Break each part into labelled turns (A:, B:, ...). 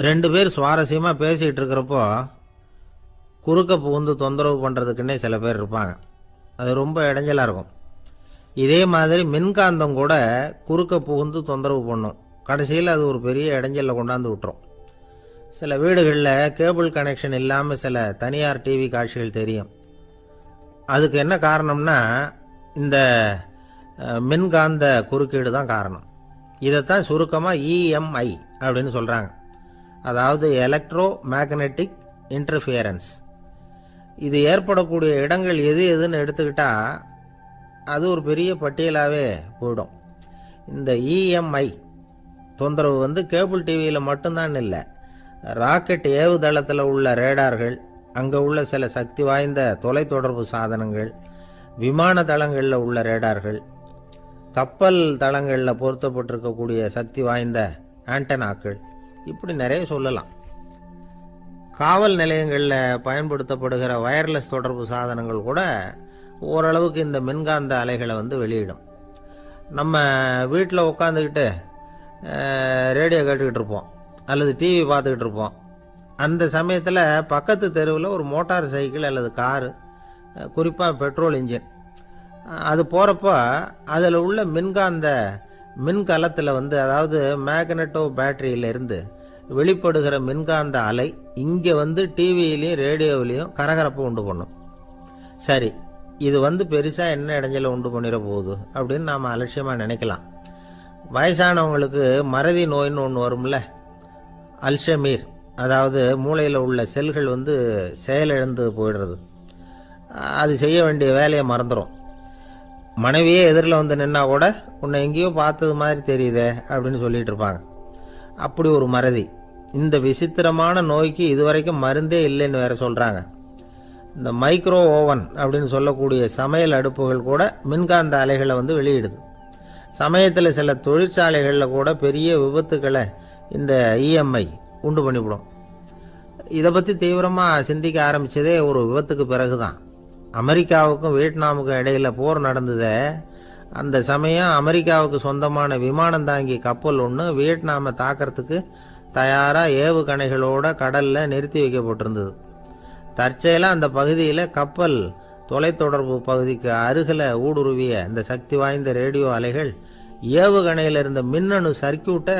A: 2 பேர் சுவாரஸ்யமாக பேசிகிட்டு இருக்கிறப்போ குறுக்க புகுந்து தொந்தரவு பண்ணுறதுக்குன்னே சில பேர் இருப்பாங்க. அது ரொம்ப இடைஞ்சலாக இருக்கும். இதே மாதிரி மின்காந்தம் கூட குறுக்க புகுந்து தொந்தரவு பண்ணும். கடைசியில் அது ஒரு பெரிய இடைஞ்சலில் கொண்டாந்து விட்டுரும். சில வீடுகளில் கேபிள் கனெக்ஷன் இல்லாமல் சில தனியார் டிவி காட்சிகள் தெரியும். அதுக்கு என்ன காரணம்னா இந்த மின்காந்த குறுக்கீடு தான் காரணம். இதைத்தான் சுருக்கமாக இஎம்ஐ அப்படின்னு சொல்கிறாங்க. அதாவது எலக்ட்ரோ மேக்னெட்டிக் இன்டர்ஃபியரன்ஸ். இது ஏற்படக்கூடிய இடங்கள் எது எதுன்னு எடுத்துக்கிட்டால் அது ஒரு பெரிய பட்டியலாகவே போயிடும். இந்த இஎம்ஐ தொந்தரவு கேபிள் டிவியில் மட்டும்தான் இல்லை, ராக்கெட் ஏவுதளத்தில் உள்ள ரேடார்கள், அங்கே உள்ள சில சக்தி வாய்ந்த தொலைத்தொடர்பு சாதனங்கள், விமான தளங்களில் உள்ள ரேடார்கள், கப்பல் தளங்களில் பொருத்தப்பட்டிருக்கக்கூடிய சக்தி வாய்ந்த ஆண்டனாக்கள், இப்படி நிறைய சொல்லலாம். காவல் நிலையங்களில் பயன்படுத்தப்படுகிற வயர்லெஸ் தொடர்பு சாதனங்கள் கூட ஓரளவுக்கு இந்த மின்காந்த அலைகளை வெளியிடும். நம்ம வீட்டில் உட்காந்துக்கிட்டு ரேடியோ கேட்டுக்கிட்டு இருப்போம் அல்லது டிவி பார்த்துக்கிட்டு இருப்போம். அந்த சமயத்தில் பக்கத்து தெருவில் ஒரு மோட்டார் சைக்கிள் அல்லது காரு, குறிப்பாக பெட்ரோல் இன்ஜின், அது போகிறப்போ அதில் உள்ள மின்காந்த மின்கலத்தில் அதாவது மேக்னெட்டோ பேட்டரியிலிருந்து வெளிப்படுகிற மின்காந்த அலை இங்கே டிவியிலையும் ரேடியோவிலையும் கரகரப்பை உண்டு பண்ணும். சரி, இது பெருசாக என்ன இடைஞ்சலை உண்டு பண்ணிட போகுது அப்படின்னு நாம் அலட்சியமாக நினைக்கலாம். வயசானவங்களுக்கு மறதி நோயின்னு ஒன்று வரும்ல, அல்ஷமீர், அதாவது மூளையில் உள்ள செல்கள் செயலிழந்து போயிடுறது. அது செய்ய வேண்டிய வேலையை மறந்துடும். மனைவியே எதிரில் நின்னா கூட உன்னை எங்கேயோ பார்த்தது மாதிரி தெரியுதே அப்படின்னு சொல்லிட்டு இருப்பாங்க. அப்படி ஒரு மறதி. இந்த விசித்திரமான நோய்க்கு இதுவரைக்கும் மருந்தே இல்லைன்னு வேற சொல்கிறாங்க. இந்த மைக்ரோ ஓவன் அப்படின்னு சொல்லக்கூடிய சமையல் அடுப்புகள் கூட மின்காந்த அலைகளை வெளியிடுது. சமயத்தில் சில தொழிற்சாலைகளில் கூட பெரிய விபத்துக்களை இந்த இஎம்ஐ உண்டு பண்ணிவிடும். இதை பற்றி தீவிரமாக சிந்திக்க ஆரம்பித்ததே ஒரு விபத்துக்கு பிறகு தான். அமெரிக்காவுக்கும் வியட்நாமுக்கும் இடையில் போர் நடந்தது. அந்த சமயம் அமெரிக்காவுக்கு சொந்தமான விமானம் தாங்கி கப்பல் ஒன்று வியட்நாமை தாக்கிறதுக்கு தயாராக ஏவுகணைகளோட கடலில் நிறுத்தி வைக்கப்பட்டிருந்தது. தற்செயலாக அந்த பகுதியில் கப்பல் தொலைத்தொடர்பு பகுதிக்கு அருகில் ஊடுருவிய இந்த சக்தி வாய்ந்த ரேடியோ அலைகள் ஏவுகணையில் இருந்த மின்னணு சர்க்கியூட்டை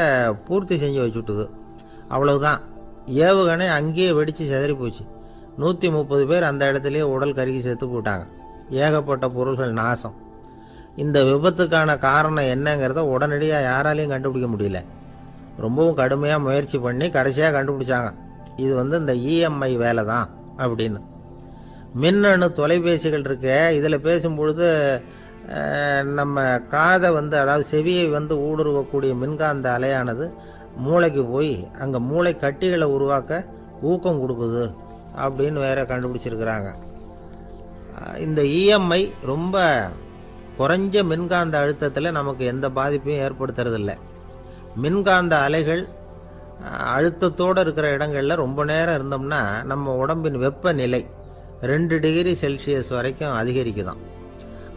A: பூர்த்தி செஞ்சு வச்சுட்டுது. அவ்வளவுதான், ஏவுகணை அங்கேயே வெடித்து சிதறி போச்சு. 130 பேர் அந்த இடத்துலையே உடல் கருகி செத்து போட்டாங்க. ஏகப்பட்ட பொருள்கள் நாசம். இந்த விபத்துக்கான காரணம் என்னங்கிறத உடனடியாக யாராலையும் கண்டுபிடிக்க முடியல. ரொம்பவும் கடுமையாக முயற்சி பண்ணி கடைசியாக கண்டுபிடிச்சாங்க. இது இந்த இஎம்ஐ வேலை தான் அப்படின்னு. மின்னணு தொலைபேசிகள் இருக்க, இதில் பேசும்பொழுது நம்ம காதை அதாவது செவியை ஊடுருவக்கூடிய மின்காந்த அலையானது மூளைக்கு போய் அங்கே மூளை கட்டிகளை உருவாக்க ஊக்கம் கொடுக்குது அப்படின்னு வேற கண்டுபிடிச்சிருக்கிறாங்க. இந்த இஎம்ஐ ரொம்ப குறைஞ்ச மின்காந்த அழுத்தத்தில் நமக்கு எந்த பாதிப்பையும் ஏற்படுத்துறதில்லை. மின்காந்த அலைகள் அழுத்தத்தோடு இருக்கிற இடங்களில் ரொம்ப நேரம் இருந்தோம்னா நம்ம உடம்பின் வெப்பநிலை 2 டிகிரி செல்சியஸ் வரைக்கும் அதிகரிக்குதாம்.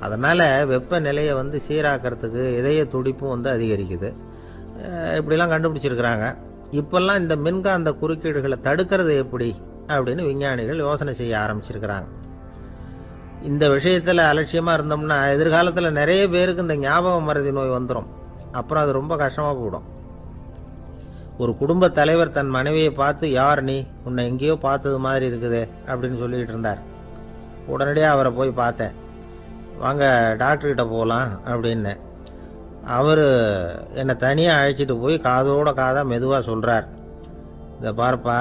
A: அதனால் வெப்பநிலையை சீராக்கிறதுக்கு இதய துடிப்பும் அதிகரிக்குது. இப்படிலாம் கண்டுபிடிச்சிருக்கிறாங்க. இப்போல்லாம் இந்த மின்காந்த குறுக்கீடுகளை தடுக்கிறது எப்படி அப்படின்னு விஞ்ஞானிகள் யோசனை செய்ய ஆரம்பிச்சிருக்கிறாங்க. இந்த விஷயத்தில் அலட்சியமாக இருந்தோம்னா எதிர்காலத்தில் நிறைய பேருக்கு இந்த ஞாபக மறதி நோய் வந்துடும். அப்புறம் அது ரொம்ப கஷ்டமாக போயிடும். ஒரு குடும்ப தலைவர் தன் மனைவியை பார்த்து, யார் நீ, உன்னை எங்கேயோ பார்த்தது மாதிரி இருக்குதே அப்படின்னு சொல்லிகிட்டு இருந்தார். உடனடியாக அவரை போய் பார்த்தேன். வாங்க டாக்டர்கிட்ட போகலாம் அப்படின்னு. அவர் என்னை தனியாக அழைச்சிட்டு போய் காதோட காதாக மெதுவாக சொல்கிறார், இதை பார்ப்பா,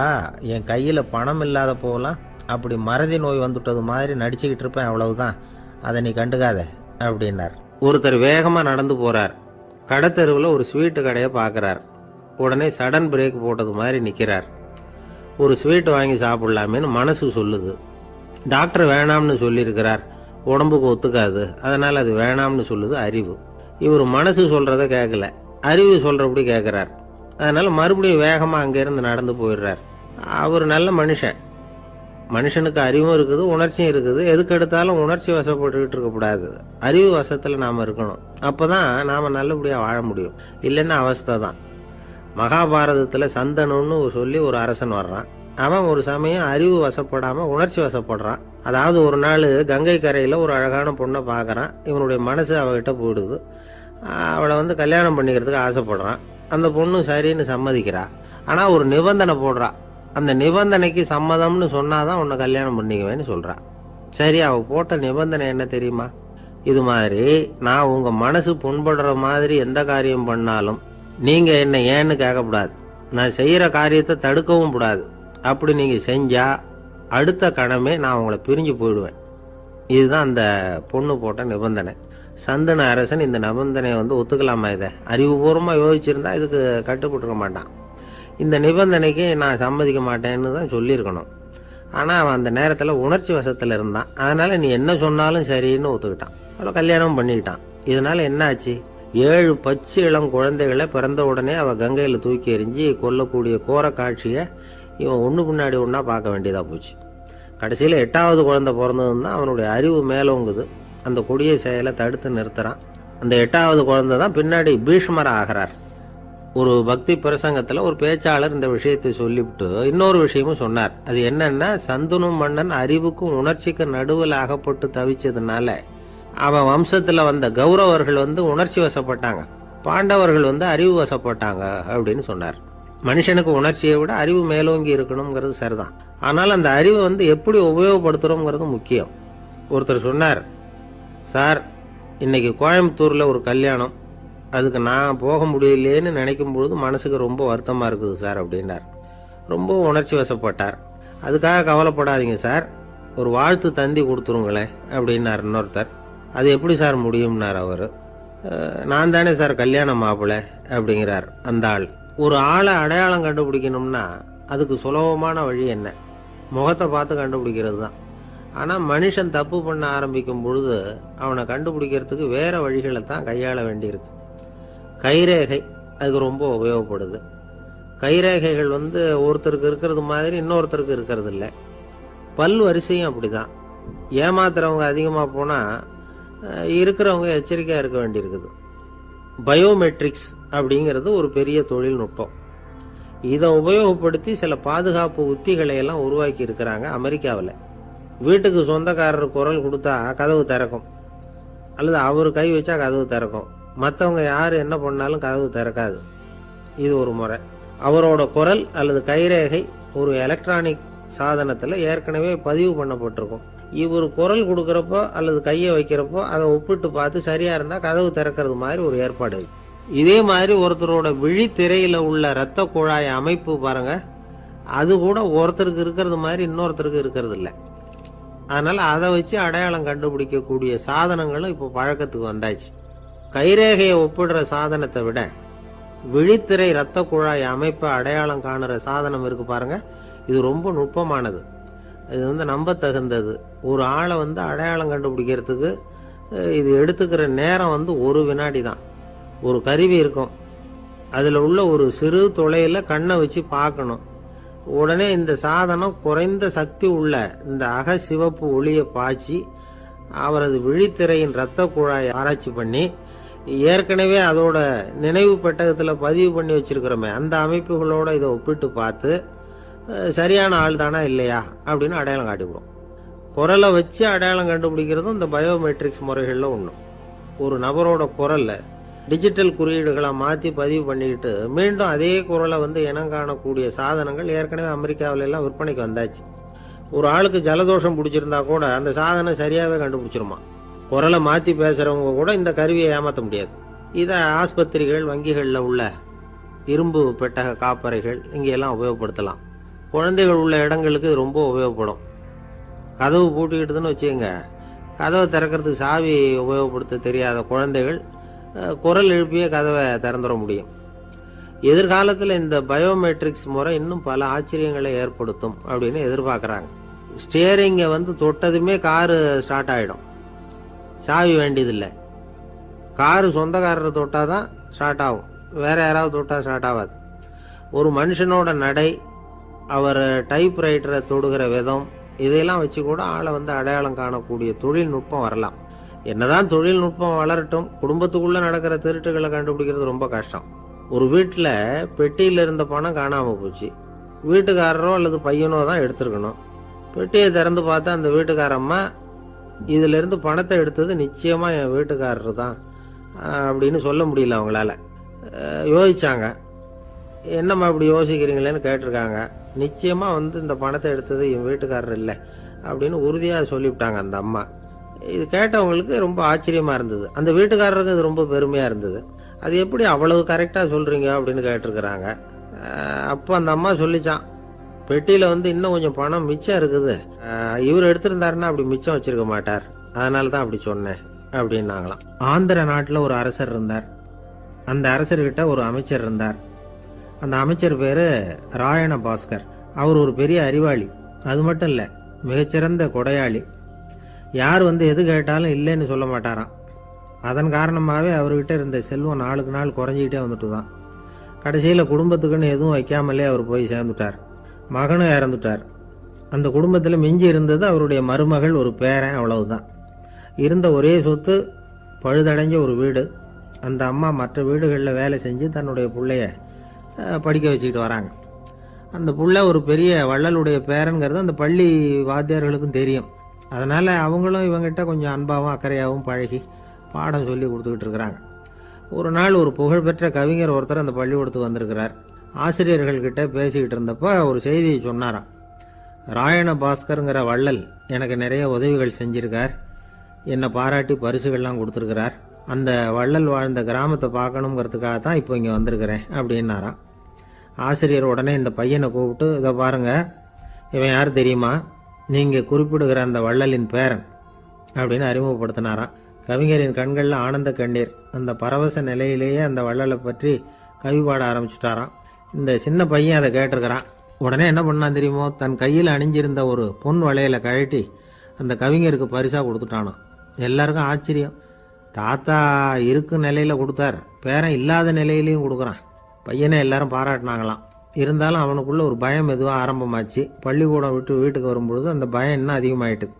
A: என் கையில் பணம் இல்லாத போகலாம் அப்படி மறதி நோய் வந்துட்டது மாதிரி நடிச்சுக்கிட்டு இருப்பேன், அவ்வளவுதான், அதை நீ கண்டுக்காத அப்படின்னார். ஒருத்தர் வேகமாக நடந்து போகிறார். கடத்தெருவில் ஒரு ஸ்வீட்டு கடையை பார்க்குறார். உடனே சடன் பிரேக் போட்டது மாதிரி நிற்கிறார். ஒரு ஸ்வீட் வாங்கி சாப்பிட்லாமேன்னு மனசு சொல்லுது. டாக்டர் வேணாம்னு சொல்லியிருக்கிறார், உடம்புக்கு ஒத்துக்காது, அதனால் அது வேணாம்னு சொல்லுது அறிவு. இவர் மனசு சொல்கிறத கேட்கல, அறிவு சொல்கிறபடி கேட்குறார். அதனால் மறுபடியும் வேகமாக அங்கேருந்து நடந்து போயிடுறார். அவர் நல்ல மனுஷன். மனுஷனுக்கு அறிவும் இருக்குது, உணர்ச்சியும் இருக்குது. எதுக்கு எடுத்தாலும் உணர்ச்சி வசப்பட்டுக்கிட்டு இருக்கக்கூடாது, அறிவு வசத்தில் நாம் இருக்கணும். அப்போ தான் நாம் நல்லபடியாக வாழ முடியும். இல்லைன்னா அவஸ்தை தான். மகாபாரதத்தில் சந்தனுன்னு சொல்லி ஒரு அரசன் வர்றான். அவன் ஒரு சமயம் அறிவு வசப்படாமல் உணர்ச்சி வசப்படுறான். அதாவது ஒரு நாள் கங்கை கரையில் ஒரு அழகான பொண்ணை பார்க்குறான். இவனுடைய மனசு அவகிட்ட போயிடுது. அவளை கல்யாணம் பண்ணிக்கிறதுக்கு ஆசைப்படுறான். அந்த பொண்ணு சரின்னு சம்மதிக்கிறா. ஆனால் ஒரு நிபந்தனை போடுறா. அந்த நிபந்தனைக்கு சம்மதம்னு சொன்னாதான் உன்னை கல்யாணம் பண்ணிக்குவேன்னு சொல்கிறா. சரி, அவள் போட்ட நிபந்தனை என்ன தெரியுமா? இது மாதிரி நான் உங்கள் மனசு புண்படுற மாதிரி எந்த காரியம் பண்ணாலும் நீங்கள் என்னை ஏன்னு கேட்கக்கூடாது. நான் செய்கிற காரியத்தை தடுக்கவும் கூடாது. அப்படி நீங்கள் செஞ்சால் அடுத்த கணமே நான் உங்களை பிரிஞ்சு போயிடுவேன். இதுதான் அந்த பொண்ணு போட்ட நிபந்தனை. சந்தன அரசன் இந்த நிபந்தனையை ஒத்துக்கலாமா? இதை அறிவுபூர்வமாக யோசிச்சிருந்தா இதுக்கு கட்டுப்பட்டுக்க மாட்டான். இந்த நிபந்தனைக்கு நான் சம்மதிக்க மாட்டேன்னு தான் சொல்லியிருக்கணும். ஆனால் அவன் அந்த நேரத்தில் உணர்ச்சி வசத்தில் இருந்தான். அதனால் நீ என்ன சொன்னாலும் சரின்னு ஒத்துக்கிட்டான். அவளை கல்யாணம் பண்ணிக்கிட்டான். இதனால் என்ன ஆச்சு? 7 பச்சை இளம் குழந்தைகளை பிறந்த உடனே அவள் கங்கையில் தூக்கி எறிஞ்சி கொல்லக்கூடிய கோர காட்சியை இவன் ஒன்று பின்னாடி ஒன்றா பார்க்க வேண்டியதாக போச்சு. கடைசியில் 8வது குழந்தை பிறந்ததுன்னு தான் அவனுடைய அறிவு மேலோங்குது. அந்த கொடிய செயலை தடுத்து நிறுத்துறான். அந்த 8வது குழந்தை தான் பின்னாடி பீஷ்மர் ஆகிறார். ஒரு பக்தி பிரசங்கத்தில் ஒரு பேச்சாளர் இந்த விஷயத்தை சொல்லிவிட்டு இன்னொரு விஷயமும் சொன்னார். அது என்னன்னா, சந்தனு மன்னன் அறிவுக்கும் உணர்ச்சிக்கு நடுவில் அகப்பட்டு தவிச்சதுனால அவன் வம்சத்தில் வந்த கௌரவர்கள் உணர்ச்சி வசப்பட்டாங்க, பாண்டவர்கள் அறிவு வசப்பட்டாங்க அப்படின்னு சொன்னார். மனுஷனுக்கு உணர்ச்சியை விட அறிவு மேலோங்கி இருக்கணுங்கிறது சரிதான். ஆனால் அந்த அறிவை எப்படி உபயோகப்படுத்துகிறோங்கிறது முக்கியம். ஒருத்தர் சொன்னார், சார் இன்னைக்கு கோயம்புத்தூரில் ஒரு கல்யாணம், அதுக்கு நான் போக முடியலேன்னு நினைக்கும் பொழுது மனசுக்கு ரொம்ப வருத்தமாக இருக்குது சார் அப்படின்னார். ரொம்ப உணர்ச்சி வசப்பட்டார். அதுக்காக கவலைப்படாதீங்க சார், ஒரு வாழ்த்து தந்தி கொடுத்துருங்களேன் அப்படின்னார் இன்னொருத்தர். அது எப்படி சார் முடியும்னார் அவர். நான் தானே சார் கல்யாண மாப்பிள்ளை அப்படிங்கிறார் அந்த ஆள். ஒரு ஆளை அடையாளம் கண்டுபிடிக்கணும்னா அதுக்கு சுலபமான வழி என்ன? முகத்தை பார்த்து கண்டுபிடிக்கிறது தான். ஆனால் மனுஷன் தப்பு பண்ண ஆரம்பிக்கும் பொழுது அவனை கண்டுபிடிக்கிறதுக்கு வேறு வழிகளை தான் கையாள வேண்டியிருக்கு. கைரேகை அதுக்கு ரொம்ப உபயோகப்படுது. கைரேகைகள் ஒருத்தருக்கு இருக்கிறது மாதிரி இன்னொருத்தருக்கு இருக்கிறது இல்லை. பல் வரிசையும் அப்படி தான். ஏமாத்துறவங்க அதிகமாக போனால் இருக்கிறவங்க எச்சரிக்கையாக இருக்க வேண்டியிருக்குது. பயோமெட்ரிக்ஸ் அப்படிங்கிறது ஒரு பெரிய தொழில்நுட்பம். இதை உபயோகப்படுத்தி சில பாதுகாப்பு உத்திகளை எல்லாம் உருவாக்கி இருக்கிறாங்க அமெரிக்காவில். வீட்டுக்கு சொந்தக்காரர் குரல் கொடுத்தா கதவு திறக்கும், அல்லது அவர் கை வச்சா கதவு திறக்கும். மற்றவங்க யார் என்ன பண்ணாலும் கதவு திறக்காது. இது ஒரு முறை. அவரோட குரல் அல்லது கைரேகை ஒரு எலக்ட்ரானிக் சாதனத்தில் ஏற்கனவே பதிவு பண்ணப்பட்டிருக்கும். இவர் குரல் கொடுக்குறப்போ அல்லது கையை வைக்கிறப்போ அதை ஒப்பிட்டு பார்த்து சரியாக இருந்தால் கதவு திறக்கிறது மாதிரி ஒரு ஏற்பாடு. இதே மாதிரி ஒருத்தரோட விழித்திரையில் உள்ள இரத்த குழாய் அமைப்பு பாருங்க, அது கூட ஒருத்தருக்கு இருக்கிறது மாதிரி இன்னொருத்தருக்கு இருக்கிறது இல்லை. அதனால் அதை வச்சு அடையாளம் கண்டுபிடிக்கக்கூடிய சாதனங்களும் இப்போ பழக்கத்துக்கு வந்தாச்சு. கைரேகையை ஒப்பிடுற சாதனத்தை விட விழித்திரை இரத்த குழாய் அமைப்பை அடையாளம் காணுற சாதனம் இருக்கு பாருங்க, இது ரொம்ப நுட்பமானது. இது நம்ப தகுந்தது. ஒரு ஆளை அடையாளம் கண்டுபிடிக்கிறதுக்கு இது எடுத்துக்கிற நேரம் 1 வினாடி தான். ஒரு கருவி இருக்கும், அதில் உள்ள ஒரு சிறு துளையில் கண்ணை வச்சு பார்க்கணும். உடனே இந்த சாதனம் குறைந்த சக்தி உள்ள இந்த அகசிவப்பு ஒளியை பாய்ச்சி அவரது விழித்திரையின் இரத்த குழாயை ஆராய்ச்சி பண்ணி ஏற்கனவே அதோட நினைவு பெட்டகத்தில் பதிவு பண்ணி வச்சிருக்கிறோமே அந்த அமைப்புகளோட இதை ஒப்பிட்டு பார்த்து சரியான ஆள் தானா இல்லையா அப்படின்னு அடையாளம் காட்டிவிடும். குரலை வச்சு அடையாளம் கண்டுபிடிக்கிறதும் இந்த பயோமெட்ரிக்ஸ் முறைகளில் ஒன்று. ஒரு நபரோட குரலை டிஜிட்டல் குறியீடுகளை மாற்றி பதிவு பண்ணிக்கிட்டு மீண்டும் அதே குரலை இனம் காணக்கூடிய சாதனங்கள் ஏற்கனவே அமெரிக்காவில எல்லாம் விற்பனைக்கு வந்தாச்சு. ஒரு ஆளுக்கு ஜலதோஷம் பிடிச்சிருந்தா கூட அந்த சாதனம் சரியாகவே கண்டுபிடிச்சிருமா. குரலை மாற்றி பேசுகிறவங்க கூட இந்த கருவியை ஏமாற்ற முடியாது. இதை ஆஸ்பத்திரிகள், வங்கிகளில் உள்ள இரும்பு பெட்டக காப்பறைகள் இங்கெல்லாம் உபயோகப்படுத்தலாம். குழந்தைகள் உள்ள இடங்களுக்கு இது ரொம்ப உபயோகப்படும். கதவு பூட்டிக்கிட்டுதுன்னு வச்சுக்கோங்க, கதவை திறக்கிறதுக்கு சாவி உபயோகப்படுத்த தெரியாத குழந்தைகள் குரல் எழுப்பிய கதவை திறந்துட முடியும். எதிர்காலத்தில் இந்த பயோமெட்ரிக்ஸ் முறை இன்னும் பல ஆச்சரியங்களை ஏற்படுத்தும் அப்படின்னு எதிர்பார்க்குறாங்க. ஸ்டியரிங்கை தொட்டதுமே காரு ஸ்டார்ட் ஆகிடும், சாவி வேண்டியதில்லை. காரு சொந்தக்காரரை தொட்டால் தான் ஸ்டார்ட் ஆகும், வேற யாராவது தொட்டால் ஸ்டார்ட் ஆகாது. ஒரு மனுஷனோட நடை, அவர் டைப்ரைட்டரை தொடுகிற விதம், இதையெல்லாம் வச்சு கூட ஆளை அடையாளம் காணக்கூடிய தொழில்நுட்பம் வரலாம். என்னதான் தொழில்நுட்பம் வளரட்டும், குடும்பத்துக்குள்ளே நடக்கிற திருட்டுகளை கண்டுபிடிக்கிறது ரொம்ப கஷ்டம். ஒரு வீட்டில் பெட்டியில் இருந்த பணம் காணாமல் போச்சு. வீட்டுக்காரரோ அல்லது பையனோ தான் எடுத்துருக்கணும். பெட்டியை திறந்து பார்த்தா அந்த வீட்டுக்காரம்மா, இதிலிருந்து பணத்தை எடுத்தது நிச்சயமாக என் வீட்டுக்காரரு தான் அப்படின்னு சொல்ல முடியல அவங்களால. யோசிச்சாங்க. என்னம்மா இப்படி யோசிக்கிறீங்களேன்னு கேட்டிருக்காங்க. நிச்சயமாக இந்த பணத்தை எடுத்தது என் வீட்டுக்காரர் இல்லை அப்படின்னு உறுதியாக சொல்லிவிட்டாங்க அந்த அம்மா. இது கேட்டவங்களுக்கு ரொம்ப ஆச்சரியமாக இருந்தது. அந்த வீட்டுக்காரருக்கு இது ரொம்ப பெருமையாக இருந்தது. அது எப்படி அவ்வளவு கரெக்டாக சொல்கிறீங்க அப்படின்னு கேட்டிருக்கிறாங்க. அப்போ அந்த அம்மா சொல்லிச்சான், பெட்டியில் இன்னும் கொஞ்சம் பணம் மிச்சம் இருக்குது, இவர் எடுத்திருந்தாருன்னா அப்படி மிச்சம் வச்சிருக்க மாட்டார், அதனால தான் அப்படி சொன்னேன் அப்படின்னாங்களாம். ஆந்திர நாட்டில் ஒரு அரசர் இருந்தார். அந்த அரசர்கிட்ட ஒரு அமைச்சர் இருந்தார். அந்த அமைச்சர் பேர் ராயண பாஸ்கர். அவர் ஒரு பெரிய அறிவாளி. அது மட்டும் இல்லை, மிகச்சிறந்த கொடையாளி. யார் எது கேட்டாலும் இல்லைன்னு சொல்ல மாட்டாராம். அதன் காரணமாகவே அவர்கிட்ட இருந்த செல்வம் நாளுக்கு நாள் குறைஞ்சிக்கிட்டே வந்துட்டு தான். கடைசியில் குடும்பத்துக்குன்னு எதுவும் வைக்காமலே அவர் போய் சேர்ந்துட்டார். மகனும் இறந்துட்டார். அந்த குடும்பத்தில் மிஞ்சி இருந்தது அவருடைய மருமகள், ஒரு பேரன், அவ்வளவுதான். இருந்த ஒரே சொத்து பழுதடைஞ்ச ஒரு வீடு. அந்த அம்மா மற்ற வீடுகளில் வேலை செஞ்சு தன்னுடைய பிள்ளைய படிக்க வச்சுக்கிட்டு வராங்க. அந்த புள்ள ஒரு பெரிய வள்ளலுடைய பேரன்கிறது அந்த பள்ளி வாத்தியார்களுக்கும் தெரியும். அதனால் அவங்களும் இவங்கிட்ட கொஞ்சம் அன்பாகவும் அக்கறையாகவும் பழகி பாடம் சொல்லி கொடுத்துக்கிட்டு இருக்கிறாங்க. ஒரு நாள் ஒரு புகழ்பெற்ற கவிஞர் ஒருத்தர் அந்த பள்ளிக்கூடத்துக்கு வந்திருக்கிறார். ஆசிரியர்கள்கிட்ட பேசிக்கிட்டு இருந்தப்போ ஒரு செய்தியை சொன்னாராம். ராயண பாஸ்கருங்கிற வள்ளல் எனக்கு நிறைய உதவிகள் செஞ்சிருக்கார், என்னை பாராட்டி பரிசுகள்லாம் கொடுத்துருக்கிறார். அந்த வள்ளல் வாழ்ந்த கிராமத்தை பார்க்கணுங்கிறதுக்காக தான் இப்போ இங்கே வந்திருக்கிறேன் அப்படின்னாராம். ஆசிரியர் உடனே இந்த பையனை கூப்பிட்டு, இதை பாருங்க, இவன் யார் தெரியுமா, நீங்கள் குறிப்பிடுகிற அந்த வள்ளலின் பேரன் அப்படின்னு அறிமுகப்படுத்தினாராம். கவிஞரின் கண்களில் ஆனந்த கண்ணீர். அந்த பரவச நிலையிலேயே அந்த வள்ளலை பற்றி கவி பாட ஆரம்பிச்சுட்டாராம். இந்த சின்ன பையன் அதை கேட்டிருக்கிறான். உடனே என்ன பண்ணான் தெரியுமோ, தன் கையில் அணிஞ்சிருந்த ஒரு பொன் வளையலை கழட்டி அந்த கவிஞருக்கு பரிசாக கொடுத்துட்டானோ. எல்லாருக்கும் ஆச்சரியம். தாத்தா இருக்கும் நிலையில் கொடுத்தார், பேரன் இல்லாத நிலையிலையும் கொடுக்குறான். பையனை எல்லாரும் பாராட்டினாங்களாம். இருந்தாலும் அவனுக்குள்ள ஒரு பயம் எதுவும் ஆரம்பமாச்சு. பள்ளிக்கூடம் விட்டு வீட்டுக்கு வரும்பொழுது அந்த பயம் இன்னும் அதிகமாயிட்டுது.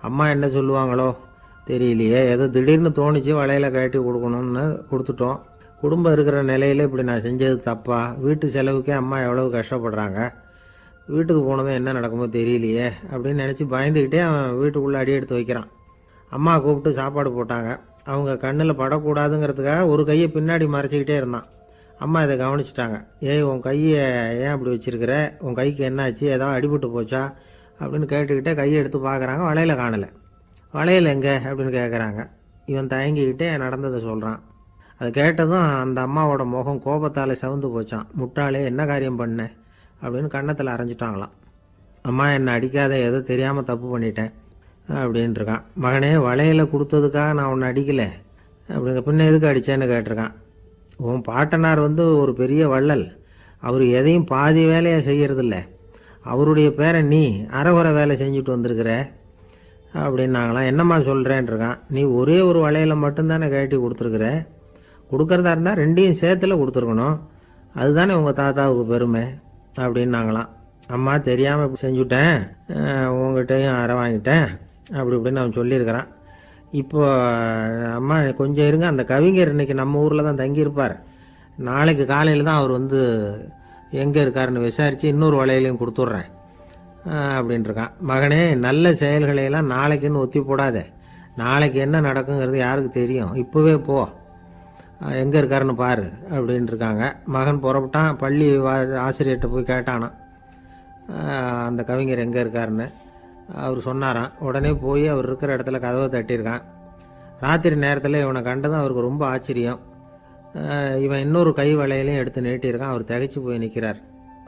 A: அம்மா என்ன சொல்லுவாங்களோ தெரியலையே, ஏதோ திடீர்னு தோணிச்சு வளையல கழட்டி கொடுக்கணும்னு கொடுத்துட்டோம். குடும்பம் இருக்கிற நிலையில் இப்படி நான் செஞ்சது தப்பா, வீட்டு செலவுக்கே அம்மா எவ்வளவு கஷ்டப்படுறாங்க, வீட்டுக்கு போனதும் என்ன நடக்குமோ தெரியலையே அப்படின்னு நினச்சி பயந்துக்கிட்டே அவன் வீட்டுக்குள்ளே அடி எடுத்து வைக்கிறான். அம்மா கூப்பிட்டு சாப்பாடு போட்டாங்க. அவங்க கண்ணில் படக்கூடாதுங்கிறதுக்காக ஒரு கையை பின்னாடி மறைச்சிக்கிட்டே இருந்தான். அம்மா இதை கவனிச்சிட்டாங்க. ஏய், உன் கையை ஏன் அப்படி வச்சிருக்கிற, உன் கைக்கு என்னாச்சு, ஏதாவது அடிபட்டு போச்சா அப்படின்னு கேட்டுக்கிட்டே கையை எடுத்து பார்க்குறாங்க. வளையல காணலை. வளையல் எங்கே அப்படின்னு கேட்குறாங்க. இவன் தயங்கிக்கிட்டே நடந்ததை சொல்கிறான். அது கேட்டதும் அந்த அம்மாவோட முகம் கோபத்தால் சவுந்து போச்சான். முட்டாளே, என்ன காரியம் பண்ண அப்படின்னு கன்னத்தில் அரைஞ்சிட்டாங்களாம். அம்மா, என்னை அடிக்காத, ஏதோ தெரியாமல் தப்பு பண்ணிட்டேன் அப்படின்ட்டுருக்கான். மகனே, வளையலை கொடுத்ததுக்காக நான் உன்னை அடிக்கலை அப்படிங்க, பின்ன எதுக்கு அடித்தேன்னு கேட்டிருக்கான். உன் பாட்டனார் ஒரு பெரிய வள்ளல், அவர் எதையும் பாதி வேலையை செய்யறதில்ல, அவருடைய பேரை நீ அரைகுறை வேலை செஞ்சுட்டு வந்திருக்கிற அப்படின்னாங்களாம். என்னம்மா சொல்கிறேன்ருக்கான். நீ ஒரே ஒரு வளையலை மட்டும்தானே கழட்டி கொடுத்துருக்குற, கொடுக்கறதா இருந்தால் ரெண்டையும் சேர்த்துல கொடுத்துருக்கணும், அதுதானே உங்கள் தாத்தாவுக்கு பெருமை அப்படின்னாங்களாம். அம்மா, தெரியாமல் செஞ்சுட்டேன், உங்கள்கிட்டையும் அரை வாங்கிட்டேன் அப்படி இப்படின்னு அவன் சொல்லியிருக்கிறான். இப்போ அம்மா கொஞ்சம் இருங்க, அந்த கவிஞர் இன்னைக்கு நம்ம ஊரில் தான் தங்கியிருப்பார், நாளைக்கு காலையில் தான் அவர் எங்கே இருக்காருன்னு விசாரித்து இன்னொரு வளையலையும் கொடுத்துட்றேன் அப்படின்ட்டுருக்கான். மகனே, நல்ல செயல்களையெல்லாம் நாளைக்குன்னு ஒத்தி போடாத, நாளைக்கு என்ன நடக்குங்கிறது யாருக்கு தெரியும், இப்போவே போ, எங்கே இருக்காருன்னு பாரு அப்படின்ட்டுருக்காங்க. மகன் புறப்பட்டான். பள்ளி ஆசிரியர்கிட்ட போய் கேட்டானான் அந்த கவிஞர் எங்கே இருக்காருன்னு. அவர் சொன்னாராம். உடனே போய் அவர் இருக்கிற இடத்துல கதவை தட்டியிருக்கான். ராத்திரி நேரத்தில் இவனை கண்டதும் அவருக்கு ரொம்ப ஆச்சரியம். இவன் இன்னொரு கை வளையலையும் எடுத்து நீட்டியிருக்கான். அவர் திகைச்சு போய் நிற்கிறார்.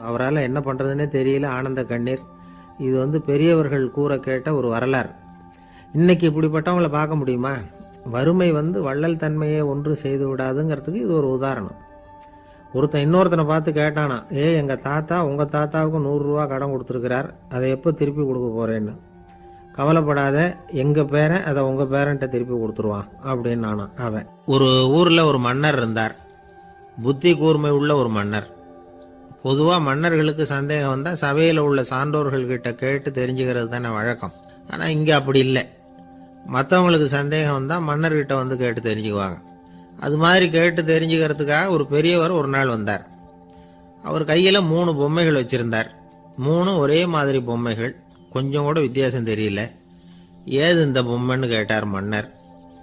A: அவரால் என்ன பண்ணுறதுன்னே தெரியல. ஆனந்த கண்ணீர். இது பெரியவர்கள் கூற கேட்ட ஒரு வரலாறு. இன்னைக்கு இப்படிப்பட்டவங்களை பார்க்க முடியுமா? வறுமை வள்ளல் தன்மையை ஒன்றும் செய்து விடாதுங்கிறதுக்கு இது ஒரு உதாரணம். ஒருத்தன் இன்னொருத்தனை பார்த்து கேட்டானா, எங்கள் தாத்தா உங்கள் தாத்தாவுக்கு 100 ரூபா கடன் கொடுத்துருக்கிறார், அதை எப்போ திருப்பி கொடுக்க போகிறேன்னு. கவலைப்படாத, எங்கள் பேரன் அதை உங்கள் பேரன்ட்ட திருப்பி கொடுத்துருவான் அப்படின்னு நானான் அவன். ஒரு ஊரில் ஒரு மன்னர் இருந்தார். புத்தி கூர்மை உள்ள ஒரு மன்னர். பொதுவாக மன்னர்களுக்கு சந்தேகம் வந்தால் சபையில் உள்ள சான்றோர்கள்கிட்ட கேட்டு தெரிஞ்சுக்கிறது தானே வழக்கம். ஆனால் இங்கே அப்படி இல்லை. மற்றவங்களுக்கு சந்தேகம் வந்தால் மன்னர்கிட்ட கேட்டு தெரிஞ்சுக்குவாங்க. அது மாதிரி கேட்டு தெரிஞ்சுக்கிறதுக்காக ஒரு பெரியவர் ஒரு நாள் வந்தார். அவர் கையில் 3 பொம்மைகள் வச்சுருந்தார். 3 ஒரே மாதிரி பொம்மைகள், கொஞ்சம் கூட வித்தியாசம் தெரியல. ஏது இந்த பொம்மைன்னு கேட்டார் மன்னர்.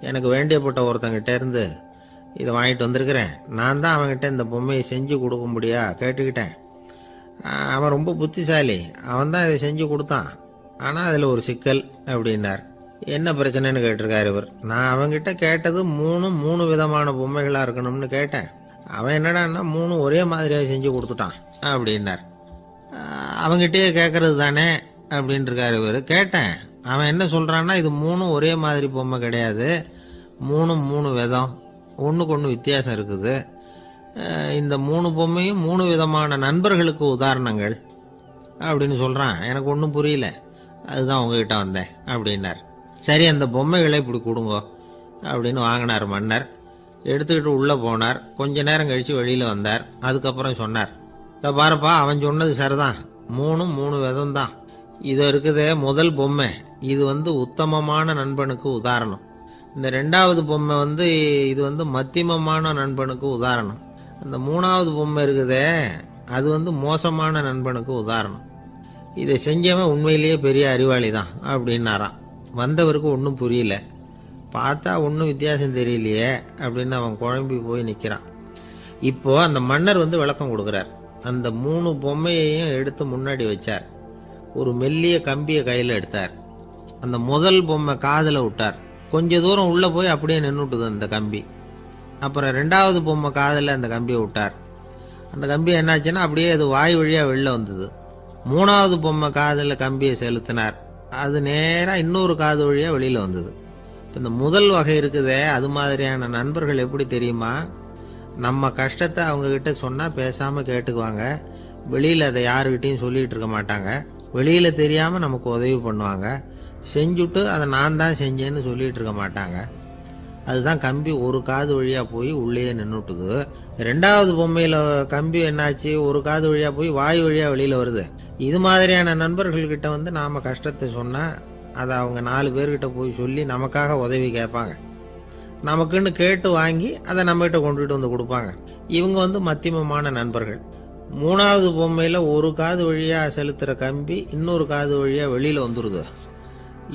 A: எனக்கு வேண்டியப்பட்ட ஒருத்தங்கிட்ட இருந்து இதை வாங்கிட்டு வந்திருக்கிறேன். நான் தான் அவன்கிட்ட இந்த பொம்மையை செஞ்சு கொடுக்கும்படியா கேட்டுக்கிட்டேன். அவன் ரொம்ப புத்திசாலி, அவன் தான் இதை செஞ்சு கொடுத்தான். ஆனால் அதில் ஒரு சிக்கல் அப்படின்னார். என்ன பிரச்சனைன்னு கேட்டிருக்காரு இவர். நான் அவன்கிட்ட கேட்டது 3 விதமான பொம்மைகளாக இருக்கணும்னு கேட்டேன். அவன் என்னடான்னா 3 ஒரே மாதிரியாக செஞ்சு கொடுத்துட்டான் அப்படின்னார். அவங்ககிட்டயே கேட்கறது தானே அப்படின்னு இருக்காரு இவர். கேட்டேன், அவன் என்ன சொல்கிறான்னா இது 3 ஒரே மாதிரி பொம்மை கிடையாது, 3 விதம், ஒன்றுக்கு ஒன்று வித்தியாசம் இருக்குது. இந்த 3 பொம்மையும் 3 விதமான நண்பர்களுக்கு உதாரணங்கள் அப்படின்னு சொல்கிறான். எனக்கு ஒன்றும் புரியல, அதுதான் உங்ககிட்ட வந்தேன் அப்படின்னார். சரி, அந்த பொம்மைகளை இப்படி கொடுங்கோ அப்படின்னு வாங்கினார் மன்னர். எடுத்துக்கிட்டு உள்ளே போனார். கொஞ்ச நேரம் கழித்து வெளியில் வந்தார். அதுக்கப்புறம் சொன்னார், இதை பாருப்பா, அவன் சொன்னது சரிதான், 3 விதம் தான். இது இருக்குதே முதல் பொம்மை, இது உத்தமமான நண்பனுக்கு உதாரணம். இந்த 2வது பொம்மை இது மத்தியமமான நண்பனுக்கு உதாரணம். அந்த 3வது பொம்மை இருக்குதே அது மோசமான நண்பனுக்கு உதாரணம். இதை செஞ்சவன் உண்மையிலேயே பெரிய அறிவாளி தான் அப்படின்னாராம். வந்தவருக்கு ஒன்றும் புரியல. பார்த்தா ஒன்றும் வித்தியாசம் தெரியலையே அப்படின்னு அவன் குழம்பி போய் நிற்கிறான். இப்போ அந்த மன்னர் விளக்கம் கொடுக்குறார். அந்த 3 பொம்மையையும் எடுத்து முன்னாடி வச்சார். ஒரு மெல்லிய கம்பியை கையில் எடுத்தார். அந்த முதல் பொம்மை காதில் விட்டார். கொஞ்ச தூரம் உள்ளே போய் அப்படியே நின்றுட்டுது அந்த கம்பி. அப்புறம் 2வது பொம்மை காதில் அந்த கம்பியை விட்டார். அந்த கம்பி என்னாச்சுன்னா அப்படியே அது வாய் வழியாக வெளில வந்தது. 3வது பொம்மை காதில் கம்பியை செலுத்தினார். அது நேராக இன்னொரு காது வழியாக வெளியில் வந்தது. இப்போ இந்த முதல் வகை இருக்குதே, அது மாதிரியான நண்பர்கள் எப்படி தெரியுமா? நம்ம கஷ்டத்தை அவங்கக்கிட்ட சொன்னால் பேசாமல் கேட்டுக்குவாங்க. வெளியில் அதை யாருக்கிட்டையும் சொல்லிகிட்டு இருக்க மாட்டாங்க. வெளியில் தெரியாமல் நமக்கு உதவி பண்ணுவாங்க. செஞ்சுட்டு அதை நான் தான் செஞ்சேன்னு சொல்லிகிட்டு இருக்க மாட்டாங்க. அதுதான் கம்பி ஒரு காது வழியாக போய் உள்ளேயே நின்றுட்டுது. 2வது பொம்மையில் கம்பி என்னாச்சு, ஒரு காது வழியாக போய் வாய் வழியாக வெளியில் வருது. இது மாதிரியான நண்பர்கள்கிட்ட நாம் கஷ்டத்தை சொன்னால் அதை அவங்க 4 பேர்கிட்ட போய் சொல்லி நமக்காக உதவி கேட்பாங்க. நமக்குன்னு கேட்டு வாங்கி அதை நம்மகிட்ட கொண்டுகிட்டு கொடுப்பாங்க. இவங்க மத்தியமமான நண்பர்கள். 3வது பொம்மையில் ஒரு காது வழியாக செலுத்துகிற கம்பி இன்னொரு காது வழியாக வெளியில் வந்துடுது.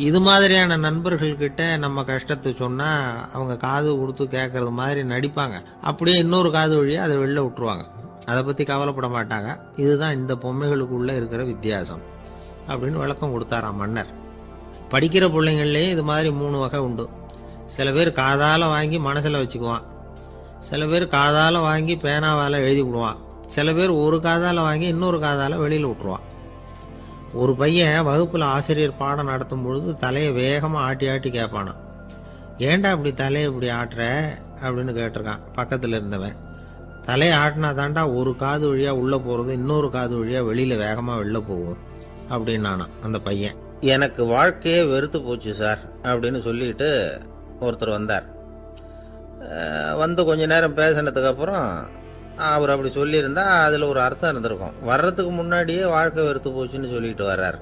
A: இது மாதிரியான நண்பர்கள்கிட்ட நம்ம கஷ்டத்தை சொன்னால் அவங்க காது கொடுத்து கேட்கறது மாதிரி நடிப்பாங்க. அப்படியே இன்னொரு காது வழியாக அதை வெளில விட்டுருவாங்க. அதை பற்றி கவலைப்பட மாட்டாங்க. இதுதான் இந்த பொம்மைகளுக்குள்ளே இருக்கிற வித்தியாசம் அப்படின்னு விளக்கம் கொடுத்தாராம் மன்னர். படிக்கிற பிள்ளைங்கள்லேயே இது மாதிரி 3 வகை உண்டு. சில பேர் காதால் வாங்கி மனசில் வச்சுக்குவான். சில பேர் காதால் வாங்கி பேனாவால் எழுதி விடுவான். சில பேர் ஒரு காதால் வாங்கி இன்னொரு காதால் வெளியில் விட்டுருவான். ஒரு பையன் வகுப்பில் ஆசிரியர் பாடம் நடத்தும் பொழுது தலையை வேகமாக ஆட்டி ஆட்டி கேட்பானான். ஏன்டா இப்படி தலையை இப்படி ஆட்டுற அப்படின்னு கேட்டிருக்கான் பக்கத்தில் இருந்தவன். தலையை ஆட்டினா தாண்டா ஒரு காது வழியாக உள்ளே போகிறது இன்னொரு காது வழியாக வெளியில் வேகமாக வெளில போகும் அப்படின்னானா அந்த பையன். எனக்கு வாழ்க்கையே வெறுத்து போச்சு சார் அப்படின்னு சொல்லிட்டு ஒருத்தர் வந்தார். கொஞ்ச நேரம் பேசினதுக்கப்புறம் அவர் அப்படி சொல்லியிருந்தா அதில் ஒரு அர்த்தம் இருந்திருக்கும். வர்றதுக்கு முன்னாடியே வாழ்க்கை வெறுத்து போச்சுன்னு சொல்லிட்டு வர்றார்.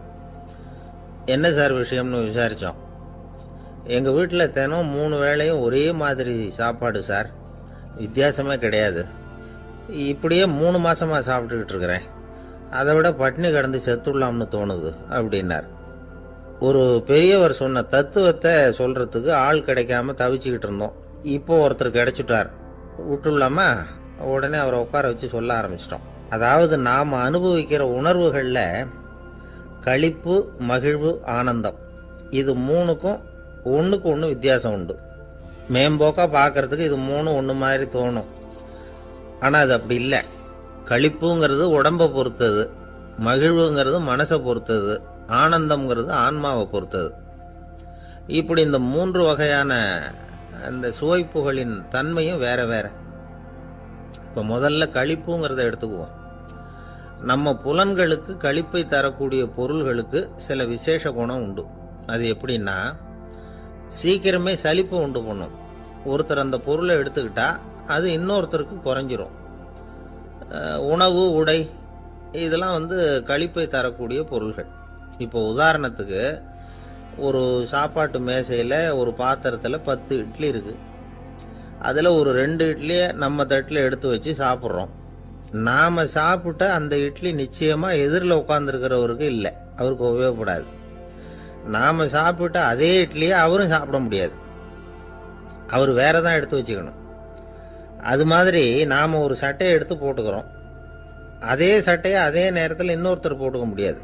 A: என்ன சார் விஷயம்னு விசாரித்தோம். எங்கள் வீட்டில் தினம் 3 வேளையும் ஒரே மாதிரி சாப்பாடு சார், வித்தியாசமே கிடையாது. இப்படியே 3 மாதமாக சாப்பிட்டுக்கிட்டு இருக்கிறேன். அதை விட பட்டினி கிடந்து செத்துடலாம்னு தோணுது அப்படின்னார். ஒரு பெரியவர் சொன்ன தத்துவத்தை சொல்கிறதுக்கு ஆள் கிடைக்காம தவிச்சுக்கிட்டு இருந்தோம். இப்போ ஒருத்தர் கிடைச்சிட்டார், விட்டுலாமா? உடனே அவரை உட்கார வச்சு சொல்ல ஆரம்பிச்சிட்டோம். அதாவது நாம் அனுபவிக்கிற உணர்வுகளில் களிப்பு, மகிழ்வு, ஆனந்தம், இது 3க்கும் ஒன்றுக்கு ஒன்று வித்தியாசம் உண்டு. மேம்போக்காக பார்க்குறதுக்கு இது 3 ஒன்று மாதிரி தோணும். ஆனால் அது அப்படி இல்லை. களிப்புங்கிறது உடம்பை பொறுத்தது, மகிழ்வுங்கிறது மனசை பொறுத்தது, ஆனந்தம்ங்கிறது ஆன்மாவை பொறுத்தது. இப்படி இந்த 3 வகையான அந்த சுவைப்புகளின் தன்மையும் வேற வேற. இப்போ முதல்ல களிப்புங்கிறத எடுத்துக்குவோம். நம்ம புலன்களுக்கு களிப்பை தரக்கூடிய பொருள்களுக்கு சில விசேஷ குணம் உண்டு. அது எப்படின்னா, சீக்கிரமே சலிப்பை உண்டு பண்ணும். ஒருத்தர் அந்த பொருளை எடுத்துக்கிட்டா அது இன்னொருத்தருக்கு குறைஞ்சிரும். உணவு, உடை, இதெல்லாம் களிப்பை தரக்கூடிய பொருள்கள். இப்போ உதாரணத்துக்கு, ஒரு சாப்பாட்டு மேசையில் ஒரு பாத்திரத்தில் 10 இட்லி இருக்குது. அதில் ஒரு 2 இட்லியை நம்ம தட்டில் எடுத்து வச்சு சாப்பிட்றோம். நாம் சாப்பிட்ட அந்த இட்லி நிச்சயமாக எதிரில் உட்காந்துருக்கிறவருக்கு இல்லை, அவருக்கு உபயோகப்படாது. நாம் சாப்பிட்ட அதே இட்லியை அவரும் சாப்பிட முடியாது, அவர் வேற தான் எடுத்து வச்சுக்கணும். அது மாதிரி நாம் ஒரு சட்டையை எடுத்து போட்டுக்கிறோம், அதே சட்டையை அதே நேரத்தில் இன்னொருத்தர் போட்டுக்க முடியாது.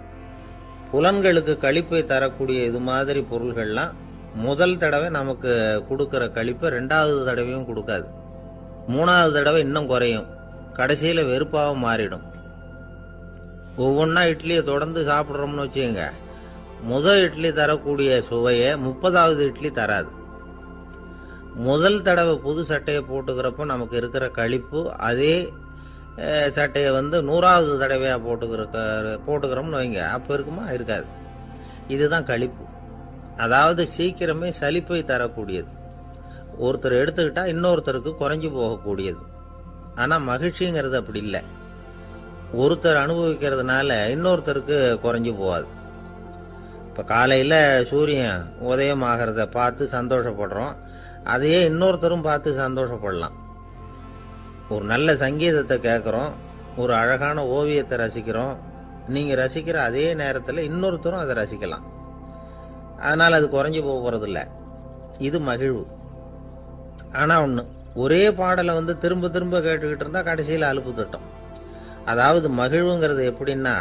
A: புலன்களுக்கு களிப்பை தரக்கூடிய இது மாதிரி பொருள்கள்லாம் முதல் தடவை நமக்கு கொடுக்குற களிப்பை 2வது தடவையும் கொடுக்காது, 3வது தடவை இன்னும் குறையும், கடைசியில் வெறுப்பாகவும் மாறிடும். ஒவ்வொன்றா இட்லியை தொடர்ந்து சாப்பிட்றோம்னு வச்சுக்கோங்க, முதல் இட்லி தரக்கூடிய சுவையை 30வது இட்லி தராது. முதல் தடவை புது சட்டையை போட்டுக்கிறப்போ நமக்கு இருக்கிற களிப்பு அதே சட்டையை 100வது தடவையாக போட்டுக்கிறோம்னு வைங்க, அப்போ இருக்குமா? இருக்காது. இதுதான் களிப்பு. அதாவது சீக்கிரமே சலிப்பை தரக்கூடியது. ஒருத்தர் எடுத்துக்கிட்டா இன்னொருத்தருக்கு குறைஞ்சி போகக்கூடியது. ஆனால் மகிழ்ச்சிங்கிறது அப்படி இல்லை. ஒருத்தர் அனுபவிக்கிறதுனால இன்னொருத்தருக்கு குறைஞ்சி போகாது. இப்போ காலையில் சூரியன் உதயம் ஆகிறத பார்த்து சந்தோஷப்படுறோம், அதையே இன்னொருத்தரும் பார்த்து சந்தோஷப்படலாம். ஒரு நல்ல சங்கீதத்தை கேட்குறோம், ஒரு அழகான ஓவியத்தை ரசிக்கிறோம், நீங்கள் ரசிக்கிற அதே நேரத்தில் இன்னொருத்தரும் அதை ரசிக்கலாம். அதனால் அது குறைஞ்சி போக போகிறதில்ல. இது மகிழ்வு. ஆனால் ஒன்று, ஒரே பாடலை திரும்ப திரும்ப கேட்டுக்கிட்டு இருந்தால் கடைசியில் அலுப்பு தட்டும். அதாவது மகிழ்வுங்கிறது எப்படின்னா,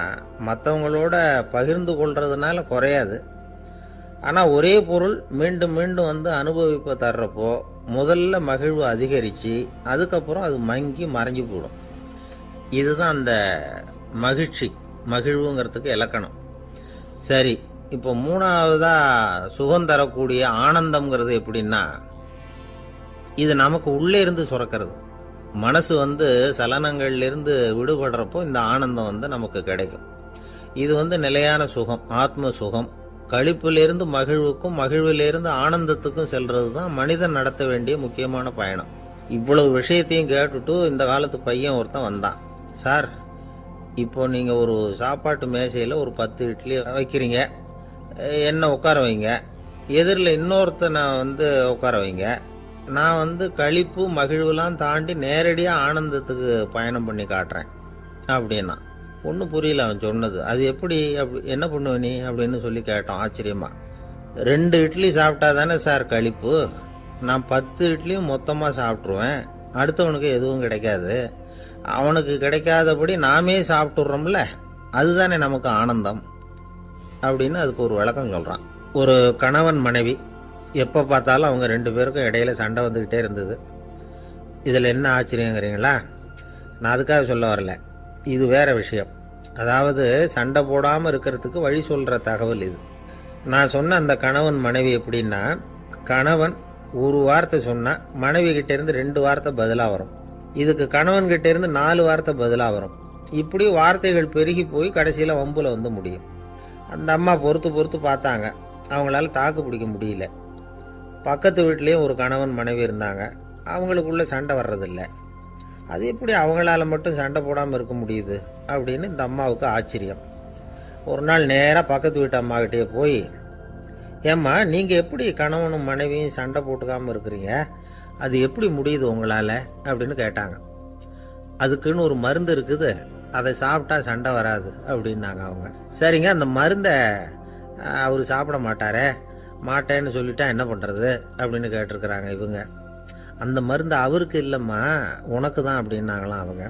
A: மற்றவங்களோட பகிர்ந்து கொள்றதுனால குறையாது. ஆனால் ஒரே பொருள் மீண்டும் மீண்டும் அனுபவிப்பை தர்றப்போ முதல்ல மகிழ்வு அதிகரித்து அதுக்கப்புறம் அது மங்கி மறைஞ்சு போயிடும். இதுதான் அந்த மகிழ்வுங்கிறதுக்கு இலக்கணம். சரி, இப்போ 3வதாக சுகம் தரக்கூடிய ஆனந்தம்ங்கிறது எப்படின்னா, இது நமக்கு உள்ளே இருந்து சுரக்கிறது. மனசு சலனங்கள்லேருந்து விடுபடுறப்போ இந்த ஆனந்தம் நமக்கு கிடைக்கும். இது நிலையான சுகம், ஆத்ம சுகம். களிப்பிலிருந்து மகிழ்வுக்கும் மகிழ்விலிருந்து ஆனந்தத்துக்கும் செல்றது தான் மனிதன் நடத்த வேண்டிய முக்கியமான பயணம். இவ்வளவு விஷயத்தையும் கேட்டுட்டு இந்த காலத்து பையன் ஒருத்தன் வந்தான். சார், இப்போ நீங்கள் ஒரு சாப்பாட்டு மேசையில் ஒரு 10 இட்லி வைக்கிறீங்க, என்ன உட்கார வைங்க, எதிரில் இன்னொருத்தனை உட்கார வைங்க, நான் களிப்பு மகிழ்வுலாம் தாண்டி நேரடியாக ஆனந்தத்துக்கு பயணம் பண்ணி காட்டுறேன் அப்படின்னா. ஒன்றும் புரியல அவன் சொன்னது. அது எப்படி, அப்படி என்ன பண்ணுவ நீ அப்படின்னு சொல்லி கேட்டோம் ஆச்சரியமா. 2 இட்லி சாப்பிட்டா தானே சார் களிப்பு, நான் 10 இட்லியும் மொத்தமாக சாப்பிட்ருவேன், அடுத்தவனுக்கு எதுவும் கிடைக்காது, அவனுக்கு கிடைக்காதபடி நாமே சாப்பிட்டுடுறோம்ல, அதுதானே நமக்கு ஆனந்தம் அப்படின்னு அதுக்கு ஒரு விளக்கம் சொல்கிறான். ஒரு கணவன் மனைவி, எப்போ பார்த்தாலும் அவங்க 2 பேருக்கும் இடையில சண்டை வந்துக்கிட்டே இருந்தது. இதில் என்ன ஆச்சரியங்கிறீங்களா? நான் அதுக்காக சொல்ல வரல, இது வேற விஷயம். அதாவது சண்டை போடாமல் இருக்கிறதுக்கு வழி சொல்கிற தகவல் இது. நான் சொன்ன அந்த கணவன் மனைவி எப்படின்னா, கணவன் ஒரு வார்த்தை சொன்னால் மனைவி கிட்டேருந்து 2 வார்த்தை பதிலாக வரும், இதுக்கு கணவன் கிட்டேருந்து 4 வார்த்தை பதிலாக வரும். இப்படி வார்த்தைகள் பெருகி போய் கடைசியில் வம்புல முடியும். அந்த அம்மா பொறுத்து பார்த்தாங்க, அவங்களால தாக்கு பிடிக்க முடியல. பக்கத்து வீட்லேயும் ஒரு கணவன் மனைவி இருந்தாங்க, அவங்களுக்குள்ள சண்டை வர்றதில்லை, அது எப்படி அவங்களால மட்டும் சண்டை போடாமல் இருக்க முடியுது அப்படின்னு இந்த அம்மாவுக்கு ஆச்சரியம். ஒரு நாள் நேராக பக்கத்து வீட்டு அம்மாக்கிட்டே போய், ஏம்மா, நீங்கள் எப்படி கணவனும் மனைவியும் சண்டை போட்டுக்காமல் இருக்கிறீங்க, அது எப்படி முடியுது உங்களால் அப்படின்னு கேட்டாங்க. அதுக்குன்னு ஒரு மருந்து இருக்குது, அதை சாப்பிட்டா சண்டை வராது அப்படின்னாங்க அவங்க. சரிங்க, அந்த மருந்தை அவர் சாப்பிட மாட்டேன்னு சொல்லிட்டா என்ன பண்ணுறது அப்படின்னு கேட்டிருக்கிறாங்க இவங்க. அந்த மருந்து அவருக்கு இல்லைம்மா, உனக்கு தான் அப்படின்னாங்களாம் அவங்க.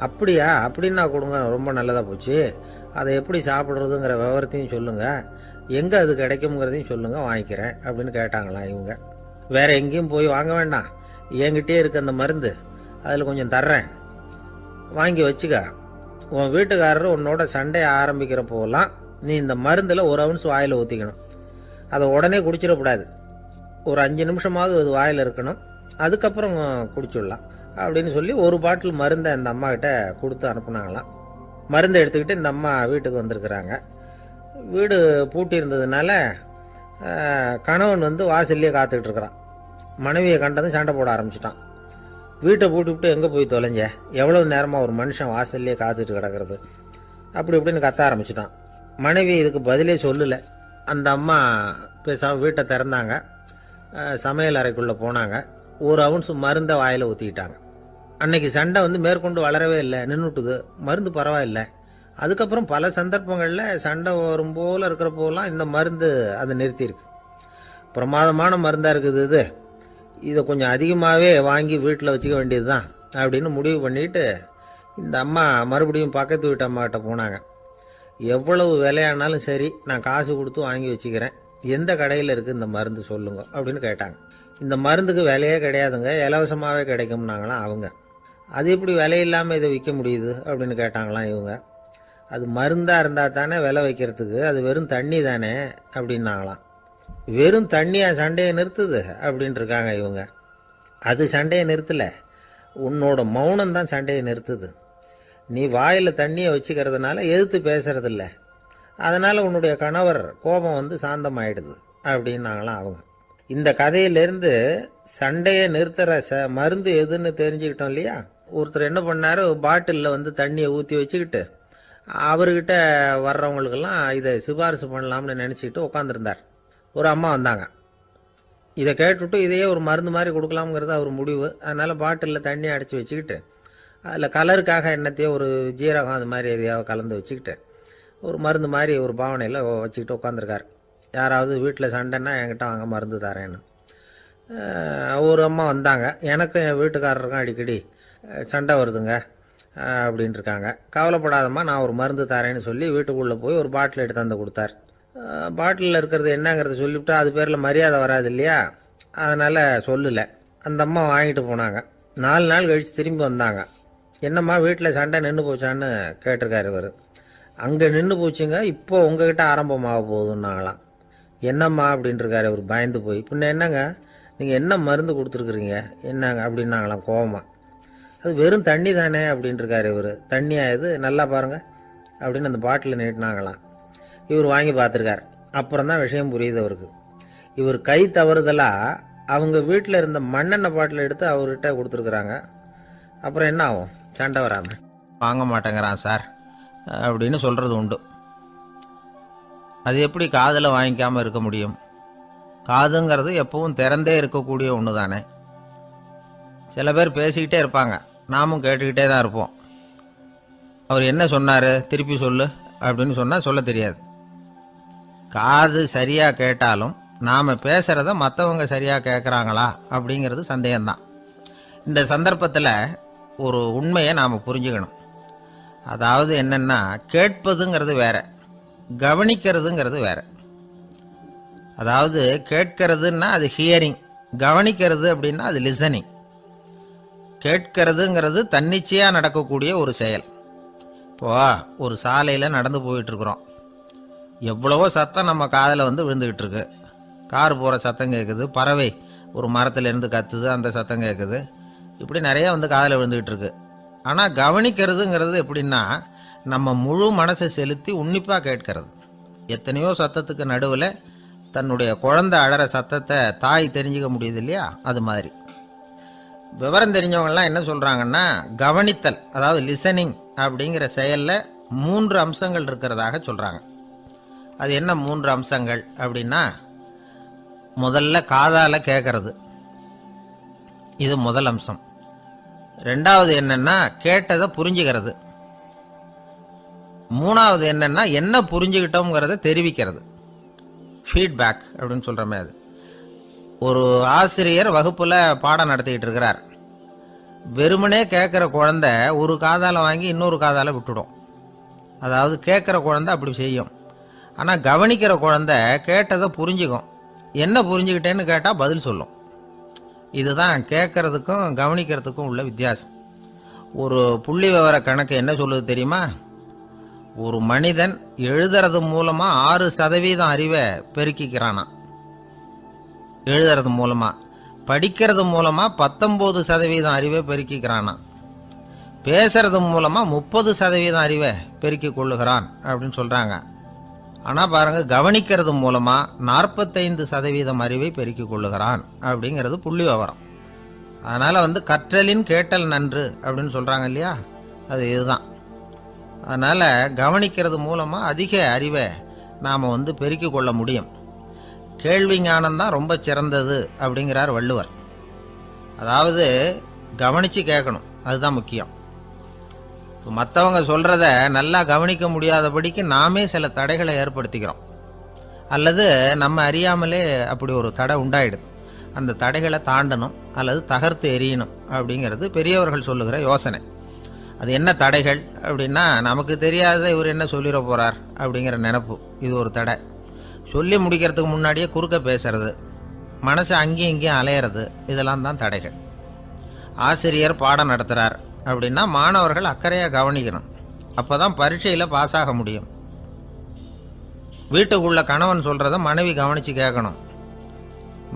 A: அப்படியா, அப்படின்னா கொடுங்க, ரொம்ப நல்லதாக போச்சு, அதை எப்படி சாப்பிட்றதுங்கிற விவரத்தையும் சொல்லுங்கள், எங்கே அது கிடைக்குங்கிறதையும் சொல்லுங்கள், வாங்கிக்கிறேன் அப்படின்னு கேட்டாங்களாம் இவங்க. வேறு எங்கேயும் போய் வாங்க வேண்டாம், என்கிட்டே இருக்க அந்த மருந்து, அதில் கொஞ்சம் தர்றேன், வாங்கி வச்சுக்க. உன் வீட்டுக்காரர் உன்னோட சண்டையை ஆரம்பிக்கிறப்போலாம் நீ இந்த மருந்தில் 1 ounce வாயில் ஊற்றிக்கணும், அதை உடனே குடிச்சிடக்கூடாது, ஒரு 5 நிமிஷமாவது அது வாயில் இருக்கணும், அதுக்கப்புறம் குடிச்சிடலாம் அப்படின்னு சொல்லி ஒரு பாட்டில் மருந்தை அந்த அம்மா கிட்ட கொடுத்து அனுப்புனாங்களாம். மருந்தை எடுத்துக்கிட்டு இந்த அம்மா வீட்டுக்கு வந்திருக்கிறாங்க. வீடு பூட்டி இருந்ததுனால கணவன் வாசல்லையே காத்துக்கிட்டு இருக்கிறான். மனைவியை கண்டதும் சண்டை போட ஆரம்பிச்சிட்டான். வீட்டை பூட்டிவிட்டு எங்கே போய் தொலைஞ்ச, எவ்வளவு நேரமாக ஒரு மனுஷன் வாசல்லையே காத்துட்டு கிடக்கிறது அப்படி இப்படின்னு கத்த ஆரம்பிச்சிட்டான். மனைவி இதுக்கு பதிலே சொல்லலை. அந்த அம்மா பேசாமல் வீட்டை திறந்தாங்க, சமையல் அறைக்குள்ளே போனாங்க. ஒரு அவுன்ஸ் மருந்தை வாயில் ஊற்றிக்கிட்டாங்க. அன்னைக்கு சண்டை மேற்கொண்டு வளரவே இல்லை, நின்றுட்டுது. மருந்து பரவாயில்லை. அதுக்கப்புறம் பல சந்தர்ப்பங்களில் சண்டை வரும் போல் இருக்கிறப்போலாம் இந்த மருந்து அதை நிறுத்தியிருக்கு. பிரமாதமான மருந்தாக இருக்குது இதை கொஞ்சம் அதிகமாகவே வாங்கி வீட்டில் வச்சுக்க வேண்டியது தான் அப்படின்னு முடிவு பண்ணிட்டு இந்த அம்மா மறுபடியும் பக்கத்து வீட்டு அம்மாக்கிட்ட போனாங்க. எவ்வளவு விலையானாலும் சரி, நான் காசு கொடுத்து வாங்கி வச்சுக்கிறேன், எந்த கடையில் இருக்குது இந்த மருந்து சொல்லுங்க அப்படின்னு கேட்டாங்க. இந்த மருந்துக்கு விலையே கிடையாதுங்க, இலவசமாகவே கிடைக்கும்னாங்களாம் அவங்க. அது எப்படி விலை இல்லாமல் இதை விற்க முடியுது அப்படின்னு கேட்டாங்களாம் இவங்க. அது மருந்தாக இருந்தால் தானே விலை வைக்கிறதுக்கு, அது வெறும் தண்ணி தானே அப்படின்னாங்களாம். வெறும் தண்ணியாக சண்டையை நிறுத்துது அப்படின்ட்டு இருக்காங்க இவங்க. அது சண்டையை நிறுத்தலை, உன்னோட மௌனம் தான் சண்டையை நிறுத்துது. நீ வாயில் தண்ணியை வச்சுக்கிறதுனால எதிர்த்து பேசுறதில்ல, அதனால் உன்னுடைய கணவர் கோபம் சாந்தமாயிடுது அப்படின்னாங்களாம் அவங்க. இந்த கதையிலேருந்து சண்டையை நிறுத்துகிற மருந்து எதுன்னு தெரிஞ்சுக்கிட்டோம் இல்லையா. ஒருத்தர் என்ன பண்ணார், பாட்டிலில் தண்ணியை ஊற்றி வச்சுக்கிட்டு அவர்கிட்ட வர்றவங்களுக்கெல்லாம் இதை சிபாரிசு பண்ணலாம்னு நினச்சிக்கிட்டு உட்காந்துருந்தார். ஒரு அம்மா வந்தாங்க. இதை கேட்டுவிட்டு இதையே ஒரு மருந்து மாதிரி கொடுக்கலாம்ங்கிறது அவர் முடிவு. அதனால் பாட்டிலில் தண்ணி அடைச்சி வச்சுக்கிட்டு அதில் கலருக்காக என்னத்தையோ ஒரு ஜீரகம் அது மாதிரி எதையாவது கலந்து வச்சுக்கிட்டு ஒரு மருந்து மாதிரி ஒரு பாவனையில் வச்சுக்கிட்டு உட்காந்துருக்கார். யாராவது வீட்டில் சண்டைன்னா என்கிட்ட வாங்க மருந்து தரேன்னு. ஒரு அம்மா வந்தாங்க. எனக்கும் என் வீட்டுக்காரருக்கும் அடிக்கடி சண்டை வருதுங்க அப்படின்ட்டு இருக்காங்க. கவலைப்படாதம்மா, நான் ஒரு மருந்து தரேன்னு சொல்லி வீட்டுக்குள்ளே போய் ஒரு பாட்டில் எடுத்து வந்து கொடுத்தார். பாட்டிலில் இருக்கிறது என்னங்கிறத சொல்லிவிட்டு அது பேரில் மரியாதை வராது இல்லையா, அதனால் சொல்லலை. அந்த அம்மா வாங்கிட்டு போனாங்க. 4 நாள் கழித்து திரும்பி வந்தாங்க. என்னம்மா வீட்டில் சண்டை நின்று போச்சான்னு கேட்டிருக்காரு இவர். அங்கே நின்று போச்சுங்க, இப்போ உங்ககிட்ட ஆரம்பமாக போகுதுன்னாங்களாம். என்னம்மா அப்படின்ட்டுருக்காரு இவர் பயந்து போய். பின்ன என்னங்க, நீங்கள் என்ன மருந்து கொடுத்துருக்குறீங்க என்னங்க அப்படின்னாங்களாம் கோவமாக. அது வெறும் தண்ணி தானே அப்படின்ட்டுருக்காரு இவர். தண்ணியாக இது நல்லா பாருங்கள் அப்படின்னு அந்த பாட்டில் நீட்டினாங்களாம். இவர் வாங்கி பார்த்துருக்கார். அப்புறம் தான் விஷயம் புரியுது அவருக்கு. இவர் கை தவறுதலாக அவங்க வீட்டில் இருந்த மண்ணெண்ணெய் பாட்டில் எடுத்து அவர்கிட்ட கொடுத்துருக்குறாங்க. அப்புறம் என்ன ஆகும், சண்டை வராமல். வாங்க மாட்டேங்கிறான் சார் அப்படின்னு சொல்கிறது உண்டு. அது எப்படி காதில் வாங்கிக்காமல் இருக்க முடியும்? காதுங்கிறது எப்பவும் திறந்தே இருக்கக்கூடிய ஒன்று தானே. சில பேர் பேசிக்கிட்டே இருப்பாங்க, நாமும் கேட்டுக்கிட்டே தான் இருப்போம். அவர் என்ன சொன்னார் திருப்பி சொல்லு அப்படின்னு சொன்னால் சொல்ல தெரியாது. காது சரியாக கேட்டாலும் நாம் பேசுகிறத மற்றவங்க சரியாக கேட்குறாங்களா அப்படிங்கிறது சந்தேகம்தான். இந்த சந்தர்ப்பத்தில் ஒரு உண்மையை நாம் புரிஞ்சுக்கணும். அதாவது என்னென்னா, கேட்பதுங்கிறது வேற, கவனிக்கிறதுங்கிறது வேற. அதாவது கேட்கறதுன்னா அது ஹியரிங், கவனிக்கிறது அப்படின்னா அது லிசனிங். கேட்கறதுங்கிறது தன்னிச்சையாக நடக்கக்கூடிய ஒரு செயல். இப்போது ஒரு சாலையில் நடந்து போயிட்டுருக்குறோம். எவ்வளவோ சத்தம் நம்ம காதில் விழுந்துக்கிட்டு இருக்கு. கார் போகிற சத்தம் கேட்குது, பறவை ஒரு மரத்துலேருந்து கத்துது, அந்த சத்தம் கேட்குது. இப்படி நிறைய காதில் விழுந்துக்கிட்டு இருக்கு. ஆனால் கவனிக்கிறதுங்கிறது எப்படின்னா, நம்ம முழு மனசை செலுத்தி உன்னிப்பாக கேட்கறது. எத்தனையோ சத்தத்துக்கு நடுவில் தன்னுடைய குழந்தை அழற சத்தத்தை தாய் தெரிஞ்சிக்க முடியுது இல்லையா, அது மாதிரி. விவரம் தெரிஞ்சவங்கலாம் என்ன சொல்கிறாங்கன்னா, கவனித்தல் அதாவது லிசனிங் அப்படிங்கிற செயலில் 3 அம்சங்கள் இருக்கிறதாக சொல்கிறாங்க. அது என்ன 3 அம்சங்கள் அப்படின்னா, முதல்ல காதால் கேட்கறது, இது முதல் அம்சம். ரெண்டாவது என்னன்னா கேட்டதை புரிஞ்சுக்கிறது. மூணாவது என்னன்னா என்ன புரிஞ்சுக்கிட்டோங்கிறத தெரிவிக்கிறது, ஃபீட்பேக் அப்படின்னு சொல்கிறோமே அது. ஒரு ஆசிரியர் வகுப்பில் பாடம் நடத்திக்கிட்டு இருக்கிறார். வெறுமனே கேட்குற குழந்தை ஒரு காதால் வாங்கி இன்னொரு காதால் விட்டுடும். அதாவது கேட்குற குழந்தை அப்படி செய்யும். ஆனால் கவனிக்கிற குழந்தை கேட்டதை புரிஞ்சுக்கும். என்ன புரிஞ்சுக்கிட்டேன்னு கேட்டால் பதில் சொல்லும். இதுதான் கேட்கறதுக்கும் கவனிக்கிறதுக்கும் உள்ள வித்தியாசம். ஒரு புள்ளி விவர கணக்கு என்ன சொல்லுது தெரியுமா? ஒரு மனிதன் எழுதுறது மூலமாக 6% அறிவை பெருக்கிக்கிறானா, எழுதுறது மூலமாக. படிக்கிறது மூலமாக 19% அறிவை பெருக்கிக்கிறானா, பேசுறது மூலமாக 30% அறிவை பெருக்கி கொள்ளுகிறான் அப்படின்னு சொல்கிறாங்க. ஆனால் பாருங்கள், கவனிக்கிறது மூலமாக 45% அறிவை பெருக்கி கொள்ளுகிறான் அப்படிங்கிறது புள்ளி விவரம். அதனால் கற்றலின் கேட்டல் நன்று அப்படின்னு சொல்கிறாங்க இல்லையா, அது இதுதான். அதனால் கவனிக்கிறது மூலமாக அதிக அறிவை நாம் பெருக்கி கொள்ள முடியும். கேள்வி ஞானம்தான் ரொம்ப சிறந்தது அப்படிங்கிறார் வள்ளுவர். அதாவது கவனித்து கேட்கணும், அதுதான் முக்கியம். இப்போ மற்றவங்க சொல்கிறத நல்லா கவனிக்க முடியாதபடிக்கு நாமே சில தடைகளை ஏற்படுத்திக்கிறோம், அல்லது நம்ம அறியாமலே அப்படி ஒரு தடை உண்டாயிடுது. அந்த தடைகளை தாண்டணும் அல்லது தகர்த்து எறியணும் அப்படிங்கிறது பெரியவர்கள் சொல்லுகிற யோசனை. அது என்ன தடைகள் அப்படின்னா, நமக்கு தெரியாத இவர் என்ன சொல்லிட போகிறார் அப்படிங்கிற நினப்பு, இது ஒரு தடை. சொல்லி முடிக்கிறதுக்கு முன்னாடியே குறுக்க பேசுறது, மனசை அங்கேயும் இங்கேயும் அலையிறது, இதெல்லாம் தான் தடைகள். ஆசிரியர் பாடம் நடத்துகிறார் அப்படின்னா மாணவர்கள் அக்கறையாக கவனிக்கணும், அப்போ தான் பரீட்சையில் பாஸ் ஆக முடியும். வீட்டுக்குள்ள கணவன் சொல்கிறத மனைவி கவனித்து கேட்கணும்,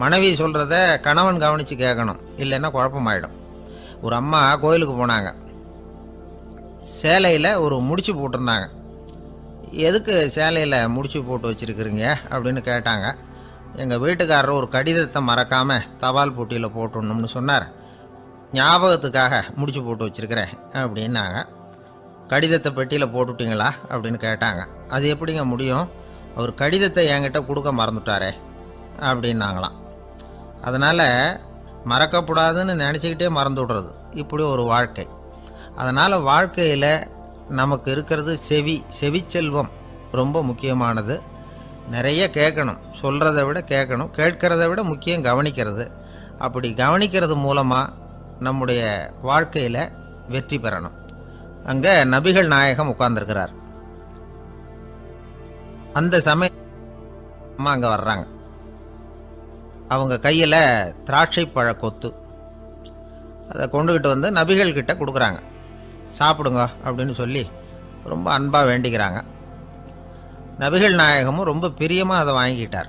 A: மனைவி சொல்கிறத கணவன் கவனித்து கேட்கணும், இல்லைன்னா குழப்பமாயிடும். ஒரு அம்மா கோயிலுக்கு போனாங்க, சேலையில் ஒரு முடிச்சு போட்டிருந்தாங்க. எதுக்கு சேலையில் முடிச்சு போட்டு வச்சுருக்குறீங்க அப்படின்னு கேட்டாங்க. எங்கள் வீட்டுக்காரர் ஒரு கடிதத்தை மறக்காமல் தபால் போட்டியில் போட்டுடணும்னு சொன்னார், ஞாபகத்துக்காக முடிச்சு போட்டு வச்சுருக்கிறேன் அப்படின்னாங்க. கடிதத்தை பெட்டியில் போட்டுவிட்டீங்களா அப்படின்னு கேட்டாங்க. அது எப்படிங்க முடியும், அவர் கடிதத்தை என்கிட்ட கொடுக்க மறந்துட்டாரே அப்படின்னாங்களாம். அதனால் மறக்கப்படாதுன்னு நினச்சிக்கிட்டே மறந்து விடுறது, இப்படி ஒரு வாழ்க்கை. அதனால் வாழ்க்கையில் நமக்கு இருக்கிறது செவிச்செல்வம் ரொம்ப முக்கியமானது. நிறைய கேட்கணும், சொல்கிறத விட கேட்கணும், கேட்கிறத விட முக்கியம் கவனிக்கிறது. அப்படி கவனிக்கிறது மூலமாக நம்முடைய வாழ்க்கையில் வெற்றி பெறணும். அங்கே நபிகள் நாயகம் உட்கார்ந்துருக்கிறார். அந்த சமயம் அம்மா அங்கே வர்றாங்க. அவங்க கையில் திராட்சை பழ கொத்து, அதை கொண்டுக்கிட்டு வந்து நபிகள்கிட்ட கொடுக்குறாங்க. சாப்பிடுங்க அப்படின்னு சொல்லி ரொம்ப அன்பாக வேண்டிக்கிறாங்க. நபிகள் நாயகமும் ரொம்ப பிரியமாக அதை வாங்கிக்கிட்டார்.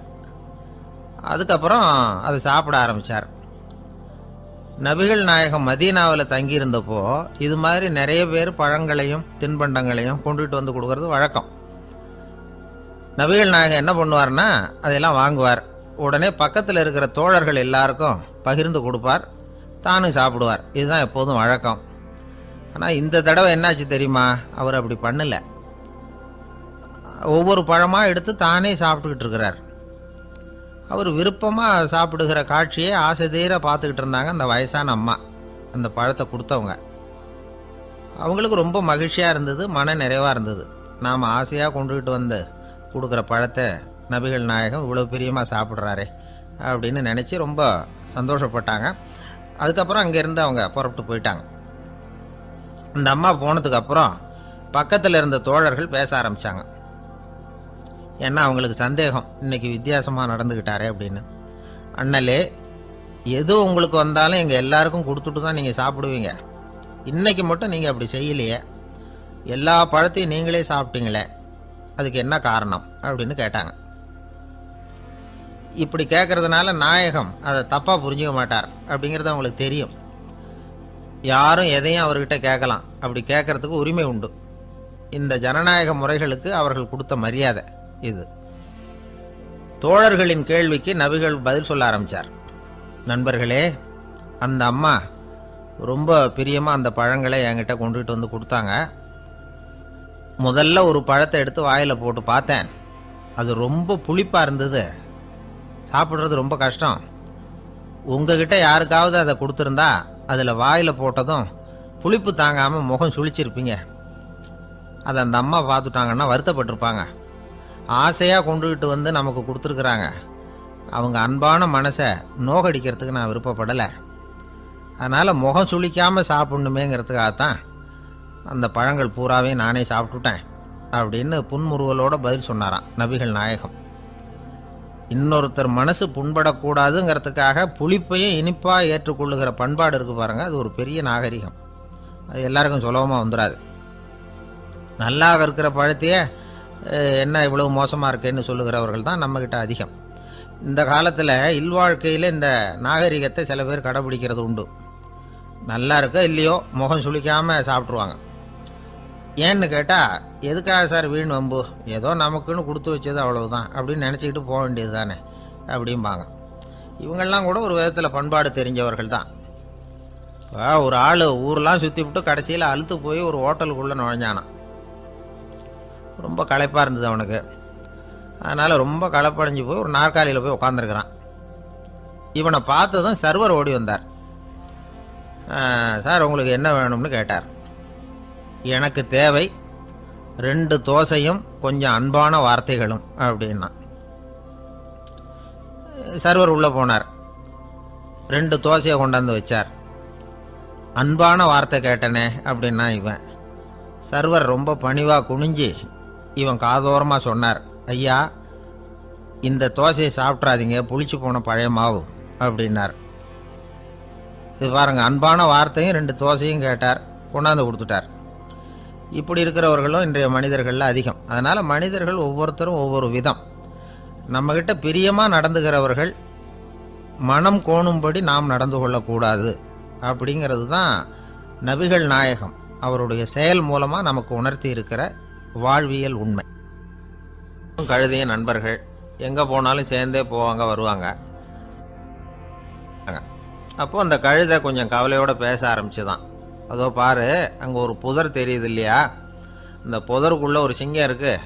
A: அதுக்கப்புறம் அதை சாப்பிட ஆரம்பித்தார். நபிகள் நாயகம் மதீனாவில் தங்கியிருந்தப்போ இது மாதிரி நிறைய பேர் பழங்களையும் தின்பண்டங்களையும் கொண்டுகிட்டு வந்து கொடுக்கறது வழக்கம். நபிகள் நாயகம் என்ன பண்ணுவார்னா, அதெல்லாம் வாங்குவார். உடனே பக்கத்தில் இருக்கிற தோழர்கள் எல்லாருக்கும் பகிர்ந்து கொடுப்பார், தானும் சாப்பிடுவார். இதுதான் எப்போதும் வழக்கம். ஆனால் இந்த தடவை என்னாச்சு தெரியுமா, அவர் அப்படி பண்ணலை. ஒவ்வொரு பழமாக எடுத்து தானே சாப்பிட்டுக்கிட்டு இருக்கிறார். அவர் விருப்பமாக சாப்பிடுகிற காட்சியை ஆசை தீர பார்த்துக்கிட்டு இருந்தாங்க அந்த வயசான அம்மா, அந்த பழத்தை கொடுத்தவங்க. அவங்களுக்கு ரொம்ப மகிழ்ச்சியாக இருந்தது, மன நிறைவாக இருந்தது. நாம் ஆசையாக கொண்டுகிட்டு வந்து கொடுக்குற பழத்தை நபிகள் நாயகம் இவ்வளோ பிரியமாக சாப்பிட்றாரே அப்படின்னு நினச்சி ரொம்ப சந்தோஷப்பட்டாங்க. அதுக்கப்புறம் அங்கேருந்து அவங்க புறப்பட்டு போயிட்டாங்க. அந்த அம்மா போனதுக்கப்புறம் பக்கத்தில் இருந்த தோழர்கள் பேச ஆரம்பித்தாங்க. ஏன்னா அவங்களுக்கு சந்தேகம், இன்றைக்கி வித்தியாசமாக நடந்துக்கிட்டாரே அப்படின்னு. அண்ணலே, எது உங்களுக்கு வந்தாலும் எங்கள் எல்லாருக்கும் கொடுத்துட்டு தான் நீங்கள் சாப்பிடுவீங்க, இன்றைக்கி மட்டும் நீங்கள் அப்படி செய்யலையே, எல்லா பழத்தையும் நீங்களே சாப்பிட்டீங்களே, அதுக்கு என்ன காரணம் அப்படின்னு கேட்டாங்க. இப்படி கேட்கறதுனால நாயகம் அதை தப்பாக புரிஞ்சுக்க மாட்டார் அப்படிங்கிறது அவங்களுக்கு தெரியும். யாரும் எதையும் அவர்கிட்ட கேட்கலாம், அப்படி கேட்கறதுக்கு உரிமை உண்டு. இந்த ஜனநாயக முறைகளுக்கு அவர்கள் கொடுத்த மரியாதை இது. தோழர்களின் கேள்விக்கு நபிகள் பதில் சொல்ல ஆரம்பித்தார். நண்பர்களே, அந்த அம்மா ரொம்ப பிரியமாக அந்த பழங்களை என்கிட்ட கொண்டுகிட்டு வந்து கொடுத்தாங்க. முதல்ல ஒரு பழத்தை எடுத்து வாயில் போட்டு பார்த்தேன், அது ரொம்ப புளிப்பாக இருந்தது, சாப்பிட்றது ரொம்ப கஷ்டம். உங்ககிட்ட யாருக்காவது அதை கொடுத்துருந்தா அதில் வாயில் போட்டதும் புளிப்பு தாங்காமல் முகம் சுழிச்சிருப்பீங்க. அதை அந்த அம்மா பார்த்துட்டாங்கன்னா வருத்தப்பட்டிருப்பாங்க. ஆசையாக கொண்டுகிட்டு வந்து நமக்கு கொடுத்துருக்குறாங்க, அவங்க அன்பான மனசை நோகடிக்கிறதுக்கு நான் விருப்பப்படலை. அதனால் முகம் சுழிக்காமல் சாப்பிட்ணுமேங்கிறதுக்காகத்தான் அந்த பழங்கள் பூராவே நானே சாப்பிட்டுட்டேன் அப்படின்னு புன்முறுவலோட பதில் சொன்னாராம் நபிகள் நாயகம். இன்னொருத்தர் மனசு புண்படக்கூடாதுங்கிறதுக்காக புளிப்பையும் இனிப்பாக ஏற்றுக்கொள்ளுகிற பண்பாடு இருக்குது பாருங்கள், அது ஒரு பெரிய நாகரிகம். அது எல்லாருக்கும் சுலபமாக வந்துடாது. நல்லா இருக்கிற பழத்தையே என்ன இவ்வளவு மோசமாக இருக்கேன்னு சொல்லுகிறவர்கள் தான் நம்மக்கிட்ட அதிகம். இந்த காலத்தில் இல்வாழ்க்கையில் இந்த நாகரிகத்தை சில பேர் கடைபிடிக்கிறது உண்டு. நல்லா இருக்க இல்லையோ முகம் சுளிக்காமல் சாப்பிட்ருவாங்க. ஏன்னு கேட்டால், எதுக்காக சார் வீண் வம்பு, ஏதோ நமக்குன்னு கொடுத்து வச்சது அவ்வளவுதான் அப்படின்னு நினச்சிக்கிட்டு போக வேண்டியது தானே அப்படிம்பாங்க. இவங்கெல்லாம் கூட ஒரு விதத்தில் பண்பாடு தெரிஞ்சவர்கள் தான். இப்போ ஒரு ஆள் ஊரெலாம் சுற்றி விட்டு கடைசியில் அழுத்து போய் ஒரு ஹோட்டலுக்குள்ளே நுழைஞ்சானான். ரொம்ப களைப்பாக இருந்தது அவனுக்கு. அதனால் ரொம்ப களைப்படைஞ்சு போய் ஒரு நாற்காலியில் போய் உட்காந்துருக்கிறான். இவனை பார்த்ததும் சர்வர் ஓடி வந்தார். சார் உங்களுக்கு என்ன வேணும்னு கேட்டார். எனக்கு தேவை 2 தோசையும் கொஞ்சம் அன்பான வார்த்தைகளும் அப்படின்னா. சர்வர் உள்ளே போனார். 2 தோசையை கொண்டாந்து வச்சார். அன்பான வார்த்தை கேட்டனே அப்படின்னா இவன். சர்வர் ரொம்ப பணிவாக குனிஞ்சு இவன் காதோரமாக சொன்னார், ஐயா இந்த தோசையை சாப்பிட்றாதீங்க, புளிச்சு போன பழைய மாவு அப்படின்னார். இது பாருங்கள், அன்பான வார்த்தையும் 2 தோசையும் கேட்டார், கொண்டாந்து கொடுத்துட்டார். இப்படி இருக்கிறவர்களும் இன்றைய மனிதர்களில் அதிகம். அதனால் மனிதர்கள் ஒவ்வொருத்தரும் ஒவ்வொரு விதம். நம்மக்கிட்ட பிரியமாக நடந்துகிறவர்கள் மனம் கோணும்படி நாம் நடந்து கொள்ளக்கூடாது அப்படிங்கிறது தான் நபிகள் நாயகம் அவருடைய செயல் மூலமாக நமக்கு உணர்த்தி இருக்கிற வாழ்வியல் உண்மை. கழுதைய நண்பர்கள் எங்கே போனாலும் சேர்ந்தே போவாங்க வருவாங்க. அப்போது அந்த கழுதை கொஞ்சம் கவலையோடு பேச ஆரம்பிச்சுதான். அதோ பாரு, அங்கே ஒரு புதர் தெரியுது இல்லையா, இந்த புதருக்குள்ளே ஒரு சிங்கம் இருக்குது.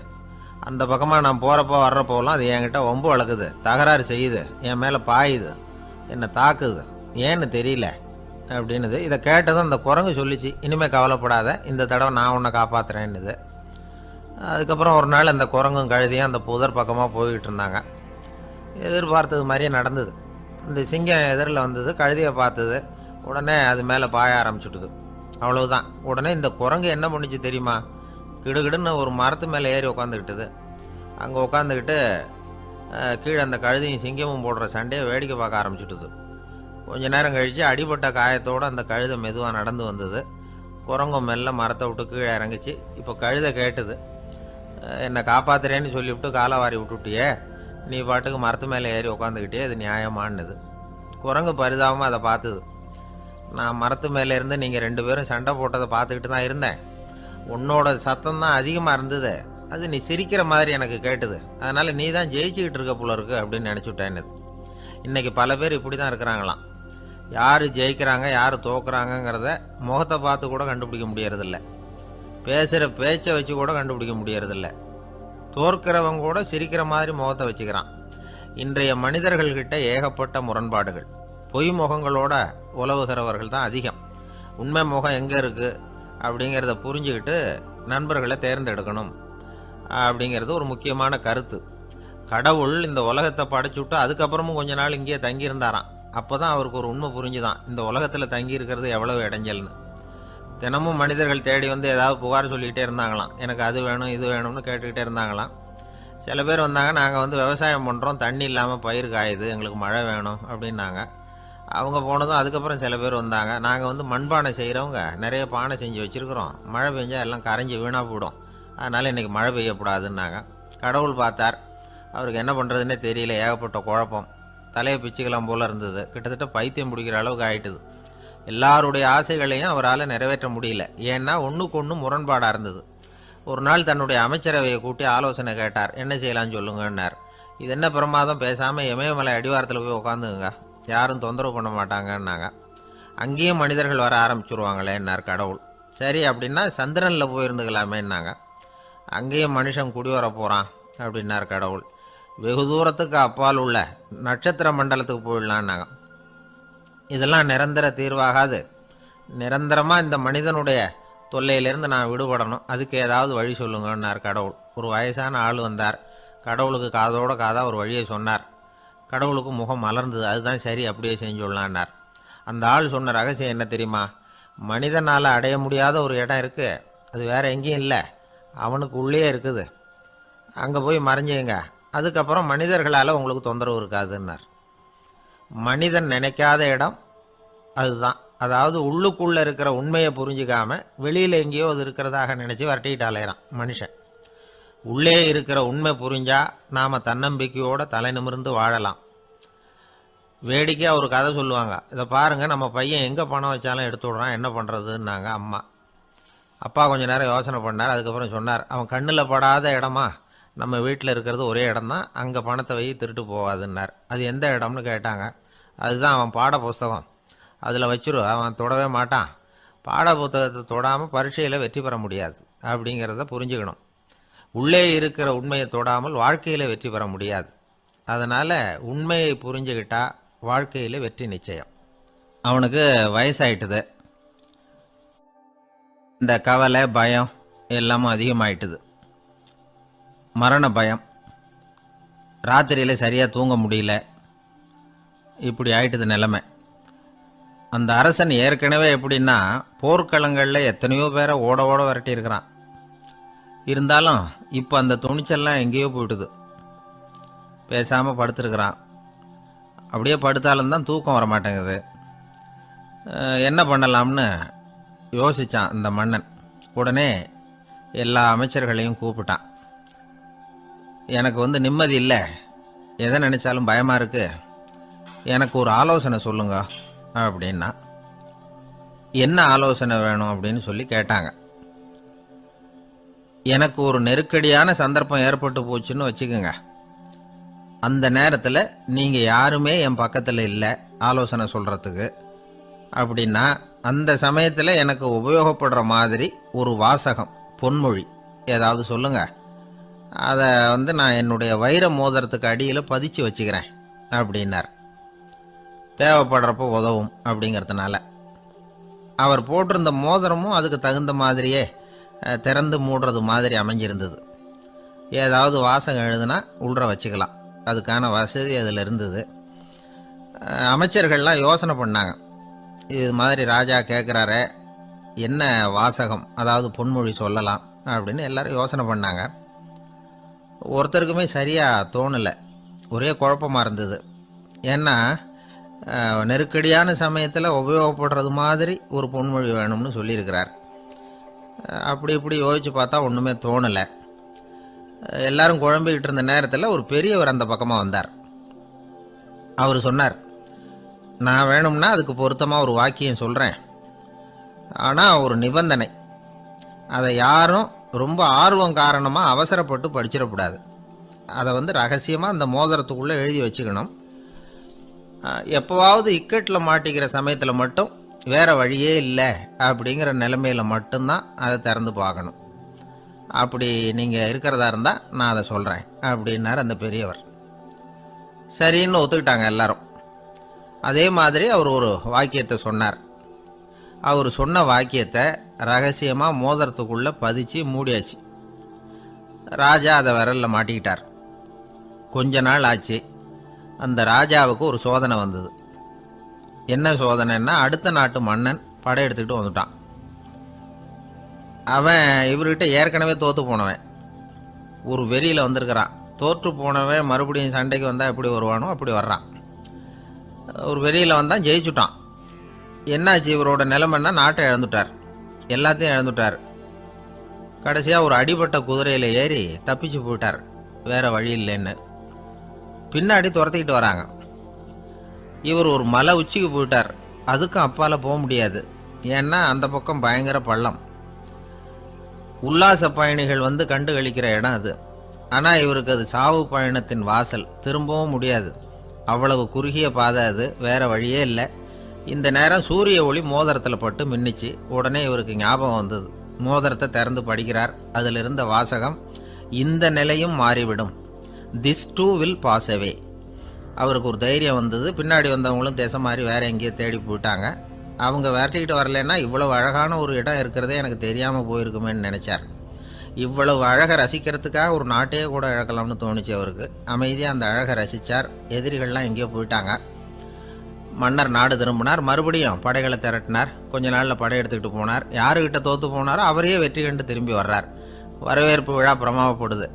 A: அந்த பக்கமாக நான் போகிறப்போ வர்றப்போலாம் அது என்கிட்ட வம்பு வளர்க்குது, தகராறு செய்யுது, என் மேலே பாயுது, என்னை தாக்குது, ஏன்னு தெரியல அப்படின்னுது. இதை கேட்டதும் அந்த குரங்கு சொல்லிச்சு, இனிமேல் கவலைப்படாத, இந்த தடவை நான் உன்னை காப்பாற்றுறேன்னுது. அதுக்கப்புறம் ஒரு நாள் அந்த குரங்கும் கழுதியும் அந்த புதர் பக்கமாக போய்கிட்டு இருந்தாங்க. எதிர்பார்த்தது மாதிரியே நடந்தது. இந்த சிங்கம் எதிரில் வந்தது, கழுதியை பார்த்தது, உடனே அது மேலே பாய ஆரம்பிச்சுட்டுது. அவ்வளவுதான். உடனே இந்த குரங்கு என்ன பண்ணிச்சு தெரியுமா, கிடுகிடுன்னு ஒரு மரத்து மேலே ஏறி உட்காந்துக்கிட்டுது. அங்கே உட்காந்துக்கிட்டு கீழே அந்த கழுதியும் சிங்கமும் போடுற சண்டையை வேடிக்கை பார்க்க ஆரம்பிச்சுட்டுது. கொஞ்ச நேரம் கழித்து அடிபட்ட காயத்தோடு அந்த கழுதை மெதுவாக நடந்து வந்தது. குரங்கும் மெல்ல மரத்தை விட்டு கீழே இறங்கிச்சு. இப்போ கழுதை கேட்டுது, என்னை காப்பாத்துறேன்னு சொல்லிவிட்டு காலை வாரி விட்டுட்டியே, நீ பாட்டுக்கு மரத்து மேலே ஏறி உட்காந்துக்கிட்டே, அது நியாயமானது. குரங்கு பரிதாபமாக அதை பார்த்துது. நான் மரத்து மேலே இருந்து நீங்கள் 2 பேரும் சண்டை போட்டதை பார்த்துக்கிட்டு தான் இருந்தேன். உன்னோட சத்தம் தான் அதிகமாக இருந்தது, அது நீ சிரிக்கிற மாதிரி எனக்கு கேட்டுது, அதனால் நீ தான் ஜெயிச்சுக்கிட்டு இருக்க போல இருக்கு அப்படின்னு நினச்சிவிட்டேன்னு. இன்றைக்கி பல பேர் இப்படி தான் இருக்கிறாங்களாம். யார் ஜெயிக்கிறாங்க யார் தோக்குறாங்கங்கிறத முகத்தை பார்த்து கூட கண்டுபிடிக்க முடியறதில்ல, பேசுகிற பேச்சை வச்சு கூட கண்டுபிடிக்க முடியறதில்ல. தோற்கிறவங்க கூட சிரிக்கிற மாதிரி முகத்தை வச்சுக்கிறான். இன்றைய மனிதர்கள்கிட்ட ஏகப்பட்ட முரண்பாடுகள். பொய் முகங்களோட உலவுகிறவர்கள் தான் அதிகம். உண்மை முகம் எங்கே இருக்குது அப்படிங்கிறத புரிஞ்சுக்கிட்டு நண்பர்களை தேர்ந்தெடுக்கணும் அப்படிங்கிறது ஒரு முக்கியமான கருத்து. கடவுள் இந்த உலகத்தை படைச்சுட்டு அதுக்கப்புறமும் கொஞ்ச நாள் இங்கேயே தங்கியிருந்தாராம். அப்போ தான் அவருக்கு ஒரு உண்மை புரிஞ்சுதான், இந்த உலகத்தில் தங்கி இருக்கிறது எவ்வளவு இடைஞ்சல்னு. தினமும் மனிதர்கள் தேடி வந்து ஏதாவது புகார் சொல்லிக்கிட்டே இருந்தாங்களாம், எனக்கு அது வேணும் இது வேணும்னு கேட்டுக்கிட்டே இருந்தாங்களாம். சில பேர் வந்தாங்க, நாங்கள் வந்து விவசாயம் பண்ணுறோம், தண்ணி இல்லாமல் பயிர் காயுது, எங்களுக்கு மழை வேணும் அப்படின்னாங்க. அவங்க போனதும் அதுக்கப்புறம் சில பேர் வந்தாங்க, நாங்கள் வந்து மண்பானை செய்கிறவங்க, நிறைய பானை செஞ்சு வச்சுருக்குறோம், மழை பெஞ்சால் எல்லாம் கரைஞ்சி வீணாக போயிடும், அதனால் இன்றைக்கி மழை பெய்யக்கூடாதுன்னாங்க. கடவுள் பார்த்தார், அவருக்கு என்ன பண்ணுறதுன்னே தெரியல, ஏகப்பட்ட குழப்பம், தலையை பிச்சுக்கலாம் போல் இருந்தது, கிட்டத்தட்ட பைத்தியம் பிடிக்கிற அளவுக்கு ஆயிட்டுது. எல்லாருடைய ஆசைகளையும் அவரால் நிறைவேற்ற முடியல, ஏன்னா ஒன்றுக்கு ஒன்று முரண்பாடாக இருந்தது. ஒரு நாள் தன்னுடைய அமைச்சரவையை கூட்டி ஆலோசனை கேட்டார், என்ன செய்யலான்னு சொல்லுங்கன்னார். இது என்ன பிரமாதம், பேசாமல் இமயமலை அடிவாரத்தில் போய் உட்காந்துங்க, யாரும் தொந்தரவு பண்ண மாட்டாங்கன்னாங்க. அங்கேயும் மனிதர்கள் வர ஆரம்பிச்சுருவாங்களேன்னார் கடவுள். சரி அப்படின்னா சந்திரனில் போயிருந்துக்கலாமேன்னாங்க. அங்கேயும் மனுஷன் குடி வர போகிறான் அப்படின்னார் கடவுள். வெகு தூரத்துக்கு அப்பால் உள்ள நட்சத்திர மண்டலத்துக்கு போயிடலான்னாங்க. இதெல்லாம் நிரந்தர தீர்வாகாது, நிரந்தரமாக இந்த மனிதனுடைய தொல்லையிலேருந்து நான் விடுபடணும், அதுக்கு ஏதாவது வழி சொல்லுங்கன்னார் கடவுள். ஒரு வயசான ஆள் வந்தார், கடவுளுக்கு காதோட காதாக ஒரு வழியை சொன்னார். கடவுளுக்கு முகம் மலர்ந்தது, அதுதான் சரி, அப்படியே செஞ்சுடலான்னார். அந்த ஆள் சொன்ன ரகசியம் என்ன தெரியுமா, மனிதனால் அடைய முடியாத ஒரு இடம் இருக்குது, அது வேறு எங்கேயும் இல்லை, அவனுக்கு உள்ளே இருக்குது, அங்கே போய் மறைஞ்சிங்க, அதுக்கப்புறம் மனிதர்களால் உங்களுக்கு தொந்தரவு இருக்காதுன்னார். மனிதன் நினைக்காத இடம் அதுதான். அதாவது உள்ளுக்குள்ளே இருக்கிற உண்மையை புரிஞ்சிக்காம வெளியில் எங்கேயோ அது இருக்கிறதாக நினச்சி வரட்டிக்கிட்டு அலையிறான் மனுஷன். உள்ளே இருக்கிற உண்மை புரிஞ்சா நாம் தன்னம்பிக்கையோடு தலை நிமிர்ந்து வாழலாம். வேடிக்கையாக ஒரு கதை சொல்லுவாங்க, இதை பாருங்கள், நம்ம பையன் எங்கே பணம் வச்சாலும் எடுத்து விடுறான், என்ன பண்ணுறதுன்னாங்க அம்மா. அப்பா கொஞ்சம் நேரம் யோசனை பண்ணார், அதுக்கப்புறம் சொன்னார், அவன் கண்ணில் படாத இடமா, நம்ம வீட்டில் இருக்கிறது ஒரே இடம் தான், அங்கே பணத்தை வை திருட்டு போகாதுன்னார். அது எந்த இடம்னு கேட்டாங்க. அதுதான் அவன் பாட புஸ்தகம், அதில் வச்சிரு, அவன் தொடவே மாட்டான், பாட புத்தகத்தை தொடாமல் பரீட்சையில் வெற்றி பெற முடியாது அப்படிங்கிறத புரிஞ்சுக்கணும். உள்ளே இருக்கிற உண்மையை தொடாமல் வாழ்க்கையில் வெற்றி பெற முடியாது. அதனால் உண்மையை புரிஞ்சுக்கிட்டால் வாழ்க்கையில் வெற்றி நிச்சயம். அவனுக்கு வயசாயிட்டுது. இந்த கவலை பயம் எல்லாமும் அதிகமாயிட்டுது. மரண பயம், ராத்திரியில் சரியாக தூங்க முடியல, இப்படி ஆயிட்டுது நிலைமை. அந்த அரசன் ஏற்கனவே எப்படின்னா போர்க்களங்களில் எத்தனையோ பேரை ஓட ஓட விரட்டியிருக்கிறான். இருந்தாலும் இப்போ அந்த துணிச்சல்லாம் எங்கேயோ போயிட்டுது. பேசாமல் படுத்துருக்கிறான். அப்படியே படுத்தாலும் தான் தூக்கம் வர மாட்டேங்குது. என்ன பண்ணலாம்னு யோசித்தான் இந்த மன்னன். உடனே எல்லா அமைச்சர்களையும் கூப்பிட்டான். எனக்கு நிம்மதி இல்லை, எதை நினச்சாலும் பயமாக இருக்குது, எனக்கு ஒரு ஆலோசனை சொல்லுங்க அப்படின்னா. என்ன ஆலோசனை வேணும் அப்படின்னு சொல்லி கேட்டாங்க. எனக்கு ஒரு நெருக்கடியான சந்தர்ப்பம் ஏற்பட்டு போச்சுன்னு வச்சுக்கோங்க. அந்த நேரத்தில் நீங்கள் யாருமே என் பக்கத்தில் இல்லை ஆலோசனை சொல்கிறதுக்கு அப்படின்னா, அந்த சமயத்தில் எனக்கு உபயோகப்படுற மாதிரி ஒரு வாசகம், பொன்மொழி ஏதாவது சொல்லுங்கள். அதை நான் என்னுடைய வைர மோதிரத்துக்கு அடியில் பதிச்சு வச்சுக்கிறேன் அப்படின்னார். தேவைப்படுறப்போ உதவும் அப்படிங்கிறதுனால. அவர் போட்டிருந்த மோதிரமும் அதுக்கு தகுந்த மாதிரியே திறந்து மூடுறது மாதிரி அமைஞ்சிருந்தது. ஏதாவது வாசகம் எழுதுனா உள்ற வச்சுக்கலாம், அதுக்கான வசதி அதில் இருந்தது. அமைச்சர்கள்லாம் யோசனை பண்ணாங்க. இது மாதிரி ராஜா கேட்குறாரே, என்ன வாசகம், அதாவது பொன்மொழி சொல்லலாம் அப்படின்னு எல்லாரும் யோசனை பண்ணாங்க. ஒருத்தருக்குமே சரியாக தோணலை, ஒரே குழப்பமாக இருந்தது. ஏன்னா நெருக்கடியான சமயத்தில் உபயோகப்படுறது மாதிரி ஒரு பொன்மொழி வேணும்னு சொல்லியிருக்கிறார். அப்படி இப்படி யோசித்து பார்த்தா ஒன்றுமே தோணலை. எல்லாரும் குழம்பிக்கிட்டு இருந்த நேரத்தில் ஒரு பெரியவர் அந்த பக்கமாக வந்தார். அவர் சொன்னார், நான் வேணும்னா அதுக்கு பொருத்தமாக ஒரு வாக்கியம் சொல்கிறேன், ஆனால் ஒரு நிபந்தனை. அதை யாரும் ரொம்ப ஆர்வம் காரணமாக அவசரப்பட்டு படிச்சிடக்கூடாது. அதை ரகசியமாக அந்த மோதிரத்துக்குள்ளே எழுதி வச்சுக்கணும். எப்போவாவது இக்கட்டில் மாட்டிக்கிற சமயத்தில் மட்டும் வேறு வழியே இல்லை அப்படிங்கிற நிலைமையில் மட்டும்தான் அதை திறந்து பார்க்கணும். அப்படி நீங்கள் இருக்கிறதா இருந்தால் நான் அதை சொல்கிறேன் அப்படின்னார் அந்த பெரியவர். சரின்னு ஒத்துக்கிட்டாங்க எல்லாரும். அதே மாதிரி அவர் ஒரு வாக்கியத்தை சொன்னார். அவர் சொன்ன வாக்கியத்தை ரகசியமாக மோதிரத்துக்குள்ளே பதிச்சு மூடியாச்சு. ராஜா அதை விரலில் மாட்டிக்கிட்டார். கொஞ்ச நாள் ஆச்சு. அந்த ராஜாவுக்கு ஒரு சோதனை வந்தது. என்ன சோதனைன்னா, அடுத்த நாட்டு மன்னன் படையெடுத்துக்கிட்டு வந்துட்டான். அவன் இவர்கிட்ட ஏற்கனவே தோற்று போனவன், ஒரு வெறியில் வந்திருக்கிறான். தோற்று போனவன் மறுபடியும் சண்டைக்கு வந்தால் எப்படி வருவானோ அப்படி வர்றான். ஒரு வெறியில் வந்தான், ஜெயிச்சுட்டான். என்னாச்சு இவரோட நிலைமைன்னா, நாட்டை இழந்துட்டார், எல்லாத்தையும் இழந்துட்டார். கடைசியாக ஒரு அடிபட்ட குதிரையில் ஏறி தப்பிச்சு போயிட்டார், வேறு வழி இல்லைன்னு. பின்னாடி துரத்திக்கிட்டு வராங்க. இவர் ஒரு மலை உச்சிக்கு போயிட்டார். அதுக்கும் அப்பால் போக முடியாது, ஏன்னா அந்த பக்கம் பயங்கர பள்ளம். உல்லாச பயணிகள் கண்டு கழிக்கிற இடம் அது. ஆனால் இவருக்கு அது சாவு பயணத்தின் வாசல், திரும்பவும் முடியாது. அவ்வளவு குறுகிய பாதை அது, வேறு வழியே இல்லை. இந்த நேரம் சூரிய ஒளி மோதிரத்தில் பட்டு மின்னிச்சு. உடனே இவருக்கு ஞாபகம் வந்தது. மோதிரத்தை திறந்து படிக்கிறார். அதில் இருந்த வாசகம், இந்த நிலையும் மாறிவிடும், this too will pass away. அவருக்கு ஒரு தைரியம் வந்தது. பின்னாடி வந்தவங்களும் திசை மாதிரி வேறு எங்கேயோ தேடி போயிட்டாங்க. அவங்க விரட்டிக்கிட்டு வரலன்னா இவ்வளவு அழகான ஒரு இடம் இருக்கிறதே எனக்கு தெரியாமல் போயிருக்குமேன்னு நினச்சார். இவ்வளவு அழகை ரசிக்கிறதுக்காக ஒரு நாட்டையே கூட இழக்கலாம்னு தோணுச்சு அவருக்கு. அமைதியாக அந்த அழகை ரசித்தார். எதிரிகள்லாம் எங்கேயோ போயிட்டாங்க. மன்னர் நாடு திரும்பினார். மறுபடியும் படைகளை திரட்டினார். கொஞ்ச நாளில் படை எடுத்துக்கிட்டு போனார். யாருக்கிட்ட தோற்று போனாரோ அவரையே வெற்றி கண்டு திரும்பி வர்றார். வரவேற்பு விழா பிரமாவப்படுது.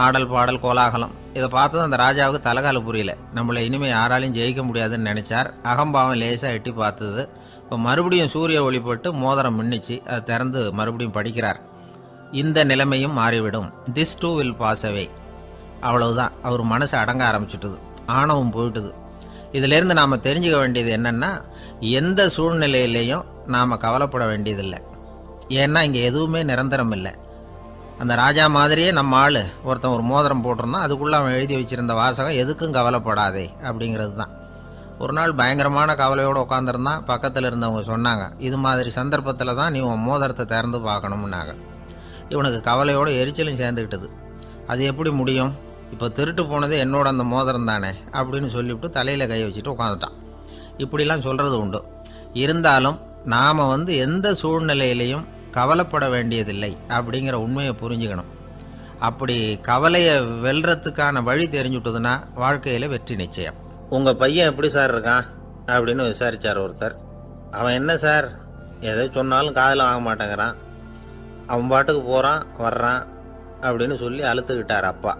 A: ஆடல் பாடல் கோலாகலம். இதை பார்த்ததும் அந்த ராஜாவுக்கு தலைகால புரியல. நம்மளை இனிமேல் யாராலையும் ஜெயிக்க முடியாதுன்னு நினச்சார். அகம்பாவம் லேசாக எட்டி பார்த்தது. இப்போ மறுபடியும் சூரிய ஒளிப்பட்டு மோதிரம் மின்னிச்சு. அதை திறந்து மறுபடியும் படிக்கிறார். இந்த நிலைமையும் மாறிவிடும், this too will pass away. அவ்வளவுதான். அவர் மனசு அடங்க ஆரம்பிச்சுட்டுது, ஆணவம் போயிட்டுது. இதிலேருந்து நாம் தெரிஞ்சுக்க வேண்டியது என்னென்னா, எந்த சூழ்நிலையிலையும் நாம் கவலைப்பட வேண்டியதில்லை. ஏன்னா இங்கே எதுவுமே நிரந்தரம் இல்லை. அந்த ராஜா மாதிரியே நம்ம ஆள் ஒருத்தன் ஒரு மோதிரம் போட்டிருந்தான், அதுக்குள்ளே அவன் எழுதி வச்சுருந்த வாசகம், எதுக்கும் கவலைப்படாதே அப்படிங்கிறது தான். ஒரு நாள் பயங்கரமான கவலையோடு உட்காந்துருந்தான். பக்கத்தில் இருந்தவங்க சொன்னாங்க, இது மாதிரி சந்தர்ப்பத்தில் தான் நீ உன் மோதிரத்தை திறந்து பார்க்கணும்னாங்க. இவனுக்கு கவலையோடு எரிச்சலும் சேர்ந்துக்கிட்டது. அது எப்படி முடியும், இப்போ திருட்டு போனது என்னோட அந்த மோதிரம் தானே அப்படின்னு சொல்லிவிட்டு தலையில் கை வச்சுட்டு உட்காந்துட்டான். இப்படிலாம் சொல்கிறது உண்டு. இருந்தாலும் நாம் எந்த சூழ்நிலையிலையும் கவலைப்பட வேண்டியதில்லை அப்படிங்கிற உண்மையை புரிஞ்சுக்கணும். அப்படி கவலையை வெல்றதுக்கான வழி தெரிஞ்சுட்டதுன்னா வாழ்க்கையில் வெற்றி நிச்சயம். உங்கள் பையன் எப்படி சார் இருக்கான் அப்படின்னு விசாரித்தார் ஒருத்தர். அவன் என்ன சார், எதை சொன்னாலும் காதில் வாங்க மாட்டேங்கிறான், அவன் பாட்டுக்கு போகிறான் வர்றான் அப்படின்னு சொல்லி அழுத்துக்கிட்டார் அப்பா.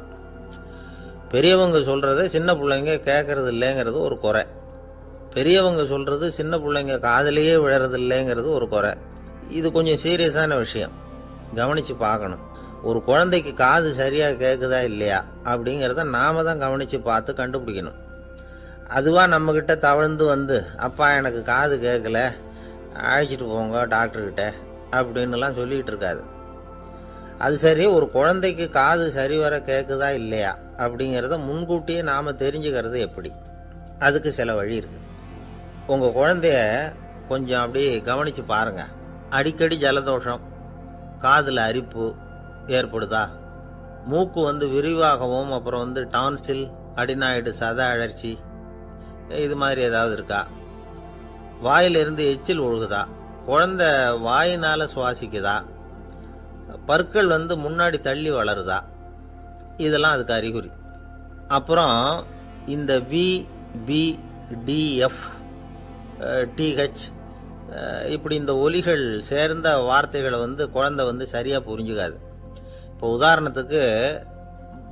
A: பெரியவங்க சொல்கிறத சின்ன பிள்ளைங்க கேட்கறது இல்லைங்கிறது ஒரு குறை. பெரியவங்க சொல்கிறது சின்ன பிள்ளைங்க காதிலேயே விழறது இல்லைங்கிறது ஒரு குறை. இது கொஞ்சம் சீரியஸான விஷயம், கவனித்து பார்க்கணும். ஒரு குழந்தைக்கு காது சரியாக கேட்குதா இல்லையா அப்படிங்கிறத நாம் தான் கவனித்து பார்த்து கண்டுபிடிக்கணும். அதுவாக நம்மக்கிட்ட தவழ்ந்து அப்பா எனக்கு காது கேட்கல, அழைச்சிட்டு போங்க டாக்டர்கிட்ட அப்படின்னுலாம் சொல்லிகிட்டு இருக்காது. அது சரி, ஒரு குழந்தைக்கு காது சரிவர கேட்குதா இல்லையா அப்படிங்கிறத முன்கூட்டியே நாம் தெரிஞ்சுக்கிறது எப்படி? அதுக்கு சில வழி இருக்குது. உங்கள் குழந்தைய கொஞ்சம் அப்படி கவனித்து பாருங்கள். அடிக்கடி ஜலதோஷம், காதில் அரிப்பு ஏற்படுதா, மூக்கு விரிவாகவும் அப்புறம் டான்சில், அடினாய்டு, சத அழற்சி இது மாதிரி ஏதாவது இருக்கா, வாயிலிருந்து எச்சில் ஒழுகுதா, குழந்தை வாயினால் சுவாசிக்குதா, பற்கள் முன்னாடி தள்ளி வளருதா, இதெல்லாம் அதுக்கு அறிகுறி. அப்புறம் இந்த VBDF TH இப்படி இந்த ஒலிகள் சேர்ந்த வார்த்தைகளை குழந்தை சரியாக புரிஞ்சுக்காது. இப்போ உதாரணத்துக்கு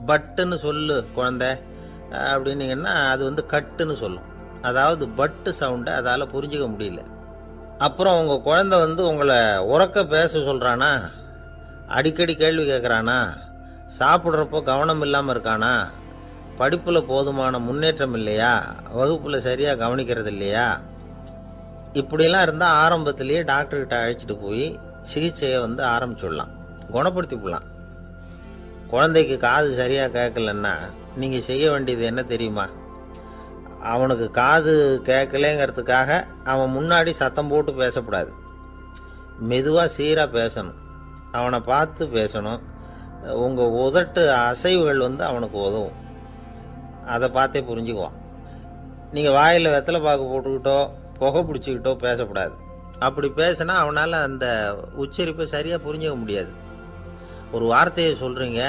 A: பட்டுன்னு சொல்லு குழந்தை அப்படின்னீங்கன்னா அது கட்டுன்னு சொல்லும். அதாவது பட்டு சவுண்டை அதால் புரிஞ்சுக்க முடியல. அப்புறம் உங்கள் குழந்தை உங்களை உறக்க பேச சொல்கிறானா, அடிக்கடி கேள்வி கேட்குறானா, சாப்பிட்றப்போ கவனம் இல்லாமல் இருக்கானா, படிப்பில் போதுமான முன்னேற்றம் இல்லையா, வகுப்பில் சரியாக கவனிக்கிறது இல்லையா, இப்படிலாம் இருந்தால் ஆரம்பத்திலேயே டாக்டர்கிட்ட அழைச்சிட்டு போய் சிகிச்சையை ஆரம்பிச்சுடலாம், குணப்படுத்திவிடலாம். குழந்தைக்கு காது சரியாக கேட்கலன்னா நீங்கள் செய்ய வேண்டியது என்ன தெரியுமா? அவனுக்கு காது கேட்கலேங்கிறதுக்காக அவன் முன்னாடி சத்தம் போட்டு பேசக்கூடாது. மெதுவாக சீராக பேசணும், அவனை பார்த்து பேசணும். உங்கள் உதட்டு அசைவுகள் அவனுக்கு உதவும், அதை பார்த்தே புரிஞ்சுக்குவான். நீங்கள் வாயில் வெத்தலை பாக்கு போட்டுக்கிட்டோ புகை பிடிச்சிக்கிட்டோ பேசக்கூடாது. அப்படி பேசினா அவனால் அந்த உச்சரிப்பை சரியாக புரிஞ்சுக்க முடியாது. ஒரு வார்த்தையை சொல்கிறீங்க,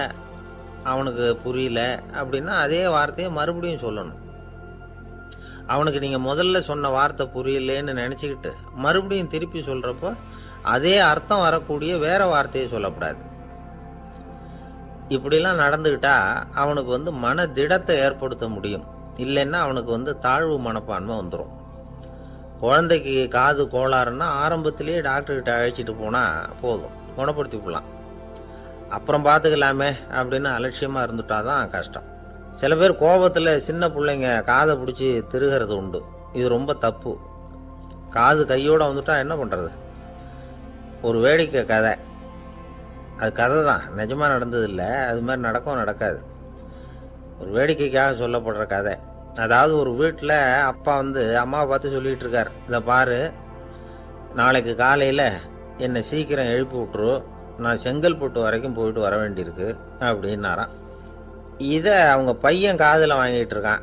A: அவனுக்கு புரியல அப்படின்னா அதே வார்த்தையை மறுபடியும் சொல்லணும். அவனுக்கு நீங்கள் முதல்ல சொன்ன வார்த்தை புரியலேன்னு நினச்சிக்கிட்டு மறுபடியும் திருப்பி சொல்கிறப்போ அதே அர்த்தம் வரக்கூடிய வேற வார்த்தையை சொல்லக்கூடாது. இப்படிலாம் நடந்துக்கிட்டா அவனுக்கு மன திடத்தை ஏற்படுத்த முடியும். இல்லைன்னா அவனுக்கு தாழ்வு மனப்பான்மை வந்துடும். குழந்தைக்கு காது கோளாறுன்னா ஆரம்பத்திலேயே டாக்டர்கிட்ட அழைச்சிட்டு போனால் போதும், குணப்படுத்தி விடலாம். அப்புறம் பார்த்துக்கலாமே அப்படின்னு அலட்சியமாக இருந்துட்டாதான் கஷ்டம். சில பேர் கோபத்தில் சின்ன பிள்ளைங்க காதை பிடிச்சி திருகிறது உண்டு. இது ரொம்ப தப்பு. காது கையோடு வந்துட்டா என்ன பண்ணுறது? ஒரு வேடிக்கை கதை, அது கதை தான், நிஜமாக நடந்ததில்லை, அது மாதிரி நடக்காது. ஒரு வேடிக்கைக்காக சொல்லப்படுற கதை. அதாவது ஒரு வீட்டில் அப்பா அம்மாவை பார்த்து சொல்லிகிட்டு இருக்கார், இதை பாரு, நாளைக்கு காலையில் என்னை சீக்கிரம் எழுப்பி விட்டுரு, நான் செங்கல்பட்டு வரைக்கும் போயிட்டு வர வேண்டியிருக்கு அப்படின்னாராம். இதை அவங்க பையன் காதில் வாங்கிட்டு இருக்கான்.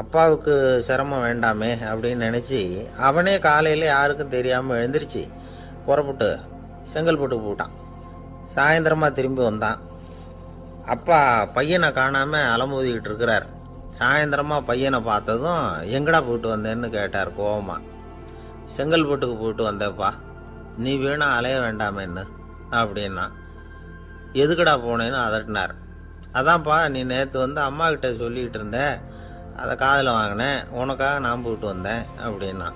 A: அப்பாவுக்கு சிரமம் வேண்டாமே அப்படின்னு நினச்சி அவனே காலையில் யாருக்கும் தெரியாமல் எழுந்திரிச்சு புறப்பட்டு செங்கல்பட்டு போட்டான். சாயந்தரமாக திரும்பி வந்தான். அப்பா பையனை காணாமல் அலமோதிக்கிட்டு இருக்கிறார். சாயந்தரமாக பையனை பார்த்ததும் எங்கடா போயிட்டு வந்தேன்னு கேட்டார் கோவமா. செங்கல்பட்டுக்கு போயிட்டு வந்தேப்பா, நீ வீணா அலைய வேண்டாமேன்னு அப்படின்னா. எதுக்கடா போனேன்னு அதட்டினார். அதான்ப்பா, நீ நேற்று அம்மா கிட்ட சொல்லிக்கிட்டு இருந்த, அதை காதில் வாங்கினேன், உனக்காக நான் போயிட்டு வந்தேன் அப்படின்னா.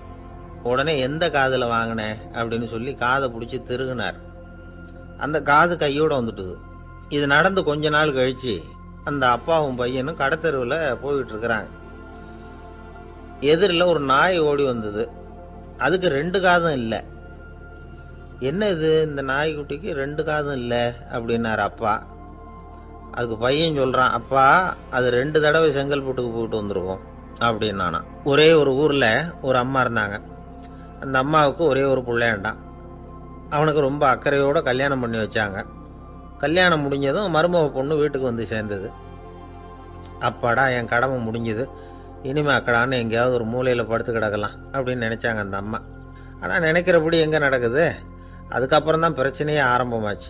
A: உடனே எந்த காதில் வாங்கினேன் அப்படின்னு சொல்லி காதை பிடிச்சி திருகுனார். அந்த காது கையோடு வந்துட்டுது. இது நடந்து கொஞ்ச நாள் கழித்து அந்த அப்பாவும் பையனும் கடத்தெருவில் போயிட்டு இருக்கிறாங்க. எதிரில் ஒரு நாய் ஓடி வந்தது. அதுக்கு 2 காதும் இல்லை. என்ன இது, இந்த நாய்க்குட்டிக்கு 2 காதும் இல்லை அப்படின்னார் அப்பா. அதுக்கு பையன் சொல்கிறான், அப்பா அது 2 தடவை செங்கல்பட்டுக்கு போயிட்டு வந்திருக்கோம் அப்படின்னானா. ஒரே ஒரு ஊரில் ஒரு அம்மா இருந்தாங்க. அந்த அம்மாவுக்கு ஒரே ஒரு பிள்ளையாண்டான். அவனுக்கு ரொம்ப அக்கறையோடு கல்யாணம் பண்ணி வச்சாங்க. கல்யாணம் முடிஞ்சதும் மருமக பொண்ணு வீட்டுக்கு வந்து சேர்ந்தது. அப்பாடா, என் கடமை முடிஞ்சது, இனிமே அக்கடான்னு எங்கேயாவது ஒரு மூலையில் படுத்து கிடக்கலாம் அப்படின்னு நினச்சாங்க அந்த அம்மா. ஆனால் நினைக்கிறபடி எங்கே நடக்குது? அதுக்கப்புறம் தான் பிரச்சனையே ஆரம்பமாச்சு.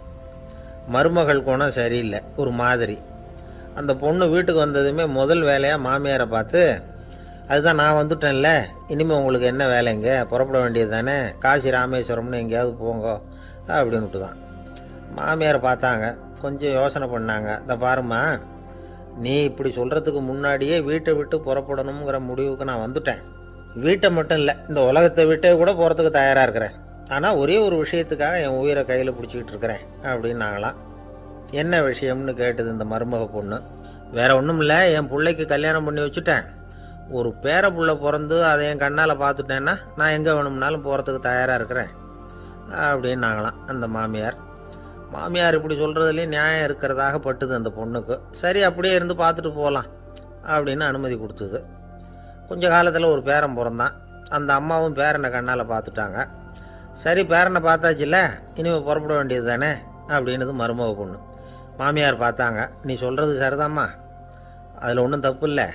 A: மருமகள் குணம் சரியில்லை, ஒரு மாதிரி. அந்த பொண்ணு வீட்டுக்கு வந்ததுமே முதல் வேலையாக மாமியாரை பார்த்து, அதுதான் நான் வந்துட்டேன்ல, இனிமேல் உங்களுக்கு என்ன வேலைங்க, புறப்பட வேண்டியது தானே, காசி ராமேஸ்வரம்னு எங்கேயாவது போங்க அப்படின்னுட்டு தான். மாமியாரை பார்த்தாங்க, கொஞ்சம் யோசனை பண்ணாங்க. இந்த பாருமா, நீ இப்படி சொல்கிறதுக்கு முன்னாடியே வீட்டை விட்டு புறப்படணுங்கிற முடிவுக்கு நான் வந்துட்டேன். வீட்டை மட்டும் இல்லை, இந்த உலகத்தை விட்டே கூட போகிறதுக்கு தயாராக இருக்கிறேன். ஆனால் ஒரே ஒரு விஷயத்துக்காக என் உயிரை கையில் பிடிச்சிக்கிட்டு இருக்கிறேன் அப்படின்னாங்களாம். என்ன விஷயம்னு கேட்டது இந்த மருமக பொண்ணு. வேற ஒன்றும் இல்லை, என் பிள்ளைக்கு கல்யாணம் பண்ணி வச்சுட்டேன். ஒரு பேர புள்ள பிறந்து அதை என் கண்ணால் பார்த்துட்டேன்னா நான் எங்கே வேணும்னாலும் போகிறதுக்கு தயாராக இருக்கிறேன் அப்படின்னாங்களாம் அந்த மாமியார். மாமியார் இப்படி சொல்கிறதுலேயும் நியாயம் இருக்கிறதாக பட்டுது அந்த பொண்ணுக்கு. சரி, அப்படியே இருந்து பார்த்துட்டு போகலாம் அப்படின்னு அனுமதி கொடுத்தது. கொஞ்ச காலத்தில் ஒரு பேரன் பிறந்தான். அந்த அம்மாவும் பேரனை கண்ணால் பார்த்துட்டாங்க. சரி, பேரனை பார்த்தாச்சுல்ல, இனிமேல் புறப்பட வேண்டியது தானே அப்படின்னது மருமக பொண்ணு. மாமியார் பார்த்தாங்க, நீ சொல்கிறது சரிதாம்மா, அதில் ஒன்றும் தப்பு இல்லை.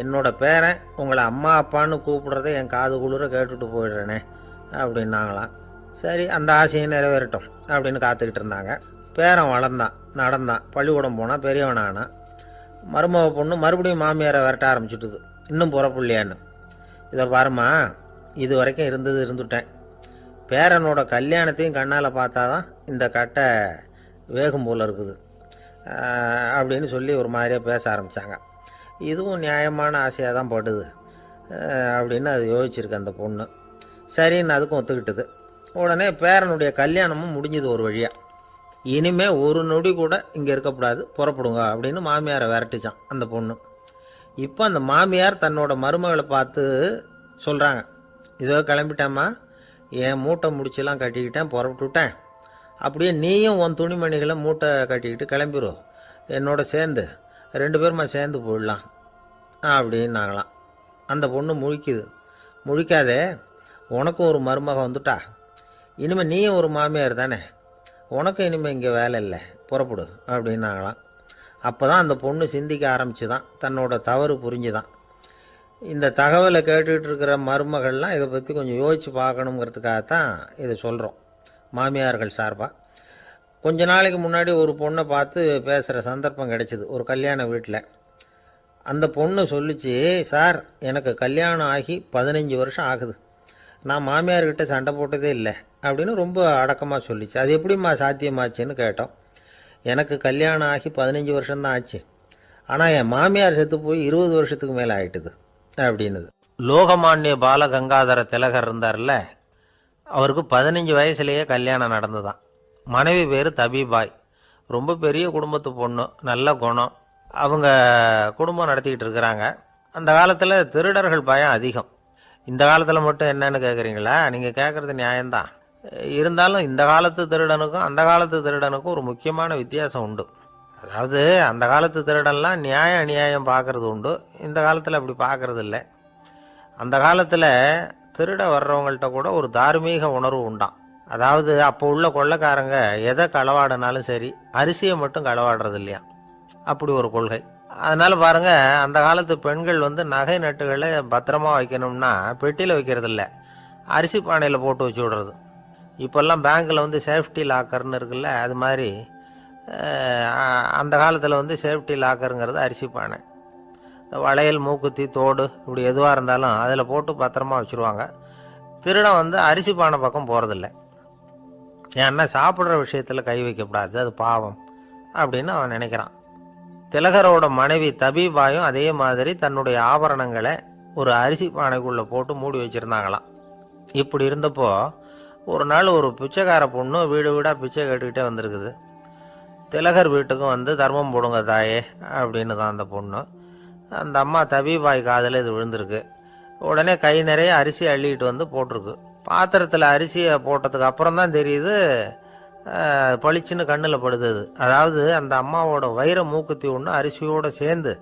A: என்னோட பேரன் உங்களை அம்மா அப்பான்னு கூப்பிடுறதை என் காது குளிர கேட்டுட்டு போயிடுறேனே அப்படின்னாங்களாம். சரி, அந்த ஆசையை நிறைவேறட்டும் அப்படின்னு காத்துக்கிட்டு இருந்தாங்க. பேரன் வளர்ந்தான், நடந்தான், பள்ளிக்கூடம் போனால் பெரியவனானான். மருமக பொண்ணு மறுபடியும் மாமியாரை விரட்ட ஆரம்பிச்சுட்டுது, இன்னும் புறப்புள்ளையான்னு. இதை பாருமா, இது வரைக்கும் இருந்துட்டேன். பேரனோட கல்யாணத்தையும் கண்ணால் பார்த்தா தான் இந்த கட்டை வேகும் போல் இருக்குது அப்படின்னு சொல்லி ஒரு மாதிரியாக பேச ஆரம்பித்தாங்க. இதுவும் நியாயமான ஆசையாக தான் படுது அப்படின்னு அது யோசிச்சிருக்கு அந்த பொண்ணு. சரின்னு அதுக்கும் ஒத்துக்கிட்டது. உடனே பேரனுடைய கல்யாணமும் முடிஞ்சது ஒரு வழியாக. இனிமே ஒரு நொடி கூட இங்கே இருக்கக்கூடாது, புறப்படுங்க அப்படின்னு மாமியாரை விரட்டிச்சான் அந்த பொண்ணு. இப்போ அந்த மாமியார் தன்னோட மருமகளை பார்த்து சொல்கிறாங்க, இதோ கிளம்பிட்டேம்மா, என் மூட்டை முடிச்செல்லாம் கட்டிக்கிட்டேன், புறப்பட்டுவிட்டேன். அப்படியே நீயும் உன் துணிமணிகளை மூட்டை கட்டிக்கிட்டு கிளம்பிடும், என்னோட சேர்ந்து 2 பேருமா சேர்ந்து போயிடலாம் அப்படின்னாங்களாம். அந்த பொண்ணு முழிக்குது. முழிக்காதே, உனக்கும் ஒரு மருமக வந்துட்டா, இனிமேல் நீயும் ஒரு மாமியார் தானே, உனக்கும் இனிமேல் இங்கே வேலை இல்லை, புறப்படு அப்படின்னாங்களாம். அப்போ தான் அந்த பொண்ணு சிந்திக்க ஆரம்பிச்சுதான், தன்னோட தவறு புரிஞ்சுதான். இந்த தகவலை கேட்டுக்கிட்டு இருக்கிற மருமகள்லாம் இதை பற்றி கொஞ்சம் யோசித்து பார்க்கணுங்கிறதுக்காகத்தான் இதை சொல்கிறோம் மாமியார்கள் சார்பாக. கொஞ்ச நாளைக்கு முன்னாடி ஒரு பொண்ணை பார்த்து பேசுகிற சந்தர்ப்பம் கிடைச்சிது ஒரு கல்யாண வீட்டில். அந்த பொண்ணு சொல்லிச்சு, சார் எனக்கு கல்யாணம் ஆகி 15 வருஷம் ஆகுது, நான் மாமியார்கிட்ட சண்டை போட்டதே இல்லை அப்படின்னு ரொம்ப அடக்கமாக சொல்லிச்சு. அது எப்படிம்மா சாத்தியமாச்சுன்னு கேட்டோம். எனக்கு கல்யாணம் ஆகி 15 வருஷம்தான் ஆச்சு, ஆனால் என் மாமியார் செத்து போய் 20 வருஷத்துக்கு மேலே ஆயிட்டுது அப்படின்னுது. லோகமானிய பாலகங்காதர திலகர் இருந்தார்ல, அவருக்கு 15 வயசுலேயே கல்யாணம் நடந்துதான். மனைவி பேர் தபிபாய், ரொம்ப பெரிய குடும்பத்து பொண்ணு, நல்ல குணம். அவங்க குடும்பம் நடத்திக்கிட்டு இருக்கிறாங்க. அந்த காலத்தில் திருடர்கள் பயம் அதிகம். இந்த காலத்தில் மட்டும் என்னன்னு கேட்குறீங்களா? நீங்கள் கேட்குறது நியாயம்தான். இருந்தாலும் இந்த காலத்து திருடனுக்கும் அந்த காலத்து திருடனுக்கும் ஒரு முக்கியமான வித்தியாசம் உண்டு. அதாவது அந்த காலத்து திருடன்லாம் நியாயம் அநியாயம் பார்க்குறது உண்டு, இந்த காலத்தில் அப்படி பார்க்குறது இல்லை. அந்த காலத்தில் திருட வர்றவங்கள்ட்ட கூட ஒரு தார்மீக உணர்வு உண்டாம். அதாவது அப்போ உள்ள கொள்ளைக்காரங்க எதை களவாடினாலும் சரி, அரிசியை மட்டும் களவாடுறது இல்லையா, அப்படி ஒரு கொள்கை. அதனால் பாருங்கள், அந்த காலத்து பெண்கள் நகை நட்டுகளை பத்திரமா வைக்கணும்னா பெட்டியில் வைக்கிறதில்ல, அரிசி பானையில் போட்டு வச்சு விடுறது. இப்போல்லாம் பேங்க்கில் சேஃப்டி லாக்கர்னு இருக்குல்ல, அது மாதிரி அந்த காலத்தில் சேஃப்டி லாக்கருங்கிறது அரிசி பானை. வளையல், மூக்குத்தி, தோடு இப்படி எதுவாக இருந்தாலும் அதில் போட்டு பத்திரமா வச்சுருவாங்க. திருடன் அரிசி பானை பக்கம் போகிறதில்ல. ஏன்னா சாப்பிட்ற விஷயத்தில் கை வைக்கக்கூடாது, அது பாவம் அப்படின்னு அவன் நினைக்கிறான். திலகரோட மனைவி தபிபாயும் அதே மாதிரி தன்னுடைய ஆபரணங்களை ஒரு அரிசி பானைக்குள்ளே போட்டு மூடி வச்சுருந்தாங்களாம். இப்படி இருந்தப்போ ஒரு நாள் ஒரு பிச்சைக்கார பொண்ணு வீடு வீடாக பிச்சை கேட்டுக்கிட்டே வந்திருக்குது. திலகர் வீட்டுக்கும் தர்மம் போடுங்க தாயே அப்படின்னு தான் அந்த பொண்ணு. அந்த அம்மா தபிபாய் காதில் இது விழுந்திருக்கு. உடனே கை நிறைய அரிசி அள்ளிக்கிட்டு போட்டிருக்கு. பாத்திரத்தில் அரிசியை போட்டதுக்கு அப்புறம் தான் தெரியுது, பளிச்சுன்னு கண்ணில் படுது. அதாவது அந்த அம்மாவோட வைர மூக்குத்தி ஒன்று அரிசியோடு சேர்ந்து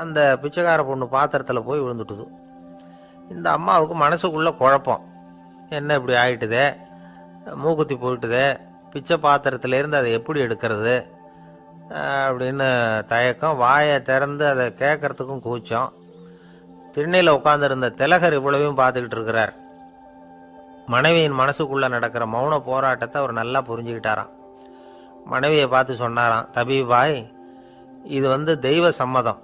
A: அந்த பிச்சைக்கார பொண்ணு பாத்திரத்தில் போய் விழுந்துட்டுது. இந்த அம்மாவுக்கு மனசுக்குள்ளே குழப்பம், என்ன இப்படி ஆகிட்டுதே, மூக்குத்தி போயிட்டுதே, பிச்சை பாத்திரத்துலேருந்து அதை எப்படி எடுக்கிறது அப்படின்னு தயக்கம், வாயை திறந்து அதை கேட்கறதுக்கும் கூச்சம். திண்ணையில் உட்கார்ந்திருந்த திலகர் இவ்வளவையும் பார்த்துக்கிட்டு இருக்கிறார். மனைவியின் மனசுக்குள்ள நடக்கிற மௌன போராட்டத்தை அவர் நல்லா புரிஞ்சுக்கிட்டாராம். மனைவியை பார்த்து சொன்னாராம், தபீபாய், இது தெய்வ சம்மதம்.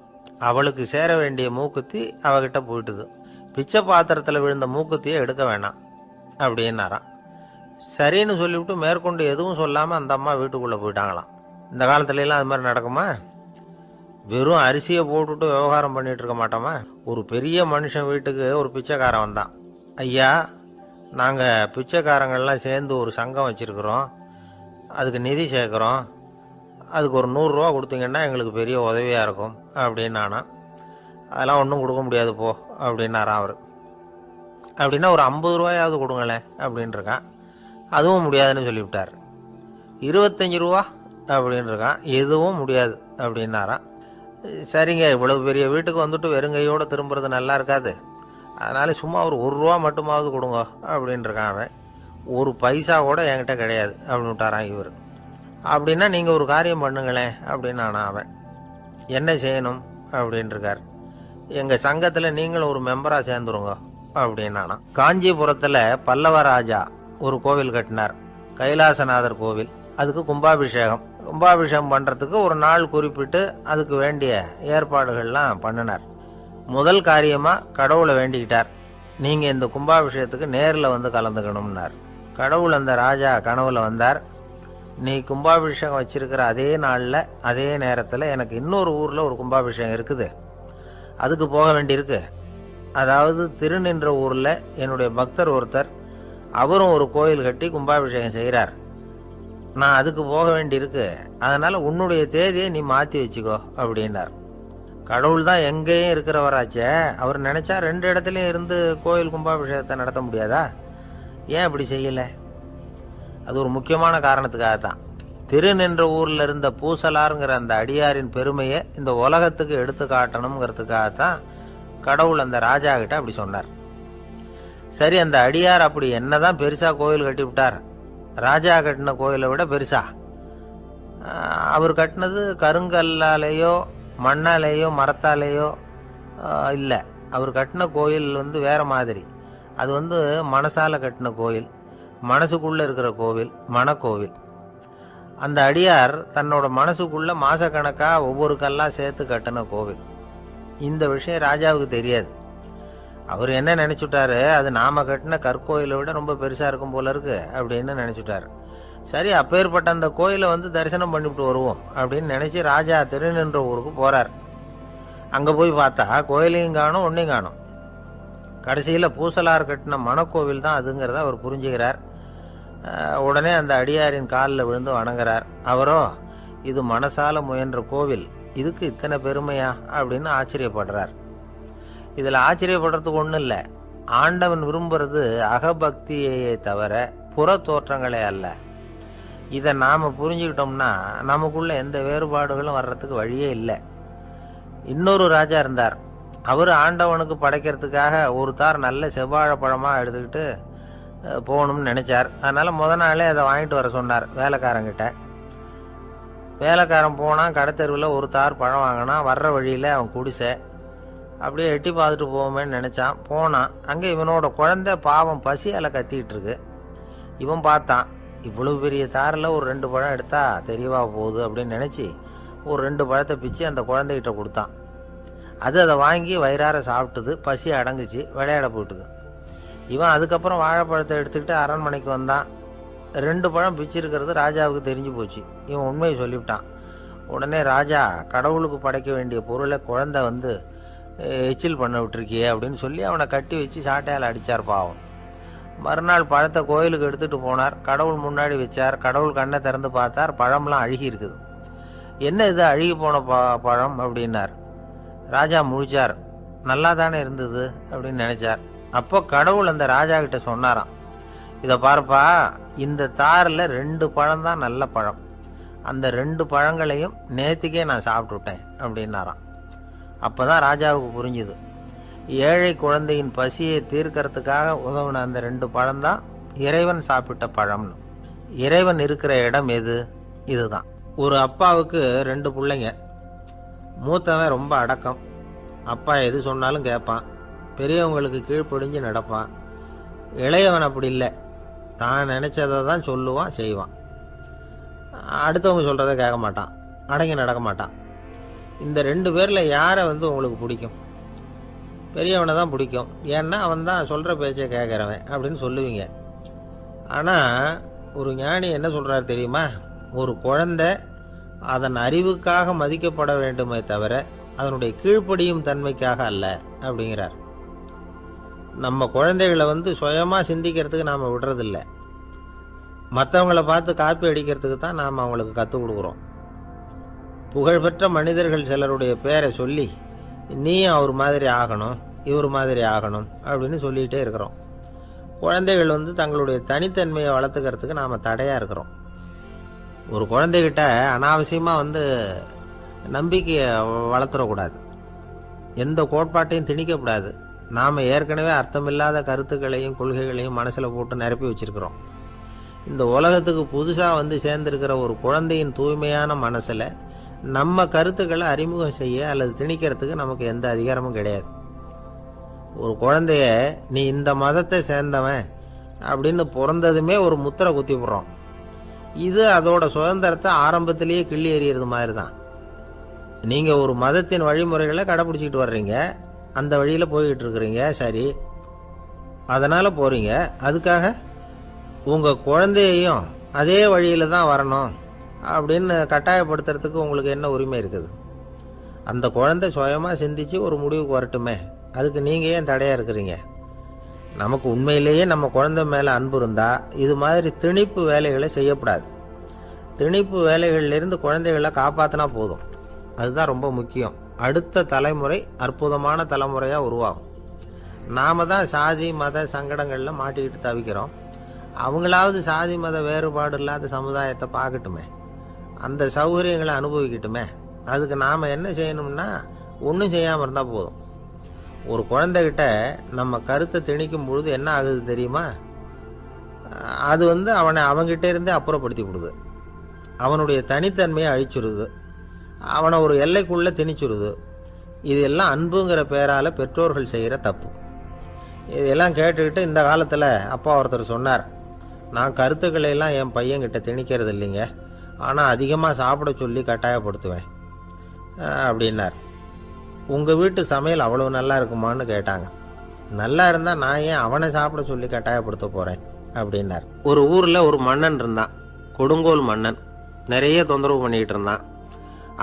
A: அவளுக்கு சேர வேண்டிய மூக்குத்தி அவகிட்ட போயிட்டுது. பிச்சை பாத்திரத்தில் விழுந்த மூக்குத்தியை எடுக்க வேணாம் அப்படின்னாராம். சரின்னு சொல்லிவிட்டு மேற்கொண்டு எதுவும் சொல்லாமல் அந்த அம்மா வீட்டுக்குள்ளே போயிட்டாங்களாம். இந்த காலத்துலலாம் அது மாதிரி நடக்குமா? வெறும் அரிசியை போட்டுட்டு விவகாரம் பண்ணிட்டு இருக்க மாட்டோமா? ஒரு பெரிய மனுஷன் வீட்டுக்கு ஒரு பிச்சைக்காரன் வந்தான். ஐயா, நாங்கள் பிச்சைக்காரங்கள்லாம் சேர்ந்து ஒரு சங்கம் வச்சுருக்குறோம், அதுக்கு நிதி சேர்க்குறோம், அதுக்கு ஒரு 100 ரூபா கொடுத்தீங்கன்னா எங்களுக்கு பெரிய உதவியாக இருக்கும் அப்படின்னானா. அதெல்லாம் ஒன்றும் கொடுக்க முடியாது போ அப்படின்னாரான் அவர். அப்படின்னா ஒரு 50 ரூபாயாவது கொடுங்களேன் அப்படின்ட்டுருக்கான். அதுவும் முடியாதுன்னு சொல்லிவிட்டார். 25 ரூபா அப்படின்ட்டுருக்கான். எதுவும் முடியாது அப்படின்னாரான். சரிங்க, இவ்வளவு பெரிய வீட்டுக்கு வந்துட்டு வெறுங்கையோடு திரும்புறது நல்லா இருக்காது, அதனால சும்மா ஒரு 1 ரூபா மட்டுமாவது கொடுங்க அப்படின்ட்டுருக்கான் அவன். ஒரு பைசா கூட என்கிட்ட கிடையாது அப்படின்னு விட்டாரான் இவர். அப்படின்னா நீங்கள் ஒரு காரியம் பண்ணுங்களேன் அப்படின்னானா அவன். என்ன செய்யணும் அப்படின்ட்டுருக்கார். எங்கள் சங்கத்தில் நீங்களும் ஒரு மெம்பராக சேர்ந்துருங்க அப்படின்னானா. காஞ்சிபுரத்தில் பல்லவ ராஜா ஒரு கோவில் கட்டினார், கைலாசநாதர் கோவில். அதுக்கு கும்பாபிஷேகம் பண்ணுறதுக்கு ஒரு நாள் குறிப்பிட்டு அதுக்கு வேண்டிய ஏற்பாடுகள்லாம் பண்ணினார். முதல் காரியமாக கடவுளை வேண்டிக்கிட்டார், நீங்கள் இந்த கும்பாபிஷேகத்துக்கு நேரில் வந்து கலந்துக்கணும்னார். கடவுள் அந்த ராஜா கனவுல வந்தார். நீ கும்பாபிஷேகம் வச்சிருக்கிற அதே நாளில் அதே நேரத்தில் எனக்கு இன்னொரு ஊரில் ஒரு கும்பாபிஷேகம் இருக்குது, அதுக்கு போக வேண்டியிருக்கு. அதாவது திருநின்ற ஊரில் என்னுடைய பக்தர் ஒருத்தர், அவரும் ஒரு கோயில் கட்டி கும்பாபிஷேகம் செய்கிறார், நான் அதுக்கு போக வேண்டியிருக்கு, அதனால் உன்னுடைய தேதியை நீ மாற்றி வச்சுக்கோ அப்படின்னார். கடவுள் தான் எங்கேயும் இருக்கிறவராச்சே, அவர் நினச்சா 2 இடத்துலையும் இருந்து கோயில் கும்பாபிஷேகத்தை நடத்த முடியாதா? ஏன் அப்படி செய்யலை? அது ஒரு முக்கியமான காரணத்துக்காகத்தான். திருநின்ற ஊரில் இருந்த பூசலாருங்கிற அந்த அடியாரின் பெருமையை இந்த உலகத்துக்கு எடுத்து காட்டணுங்கிறதுக்காகத்தான் கடவுள் அந்த ராஜா கிட்ட அப்படி சொன்னார். சரி, அந்த அடியார் அப்படி என்னதான் பெருசாக கோயில் கட்டி விட்டார்? ராஜா கட்டின கோயிலை விட பெருசா? அவர் கட்டினது கருங்கல்லாலேயோ மண்ணாலேயோ மரத்தாலேயோ இல்லை. அவர் கட்டின கோயில் வேற மாதிரி. அது மனசால கட்டின கோயில், மனசுக்குள்ளே இருக்கிற கோவில், மனக்கோவில். அந்த அடியார் தன்னோட மனசுக்குள்ள மாசக்கணக்காக ஒவ்வொரு கல்லாக சேர்த்து கட்டின கோவில். இந்த விஷயம் ராஜாவுக்கு தெரியாது. அவர் என்ன நினச்சுட்டாரு, அது நாம கட்டின கற்கோயிலை விட ரொம்ப பெருசாக இருக்கும் போல இருக்கு அப்படின்னு நினச்சிட்டார். சரி, அப்பேற்பட்ட அந்த கோயிலை தரிசனம் பண்ணிவிட்டு வருவோம் அப்படின்னு நினச்சி ராஜா திருநின்ற ஊருக்கு போகிறார். அங்கே போய் பார்த்தா கோயிலையும் காணும், ஒன்றையும் காணும். கடைசியில் பூசலார் கட்டின மனக்கோவில் தான் அதுங்கிறத அவர் புரிஞ்சுக்கிறார். உடனே அந்த அடியாரின் காலில் விழுந்து வணங்குறார். அவரோ, இது மனசால முயன்ற கோவில், இதுக்கு இத்தனை பெருமையா அப்படின்னு ஆச்சரியப்படுறார். இதில் ஆச்சரியப்படுறதுக்கு ஒன்றும் இல்லை. ஆண்டவன் விரும்புறது அகபக்தியையே தவிர புற தோற்றங்களே அல்ல. இதை நாம் புரிஞ்சுக்கிட்டோம்னா நமக்குள்ள எந்த வேறுபாடுகளும் வர்றதுக்கு வழியே இல்லை. இன்னொரு ராஜா இருந்தார். அவர் ஆண்டவனுக்கு படைக்கிறதுக்காக ஒரு தார் நல்ல செவ்வாழைப்பழமாக எடுத்துக்கிட்டு போகணும்னு நினச்சார். அதனால் முத நாளே அதை வாங்கிட்டு வர சொன்னார் வேலைக்காரங்கிட்ட. வேலைக்காரன் போனால் கடைத்தெருவில் ஒரு தார் பழம் வாங்கினான். வர்ற வழியில் அவன் குடிசை. அப்படியே எட்டி பார்த்துட்டு போவோமேன்னு நினச்சான். போனான். அங்கே இவனோட குழந்தை பாவம் பசியால் கத்திக்கிட்டு இருக்கு. இவன் பார்த்தான், இவ்வளவு பெரிய தாரில் ஒரு 2 பழம் எடுத்தா தெரியவா போகுது அப்படின்னு நினச்சி ஒரு 2 பழத்தை பிச்சு அந்த குழந்தைகிட்ட கொடுத்தான். அதை வாங்கி வயிறார சாப்பிட்டுது. பசி அடங்குச்சு, விளையாட போட்டுது. இவன் அதுக்கப்புறம் வாழைப்பழத்தை எடுத்துக்கிட்டு அரண்மனைக்கு வந்தான். 2 பழம் பிச்சிருக்கிறது ராஜாவுக்கு தெரிஞ்சு போச்சு. இவன் உண்மையை சொல்லிவிட்டான். உடனே ராஜா, கடவுளுக்கு படைக்க வேண்டிய பொருளை குழந்தை எச்சில் பண்ண விட்டுருக்கியே அப்படின்னு சொல்லி அவனை கட்டி வச்சு சாட்டையால் அடித்தார் பாவம். மறுநாள் பழத்தை கோயிலுக்கு எடுத்துகிட்டு போனார். கடவுள் முன்னாடி வச்சார். கடவுள் கண்ணை திறந்து பார்த்தார், பழம்லாம் அழுகி இருக்குது. என்ன இது அழுகி போன பழம் அப்படின்னார். ராஜா முழிச்சார். நல்லா தானே இருந்தது அப்படின்னு நினச்சார். அப்போ கடவுள் அந்த ராஜா கிட்ட சொன்னாராம், இதை பார்ப்பா, இந்த தாரில் 2 பழம் தான் நல்ல பழம், அந்த 2 பழங்களையும் நேற்றுக்கே நான் சாப்பிட்டுட்டேன் அப்படின்னாராம். அப்போ தான் ராஜாவுக்கு புரிஞ்சுது, ஏழை குழந்தையின் பசியை தீர்க்கறதுக்காக உதவின அந்த 2 பழம்தான் இறைவன் சாப்பிட்ட பழம்னு. இறைவன் இருக்கிற இடம் எது? இதுதான். ஒரு அப்பாவுக்கு 2 பிள்ளைங்க. மூத்தவன் ரொம்ப அடக்கம். அப்பா எது சொன்னாலும் கேட்பான். பெரியவங்களுக்கு கீழ்ப்படிஞ்சு நடப்பான். இளையவன் அப்படி இல்லை, தான் நினச்சதை தான் சொல்லுவான், செய்வான். அடுத்தவங்க சொல்கிறத கேட்க மாட்டான், அடங்கி நடக்க மாட்டான். இந்த 2 பேரில் யாரை உங்களுக்கு பிடிக்கும்? பெரியவனை தான் பிடிக்கும். ஏன்னா அவன் தான் சொல்கிற பேச்சை கேட்குறவன் அப்படின்னு சொல்லுவீங்க. ஆனால் ஒரு ஞானி என்ன சொல்கிறார் தெரியுமா? ஒரு குழந்தை அதன் அறிவுக்காக மதிக்கப்பட வேண்டுமே தவிர அதனுடைய கீழ்ப்படியும் தன்மைக்காக அல்ல அப்படிங்கிறார். நம்ம குழந்தைகளை சுயமாக சிந்திக்கிறதுக்கு நாம் விடுறதில்ல. மற்றவங்களை பார்த்து காப்பி அடிக்கிறதுக்கு தான் நாம் அவங்களுக்கு கற்றுக் கொடுக்குறோம். புகழ்பெற்ற மனிதர்கள் சிலருடைய பேரை சொல்லி நீயும் அவர் மாதிரி ஆகணும், இவர் மாதிரி ஆகணும் அப்படின்னு சொல்லிகிட்டே இருக்கிறோம். குழந்தைகள் தங்களுடைய தனித்தன்மையை வளர்த்துக்கிறதுக்கு நாம் தடையாக இருக்கிறோம். ஒரு குழந்தைகிட்ட அனாவசியமாக நம்பிக்கையை வளர்த்துடக்கூடாது, எந்த கோட்பாட்டையும் திணிக்கக்கூடாது. நாம் ஏற்கனவே அர்த்தமில்லாத கருத்துக்களையும் கொள்கைகளையும் மனசில் போட்டு நிரப்பி வச்சுருக்கிறோம். இந்த உலகத்துக்கு புதுசாக சேர்ந்திருக்கிற ஒரு குழந்தையின் தூய்மையான மனசில் நம்ம கருத்துக்களை அறிமுகம் செய்ய அல்லது திணிக்கிறதுக்கு நமக்கு எந்த அதிகாரமும் கிடையாது. ஒரு குழந்தைய நீ இந்த மதத்தை சேர்ந்தவன் அப்படின்னு பிறந்ததுமே ஒரு முத்திரை குத்தி விடுறோம். இது அதோட சுதந்திரத்தை ஆரம்பத்திலேயே கிள்ளி எறிகிறது மாதிரி தான். நீங்கள் ஒரு மதத்தின் வழிமுறைகளை கடைப்பிடிச்சிக்கிட்டு வர்றீங்க, அந்த வழியில் போய்கிட்டு இருக்கிறீங்க, சரி, அதனால் போகிறீங்க. அதுக்காக உங்கள் குழந்தையையும் அதே வழியில் தான் வரணும் அப்படின்னு கட்டாயப்படுத்துறதுக்கு உங்களுக்கு என்ன உரிமை இருக்குது? அந்த குழந்தை சுயமாக சிந்திச்சு ஒரு முடிவுக்கு வரட்டுமே, அதுக்கு நீங்கள் ஏன் தடையாக இருக்கிறீங்க? நமக்கு உண்மையிலேயே நம்ம குழந்தை மேலே அன்பு இருந்தால் இது மாதிரி திணிப்பு வேலைகளை செய்யக்கூடாது. திணிப்பு வேலைகளிலிருந்து குழந்தைகளை காப்பாற்றினா போதும். அதுதான் ரொம்ப முக்கியம். அடுத்த தலைமுறை அற்புதமான தலைமுறையாக உருவாகும். நாம் தான் சாதி மத சங்கடங்களில் மாட்டிக்கிட்டு தவிக்கிறோம். அவங்களாவது சாதி மத வேறுபாடு இல்லாத சமுதாயத்தை பார்க்கட்டுமே, அந்த சௌகரியங்களை அனுபவிக்கட்டுமே. அதுக்கு நாம் என்ன செய்யணும்னா ஒன்றும் செய்யாமல் இருந்தால் போதும். ஒரு குழந்தைகிட்ட நம்ம கருத்தை திணிக்கும் பொழுது என்ன ஆகுது தெரியுமா? அது அவனை அவங்ககிட்ட இருந்தே அப்புறப்படுத்தி விடுது, அவனுடைய தனித்தன்மையை அழிச்சுடுது, அவனை ஒரு எல்லைக்குள்ளே திணிச்சுடுது. இதெல்லாம் அன்புங்கிற பேரால் பெற்றோர்கள் செய்கிற தப்பு. இதெல்லாம் கேட்டுக்கிட்டு இந்த காலத்தில் அப்பா ஒருத்தர் சொன்னார், நான் கருத்துக்களை எல்லாம் என் பையன்கிட்ட திணிக்கிறது இல்லைங்க, ஆனால் அதிகமாக சாப்பிட சொல்லி கட்டாயப்படுத்துவேன் அப்படின்னார். உங்கள் வீட்டு சமையல் அவ்வளோ நல்லா இருக்குமான்னு கேட்டாங்க. நல்லா இருந்தால் நான் ஏன் அவனை சாப்பிட சொல்லி கட்டாயப்படுத்த போகிறேன் அப்படின்னார். ஒரு ஊரில் ஒரு மன்னன் இருந்தான், கொடுங்கோல் மன்னன். நிறைய தொந்தரவு பண்ணிக்கிட்டு இருந்தான்.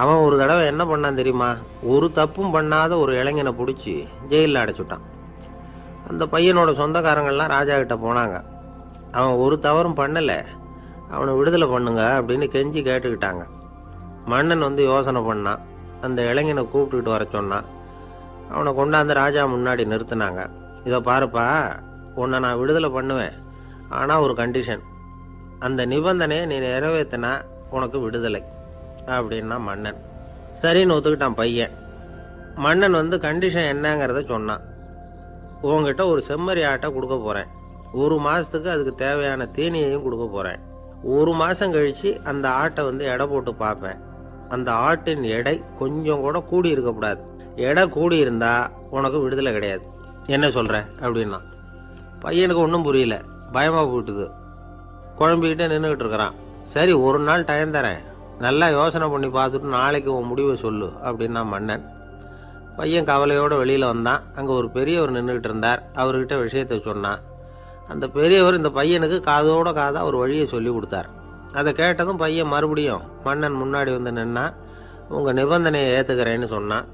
A: அவன் ஒரு தடவை என்ன பண்ணான் தெரியுமா? ஒரு தப்பும் பண்ணாத ஒரு இளைஞனை பிடிச்சி ஜெயிலில் அடைச்சுட்டான். அந்த பையனோட சொந்தக்காரங்கள்லாம் ராஜா கிட்ட போனாங்க. அவன் ஒரு தவறும் பண்ணலை, அவனை விடுதலை பண்ணுங்க அப்படின்னு கெஞ்சி கேட்டுக்கிட்டாங்க. மன்னன் யோசனை பண்ணான். அந்த இளைஞனை கூப்பிட்டுக்கிட்டு வர சொன்னான். அவனை கொண்டாந்து ராஜா முன்னாடி நிறுத்தினாங்க. இதை பாருப்பா, உன்னை நான் விடுதலை பண்ணுவேன், ஆனால் ஒரு கண்டிஷன். அந்த நிபந்தனையை நீ நிறைவேற்றினா உனக்கு விடுதலை அப்படின்னா மன்னன். சரின்னு ஒத்துக்கிட்டான் பையன். மன்னன் கண்டிஷன் என்னங்கிறத சொன்னான். உங்ககிட்ட ஒரு செம்மறி ஆட்டை கொடுக்க போகிறேன், 1 மாதத்துக்கு அதுக்கு தேவையான தீனியையும் கொடுக்க போகிறேன். 1 மாதம் கழித்து அந்த ஆட்டை எடை போட்டு பார்ப்பேன். அந்த ஆட்டின் எடை கொஞ்சம் கூட கூடி இருக்கக்கூடாது. எடை கூடி இருந்தால் உனக்கு விடுதலை கிடையாது. என்ன சொல்கிற அப்படின்னா. பையனுக்கு ஒன்றும் புரியல, பயமாக போட்டுது. குழம்பிக்கிட்டே நின்றுக்கிட்டு இருக்கிறான். சரி, 1 நாள் டைம் தரேன், நல்லா யோசனை பண்ணி பார்த்துட்டு நாளைக்கு உன் முடிவை சொல்லு அப்படின்னா மன்னன். பையன் கவலையோடு வெளியில் வந்தான். அங்கே ஒரு பெரியவர் நின்றுக்கிட்டு இருந்தார். அவர்கிட்ட விஷயத்தை சொன்னான். அந்த பெரியவர் இந்த பையனுக்கு காதோட காதாக ஒரு வழியை சொல்லி கொடுத்தார். அதை கேட்டதும் பையன் மறுபடியும் மன்னன் முன்னாடி நின்னா, உங்கள் நிபந்தனையை ஏற்றுக்கிறேன்னு சொன்னான்.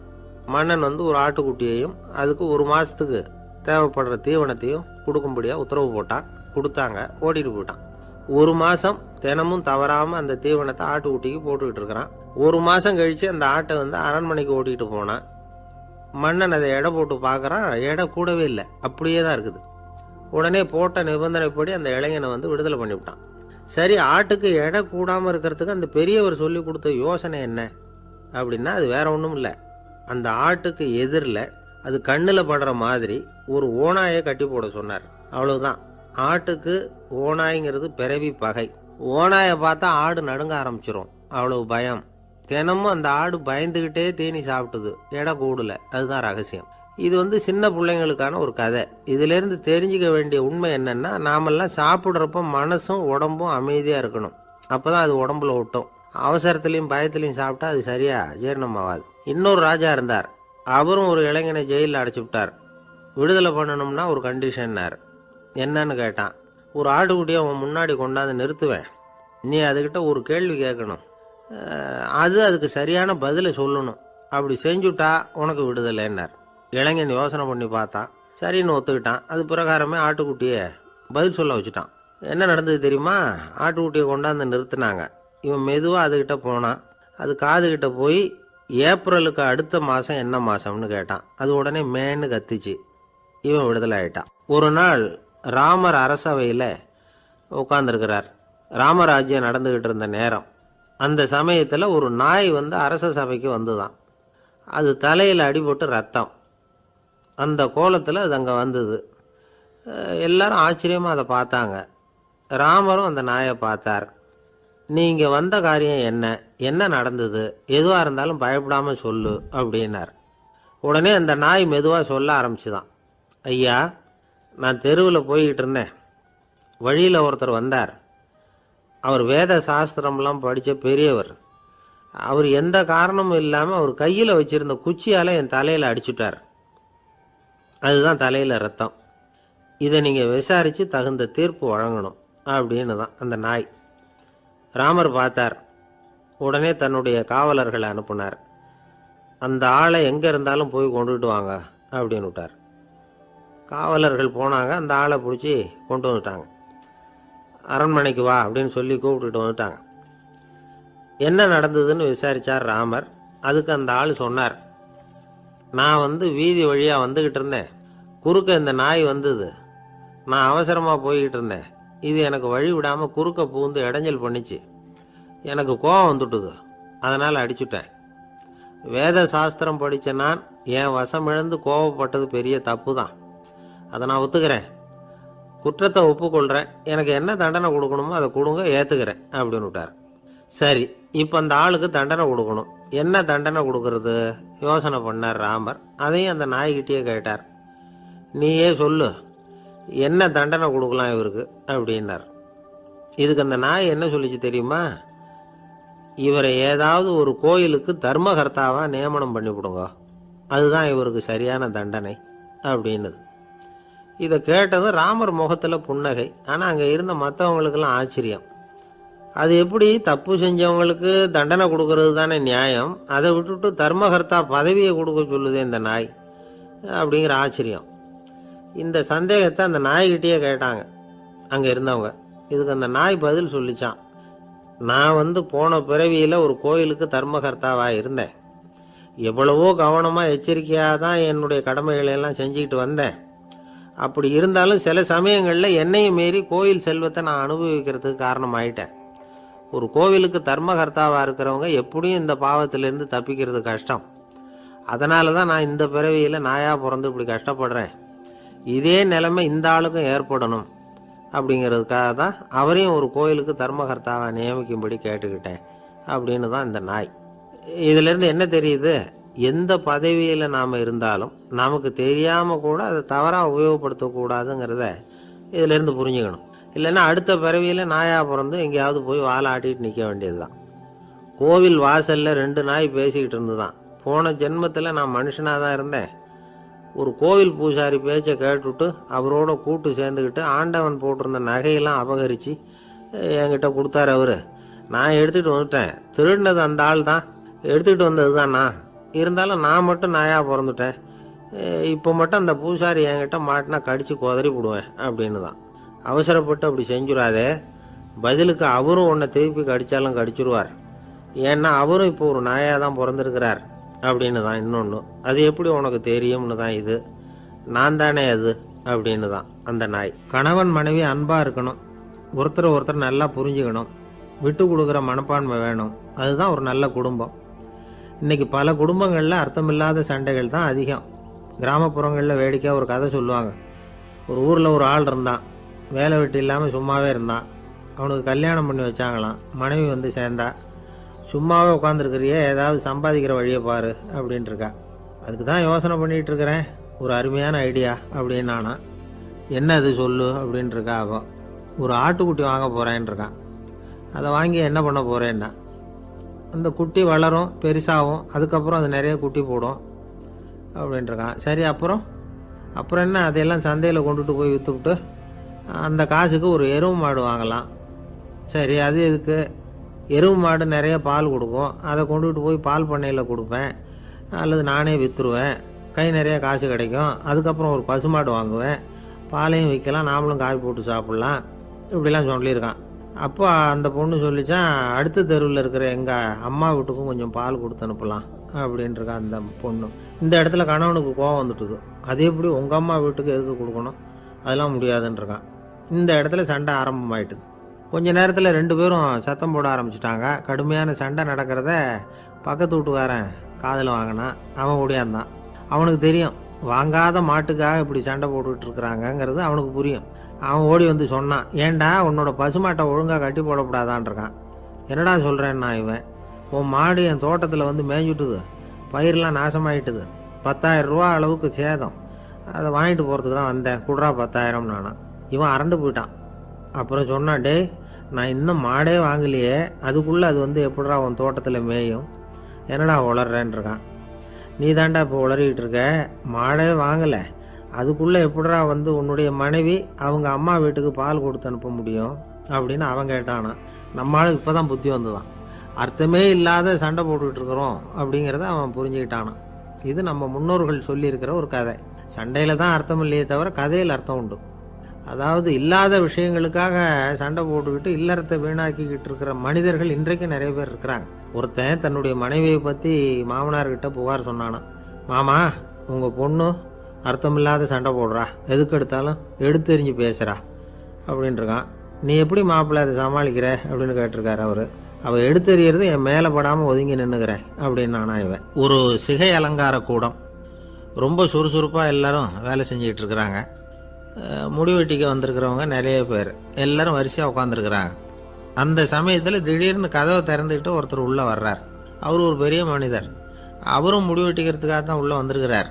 A: மன்னன் ஒரு ஆட்டுக்குட்டியையும் அதுக்கு 1 மாதத்துக்கு தேவைப்படுற தீவனத்தையும் கொடுக்கும்படியாக உத்தரவு போட்டான். கொடுத்தாங்க, ஓடிட்டு போயிட்டான். 1 மாதம் தினமும் தவறாமல் அந்த தீவனத்தை ஆட்டுக்குட்டிக்கு போட்டுக்கிட்டு இருக்கிறான். 1 மாதம் கழித்து அந்த ஆட்டை அரண்மனைக்கு ஓட்டிகிட்டு போனான். மன்னன் அதை எடை போட்டு பார்க்குறான், எடை கூடவே இல்லை, அப்படியே தான் இருக்குது. உடனே போட்ட நிபந்தனைப்படி அந்த இளைஞனை விடுதலை பண்ணிவிட்டான். சரி, ஆட்டுக்கு எடை கூடாமல் இருக்கிறதுக்கு அந்த பெரியவர் சொல்லி கொடுத்த யோசனை என்ன அப்படின்னா, அது வேற ஒன்றும் இல்லை. அந்த ஆட்டுக்கு எதிரில் அது கண்ணில் படுற மாதிரி ஒரு ஓநாயை கட்டி போட சொன்னார். அவ்வளவுதான். ஆட்டுக்கு ஓநாய்ங்கிறது பிறவி பகை. ஓநாயை பார்த்தா ஆடு நடுங்க ஆரம்பிச்சிரும், அவ்வளவு பயம். தினமும் அந்த ஆடு பயந்துக்கிட்டே தீனி சாப்பிட்டுது, எடை கூடல. அதுதான் ரகசியம். இது சின்ன பிள்ளைங்களுக்கான ஒரு கதை. இதிலேருந்து தெரிஞ்சுக்க வேண்டிய உண்மை என்னென்னா, நாமெல்லாம் சாப்பிட்றப்போ மனசும் உடம்பும் அமைதியாக இருக்கணும். அப்போ தான் அது உடம்புல ஒட்டும். அவசரத்துலேயும் பயத்துலேயும் சாப்பிட்டா அது சரியாக ஜீரணமாகாது. இன்னொரு ராஜா இருந்தார். அவரும் ஒரு இளைஞனை ஜெயிலில் அடைச்சி விட்டார். விடுதலை பண்ணணும்னா ஒரு கண்டிஷன்னார். என்னன்னு கேட்டான். ஒரு ஆட்டுக்குட்டியை அவன் முன்னாடி கொண்டாந்து நிறுத்துவேன். நீ அதுக்கிட்ட ஒரு கேள்வி கேட்கணும். அதுக்கு சரியான பதிலை சொல்லணும். அப்படி செஞ்சுட்டா உனக்கு விடுதலைன்னார். இளைஞன் யோசனை பண்ணி பார்த்தான். சரின்னு ஒத்துக்கிட்டான். அது பிரகாரமே ஆட்டுக்குட்டியை பதில் சொல்ல வச்சுட்டான். என்ன நடந்தது தெரியுமா? ஆட்டுக்குட்டியை கொண்டாந்து நிறுத்தினாங்க. இவன் மெதுவாக அதுக்கிட்ட போனான். அது காதுகிட்ட போய் ஏப்ரலுக்கு அடுத்த மாதம் என்ன மாதம்னு கேட்டான். அது உடனே மேன்னு கத்திச்சு. இவன் விடுதலை ஆகிட்டான். ஒரு நாள் ராமர் அரசவையில் உட்காந்துருக்கிறார். ராமராஜ்யம் நடந்துக்கிட்டு இருந்த நேரம். அந்த சமயத்தில் ஒரு நாய் அரச சபைக்கு வந்துதான். அது தலையில் அடிபட்டு ரத்தம். அந்த கோலத்தில் அது அங்கே வந்தது. எல்லாரும் ஆச்சரியமாக அதை பார்த்தாங்க. ராமரும் அந்த நாயை பார்த்தார். நீங்கள் வந்த காரியம் என்ன நடந்தது? எதுவாக இருந்தாலும் பயப்படாமல் சொல்லு அப்படின்னார். உடனே அந்த நாய் மெதுவாக சொல்ல ஆரம்பிச்சுதான். ஐயா, நான் தெருவில் போய்கிட்டு இருந்தேன். வழியில் ஒருத்தர் வந்தார். அவர் வேத சாஸ்திரம்லாம் படித்த பெரியவர். அவர் எந்த காரணமும் இல்லாமல் அவர் கையில் வச்சுருந்த குச்சியால் என் தலையில் அடிச்சுட்டார். அதுதான் தலையில் ரத்தம். இதை நீங்கள் விசாரித்து தகுந்த தீர்ப்பு வழங்கணும் அப்படின்னு தான் அந்த நாய். ராமர் பார்த்தார். உடனே தன்னுடைய காவலர்களை அனுப்புனார். அந்த ஆளை எங்கே இருந்தாலும் போய் கொண்டுகிட்டு வாங்க அப்படின்னு விட்டார். காவலர்கள் போனாங்க. அந்த ஆளை பிடிச்சி கொண்டு வந்துட்டாங்க. அரண்மனைக்கு வா அப்படின்னு சொல்லி கூப்பிட்டுட்டு வந்துட்டாங்க. என்ன நடந்ததுன்னு விசாரித்தார் ராமர். அதுக்கு அந்த ஆள் சொன்னார். நான் வீதி வழியாக வந்துக்கிட்டு இருந்தேன். குறுக்க இந்த நாய் வந்தது. நான் அவசரமாக போய்கிட்டு இருந்தேன். இது எனக்கு வழி விடாமல் குறுக்க பூந்து இடைஞ்சல் பண்ணிச்சு. எனக்கு கோபம் வந்துட்டுது. அதனால் அடிச்சுட்டேன். வேத சாஸ்திரம் படித்த நான் என் வசம் இழந்து கோபப்பட்டது பெரிய தப்பு தான். அதை நான் ஒத்துக்கிறேன். குற்றத்தை ஒப்புக்கொள்கிறேன். எனக்கு என்ன தண்டனை கொடுக்கணுமோ அதை கொடுங்க, ஏற்றுக்கிறேன் அப்படின்னு விட்டார். சரி, இப்போ அந்த ஆளுக்கு தண்டனை கொடுக்கணும். என்ன தண்டனை கொடுக்கறது யோசனை பண்ணார் ராமர். அதையும் அந்த நாய்கிட்டே கேட்டார். நீயே சொல்லு, என்ன தண்டனை கொடுக்கலாம் இவருக்கு அப்படின்னார். இதுக்கு அந்த நாய் என்ன சொல்லிச்சு தெரியுமா? இவரை ஏதாவது ஒரு கோயிலுக்கு தர்மகர்த்தாவாக நியமனம் பண்ணிவிடுங்க, அதுதான் இவருக்கு சரியான தண்டனை அப்படின்னுது. இதை கேட்டதும் ராமர் முகத்தில் புன்னகை. ஆனால் அங்கே இருந்த மற்றவங்களுக்கெல்லாம் ஆச்சரியம். அது எப்படி தப்பு செஞ்சவங்களுக்கு தண்டனை கொடுக்கறது தானே நியாயம், அதை விட்டுட்டு தர்மகர்த்தா பதவியை கொடுக்க சொல்லுதே இந்த நாய் அப்படிங்கிற ஆச்சரியம். இந்த சந்தேகத்தை அந்த நாய்கிட்டேயே கேட்டாங்க அங்கே இருந்தவங்க. இதுக்கு அந்த நாய் பதில் சொல்லிச்சான். நான் போன பிறவியில் ஒரு கோயிலுக்கு தர்மகர்த்தாவாக இருந்தேன். எவ்வளவோ கவனமாக எச்சரிக்கையாக தான் என்னுடைய கடமைகளெல்லாம் செஞ்சுக்கிட்டு வந்தேன். அப்படி இருந்தாலும் சில சமயங்களில் என்னையும் மீறி கோயில் செல்வத்தை நான் அனுபவிக்கிறதுக்கு காரணமாயிட்டேன். ஒரு கோவிலுக்கு தர்மகர்த்தாவாக இருக்கிறவங்க எப்படியும் இந்த பாவத்திலேருந்து தப்பிக்கிறது கஷ்டம். அதனால தான் நான் இந்த பிறவியில் நாயாக பிறந்து இப்படி கஷ்டப்படுறேன். இதே நிலைமை இந்த ஆளுக்கும் ஏற்படணும் அப்படிங்கிறதுக்காக தான் அவரையும் ஒரு கோயிலுக்கு தர்மகர்த்தாவாக நியமிக்கும்படி கேட்டுக்கிட்டேன் அப்படின்னு தான் இந்த நாய். இதிலேருந்து என்ன தெரியுது? எந்த பதவியில் நாம் இருந்தாலும் நமக்கு தெரியாமல் கூட அதை தவறாக உபயோகப்படுத்தக்கூடாதுங்கிறத இதிலேருந்து புரிஞ்சுக்கணும். இல்லைன்னா அடுத்த பிறவியில் நாயாக பிறந்து எங்கேயாவது போய் வாழை ஆட்டிகிட்டு நிற்க வேண்டியது தான். கோவில் வாசலில் 2 நாய் பேசிக்கிட்டு இருந்து தான். போன ஜென்மத்தில் நான் மனுஷனாக தான் இருந்தேன். ஒரு கோவில் பூசாரி பேச்சை கேட்டுவிட்டு அவரோட கூட்டு சேர்ந்துக்கிட்டு ஆண்டவன் போட்டிருந்த நகையெல்லாம் அபகரித்து என்கிட்ட கொடுத்தாரு அவர். நான் எடுத்துகிட்டு வந்துட்டேன். திருடினது அந்த ஆள் தான், எடுத்துக்கிட்டு வந்தது தான் நான். இருந்தாலும் நான் மட்டும் நாயாக பிறந்துட்டேன். இப்போ மட்டும் அந்த பூசாரி என்கிட்ட மாட்டினா கடித்து குதறி விடுவேன் அப்படின்னு தான். அவசரப்பட்டு அப்படி செஞ்சுடாதே. பதிலுக்கு அவரும் உன்னை திருப்பி கடித்தாலும் கடிச்சிருவார். ஏன்னா அவரும் இப்போ ஒரு நாயாக தான் பிறந்திருக்கிறார் அப்படின்னு தான் இன்னொன்று. அது எப்படி உனக்கு தெரியும்னு தான் இது. நான் தானே அது அப்படின்னு தான் அந்த நாய். கணவன் மனைவி அன்பாக இருக்கணும். ஒருத்தர் நல்லா புரிஞ்சுக்கணும். விட்டு கொடுக்குற மனப்பான்மை வேணும். அதுதான் ஒரு நல்ல குடும்பம். இன்றைக்கி பல குடும்பங்களில் அர்த்தமில்லாத சண்டைகள் தான் அதிகம். கிராமப்புறங்களில் வேடிக்கையாக ஒரு கதை சொல்லுவாங்க. ஒரு ஊரில் ஒரு ஆள் இருந்தான். வேலை வெட்டி இல்லாமல் சும்மாவே இருந்தான். அவனுக்கு கல்யாணம் பண்ணி வச்சாங்களாம். மனைவி சேர்ந்தா. சும்மாவே உட்காந்துருக்கிறியே, ஏதாவது சம்பாதிக்கிற வழியை பாரு அப்படின்ட்டுருக்கா. அதுக்கு தான் யோசனை பண்ணிகிட்டு இருக்கிறேன். ஒரு அருமையான ஐடியா அப்படின்னு நானா. என்ன அது சொல்லு அப்படின்ட்டுருக்கா அவன். ஒரு ஆட்டுக்குட்டி வாங்க போகிறேன்னு இருக்கான். அதை வாங்கி என்ன பண்ண போகிறேன்னா, அந்த குட்டி வளரும், பெருசாகும், அதுக்கப்புறம் அது நிறைய குட்டி போடும் அப்படின்ட்டுருக்கான். சரி, அப்புறம் அப்புறம் என்ன, அதையெல்லாம் சந்தையில் கொண்டுட்டு போய் விற்றுவிட்டு அந்த காசுக்கு ஒரு எருவு மாடு வாங்கலாம். சரி, அது எதுக்கு? எருவு மாடு நிறைய பால் கொடுக்கும், அதை கொண்டுகிட்டு போய் பால் பண்ணையில் கொடுப்பேன், அல்லது நானே விற்றுருவேன், கை நிறைய காசு கிடைக்கும். அதுக்கப்புறம் ஒரு பசுமாடு வாங்குவேன், பாலையும் விற்கலாம், நாமளும் காய் போட்டு சாப்பிட்லாம், இப்படிலாம் சொல்லியிருக்கான். அப்போ அந்த பொண்ணு சொல்லிச்சான், அடுத்த தெருவில் இருக்கிற எங்கள் அம்மா வீட்டுக்கும் கொஞ்சம் பால் கொடுத்து அனுப்பலாம் அப்படின்ட்டுருக்கான் அந்த பொண்ணு. இந்த இடத்துல கணவனுக்கு கோவம் வந்துட்டுது. அது எப்படி உங்கள் அம்மா வீட்டுக்கு எதுக்கு கொடுக்கணும், அதெல்லாம் முடியாதுன்றிருக்கான். இந்த இடத்துல சண்டை ஆரம்பமாயிட்டுது. கொஞ்ச நேரத்தில் 2 பேரும் சத்தம் போட ஆரம்பிச்சிட்டாங்க. கடுமையான சண்டை நடக்கிறத பக்கத்து வீட்டுக்காரன் காதில் வாங்கினான். அவன் ஓடியாந்தான். அவனுக்கு தெரியும், வாங்காத மாட்டுக்காக இப்படி சண்டை போட்டுக்கிட்டு இருக்கிறாங்கங்கிறது அவனுக்கு புரியும். அவன் ஓடி வந்து சொன்னான், ஏண்டா உன்னோட பசுமாட்டை ஒழுங்காக கட்டி போடக்கூடாதான்ருக்கான். என்னடா சொல்கிறேன்னா இவன், உன் மாடு என் தோட்டத்தில் வந்து மேய்ஞ்சுட்டுது, பயிரெலாம் நாசமாயிட்டுது, 10,000 ரூபா அளவுக்கு சேதம், அதை வாங்கிட்டு போகிறதுக்கு தான் வந்தேன், குட்ரா 10,000 நானா. இவன் அரண்டு போயிட்டான். அப்புறம் சொன்னான், டே நான் இன்னும் மாடே வாங்கலையே, அதுக்குள்ளே அது வந்து எப்படிடா உன் தோட்டத்தில் மேயும், என்னடா உளர்றேன்ருக்கான். நீ தாண்டா இப்போ உளறிக்கிட்டு இருக்க, மாடே வாங்கலை, அதுக்குள்ளே எப்படிடா வந்து உன்னுடைய மனைவி அவங்க அம்மா வீட்டுக்கு பால் கொடுத்து அனுப்ப முடியும் அப்படின்னு அவன் கேட்டானா. நம்மளுக்கு இப்போ தான் புத்தி வந்துதான், அர்த்தமே இல்லாத சண்டை போட்டுக்கிட்டு இருக்கிறோம் அப்படிங்கிறத அவன் புரிஞ்சுக்கிட்டானான். இது நம்ம முன்னோர்கள் சொல்லியிருக்கிற ஒரு கதை. சண்டையில் தான் அர்த்தம் இல்லையே தவிர கதையில் அர்த்தம் உண்டு. அதாவது இல்லாத விஷயங்களுக்காக சண்டை போட்டுக்கிட்டு இல்லறத்தை வீணாக்கிக்கிட்டு இருக்கிற மனிதர்கள் இன்றைக்கு நிறைய பேர் இருக்கிறாங்க. ஒருத்தன் தன்னுடைய மனைவியை பற்றி மாமனார்கிட்ட புகார் சொன்னானா, மாமா உங்கள் பொண்ணு அர்த்தமில்லாத சண்டை போடுறா, எதுக்கு எடுத்தாலும் எடுத்தெறிஞ்சு பேசுகிறா அப்படின்ட்டுருக்கான். நீ எப்படி மாப்பிள்ளை அதை சமாளிக்கிற அப்படின்னு கேட்டிருக்காரு அவர். அவள் எடுத்தெறியறது என் மேலே படாமல் ஒதுங்கி நின்றுக்கிறேன் அப்படின்னு நானா இவன். ஒரு சிகை அலங்கார கூடம், ரொம்ப சுறுசுறுப்பாக எல்லாரும் வேலை செஞ்சுக்கிட்டு இருக்கிறாங்க. முடிவெட்டிக்க வந்திருக்கிறவங்க நிறைய பேர், எல்லாரும் வரிசையாக உட்காந்துருக்குறாங்க. அந்த சமயத்தில் திடீர்னு கதவை திறந்துக்கிட்டு ஒருத்தர் உள்ளே வர்றார். அவர் ஒரு பெரிய மனிதர். அவரும் முடிவெட்டிக்கிறதுக்காக தான் உள்ளே வந்திருக்கிறார்.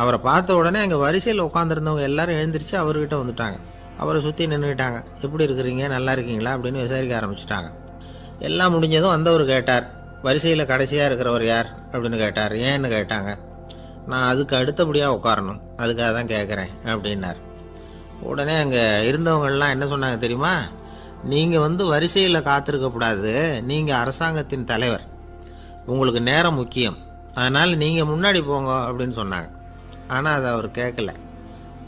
A: அவரை பார்த்த உடனே அங்கே வரிசையில் உட்காந்துருந்தவங்க எல்லாரும் எழுந்திரிச்சு அவர்கிட்ட வந்துட்டாங்க. அவரை சுற்றி நின்றுக்கிட்டாங்க. எப்படி இருக்கிறீங்க, நல்லா இருக்கீங்களா அப்படின்னு விசாரிக்க ஆரம்பிச்சிட்டாங்க. எல்லாம் முடிஞ்சதும் வந்தவர் கேட்டார், வரிசையில் கடைசியாக இருக்கிறவர் யார் அப்படின்னு கேட்டார். ஏன்னு கேட்டாங்க. நான் அதுக்கு அடுத்தபடியாக உட்காரணும், அதுக்காக தான் கேட்குறேன் அப்படின்னார். உடனே அங்கே இருந்தவங்கள்லாம் என்ன சொன்னாங்க தெரியுமா, நீங்கள் வந்து வரிசையில் காத்திருக்கக்கூடாது, நீங்கள் அரசாங்கத்தின் தலைவர், உங்களுக்கு நேரம் முக்கியம், அதனால் நீங்கள் முன்னாடி போங்க அப்படின்னு சொன்னாங்க. ஆனால் அதை அவர் கேட்கல.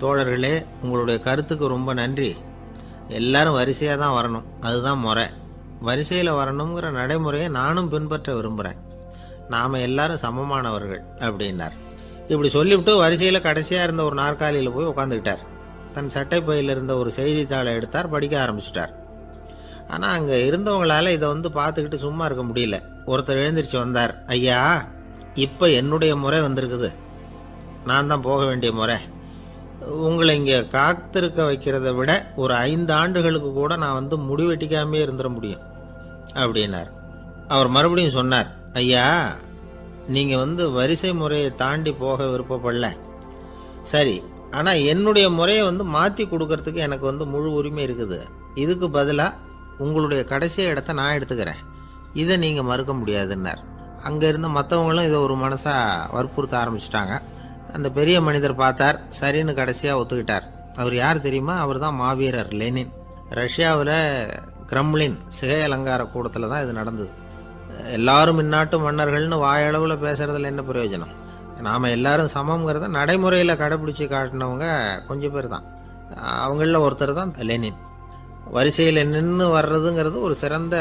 A: தோழர்களே, உங்களுடைய கருத்துக்கு ரொம்ப நன்றி, எல்லாரும் வரிசையாக தான் வரணும், அதுதான் முறை, வரிசையில் வரணுங்கிற நடைமுறையை நானும் பின்பற்ற விரும்புகிறேன், நாம் எல்லாரும் சமமானவர்கள் அப்படின்னார். இப்படி சொல்லிவிட்டு வரிசையில் கடைசியாக இருந்த ஒரு நாற்காலியில் போய் உட்காந்துக்கிட்டார். தன் சட்டை பையில் இருந்த ஒரு செய்தித்தாளை எடுத்தார், படிக்க ஆரம்பிச்சிட்டார். ஆனால் அங்கே இருந்தவங்களால இதை வந்து பார்த்துக்கிட்டு சும்மா இருக்க முடியல. ஒருத்தர் எழுந்திரிச்சு வந்தார். ஐயா, இப்போ என்னுடைய முறை வந்திருக்குது, நான் தான் போக வேண்டிய முறை, உங்களை இங்கே காத்திருக்க வைக்கிறத விட ஒரு 5 ஆண்டுகளுக்கு கூட நான் வந்து முடிவெட்டிக்காமே இருந்துட முடியும் அப்படின்னார். அவர் மறுபடியும் சொன்னார், ஐயா நீங்கள் வந்து வரிசை முறையை தாண்டி போக விருப்பப்படல, சரி, ஆனால் என்னுடைய முறையை வந்து மாற்றி கொடுக்கறதுக்கு எனக்கு வந்து முழு உரிமை இருக்குது, இதுக்கு பதிலாக உங்களுடைய கடைசி இடத்த நான் எடுத்துக்கிறேன், இதை நீங்கள் மறுக்க முடியாதுன்னார். அங்கே இருந்த மற்றவங்களும் இதை ஒரு மனசாக வற்புறுத்த ஆரம்பிச்சிட்டாங்க. அந்த பெரிய மனிதர் பார்த்தார், சரின்னு கடைசியாக ஒத்துக்கிட்டார். அவர் யார் தெரியுமா, அவர் தான் மாவீரர் லெனின். ரஷ்யாவில் கிரெம்ளின் சிகை அலங்கார கூடத்தில் தான் இது நடந்தது. எல்லாரும் இந்நாட்டு மன்னர்கள்னு வாயளவில் பேசுகிறதுல என்ன பிரயோஜனம், நாம் எல்லாரும் சமங்கிறத நடைமுறையில் கடைப்பிடிச்சி காட்டினவங்க கொஞ்சம் பேர் தான். அவங்களில் ஒருத்தர் தான் லெனின். வரிசையில் நின்று வர்றதுங்கிறது ஒரு சிறந்த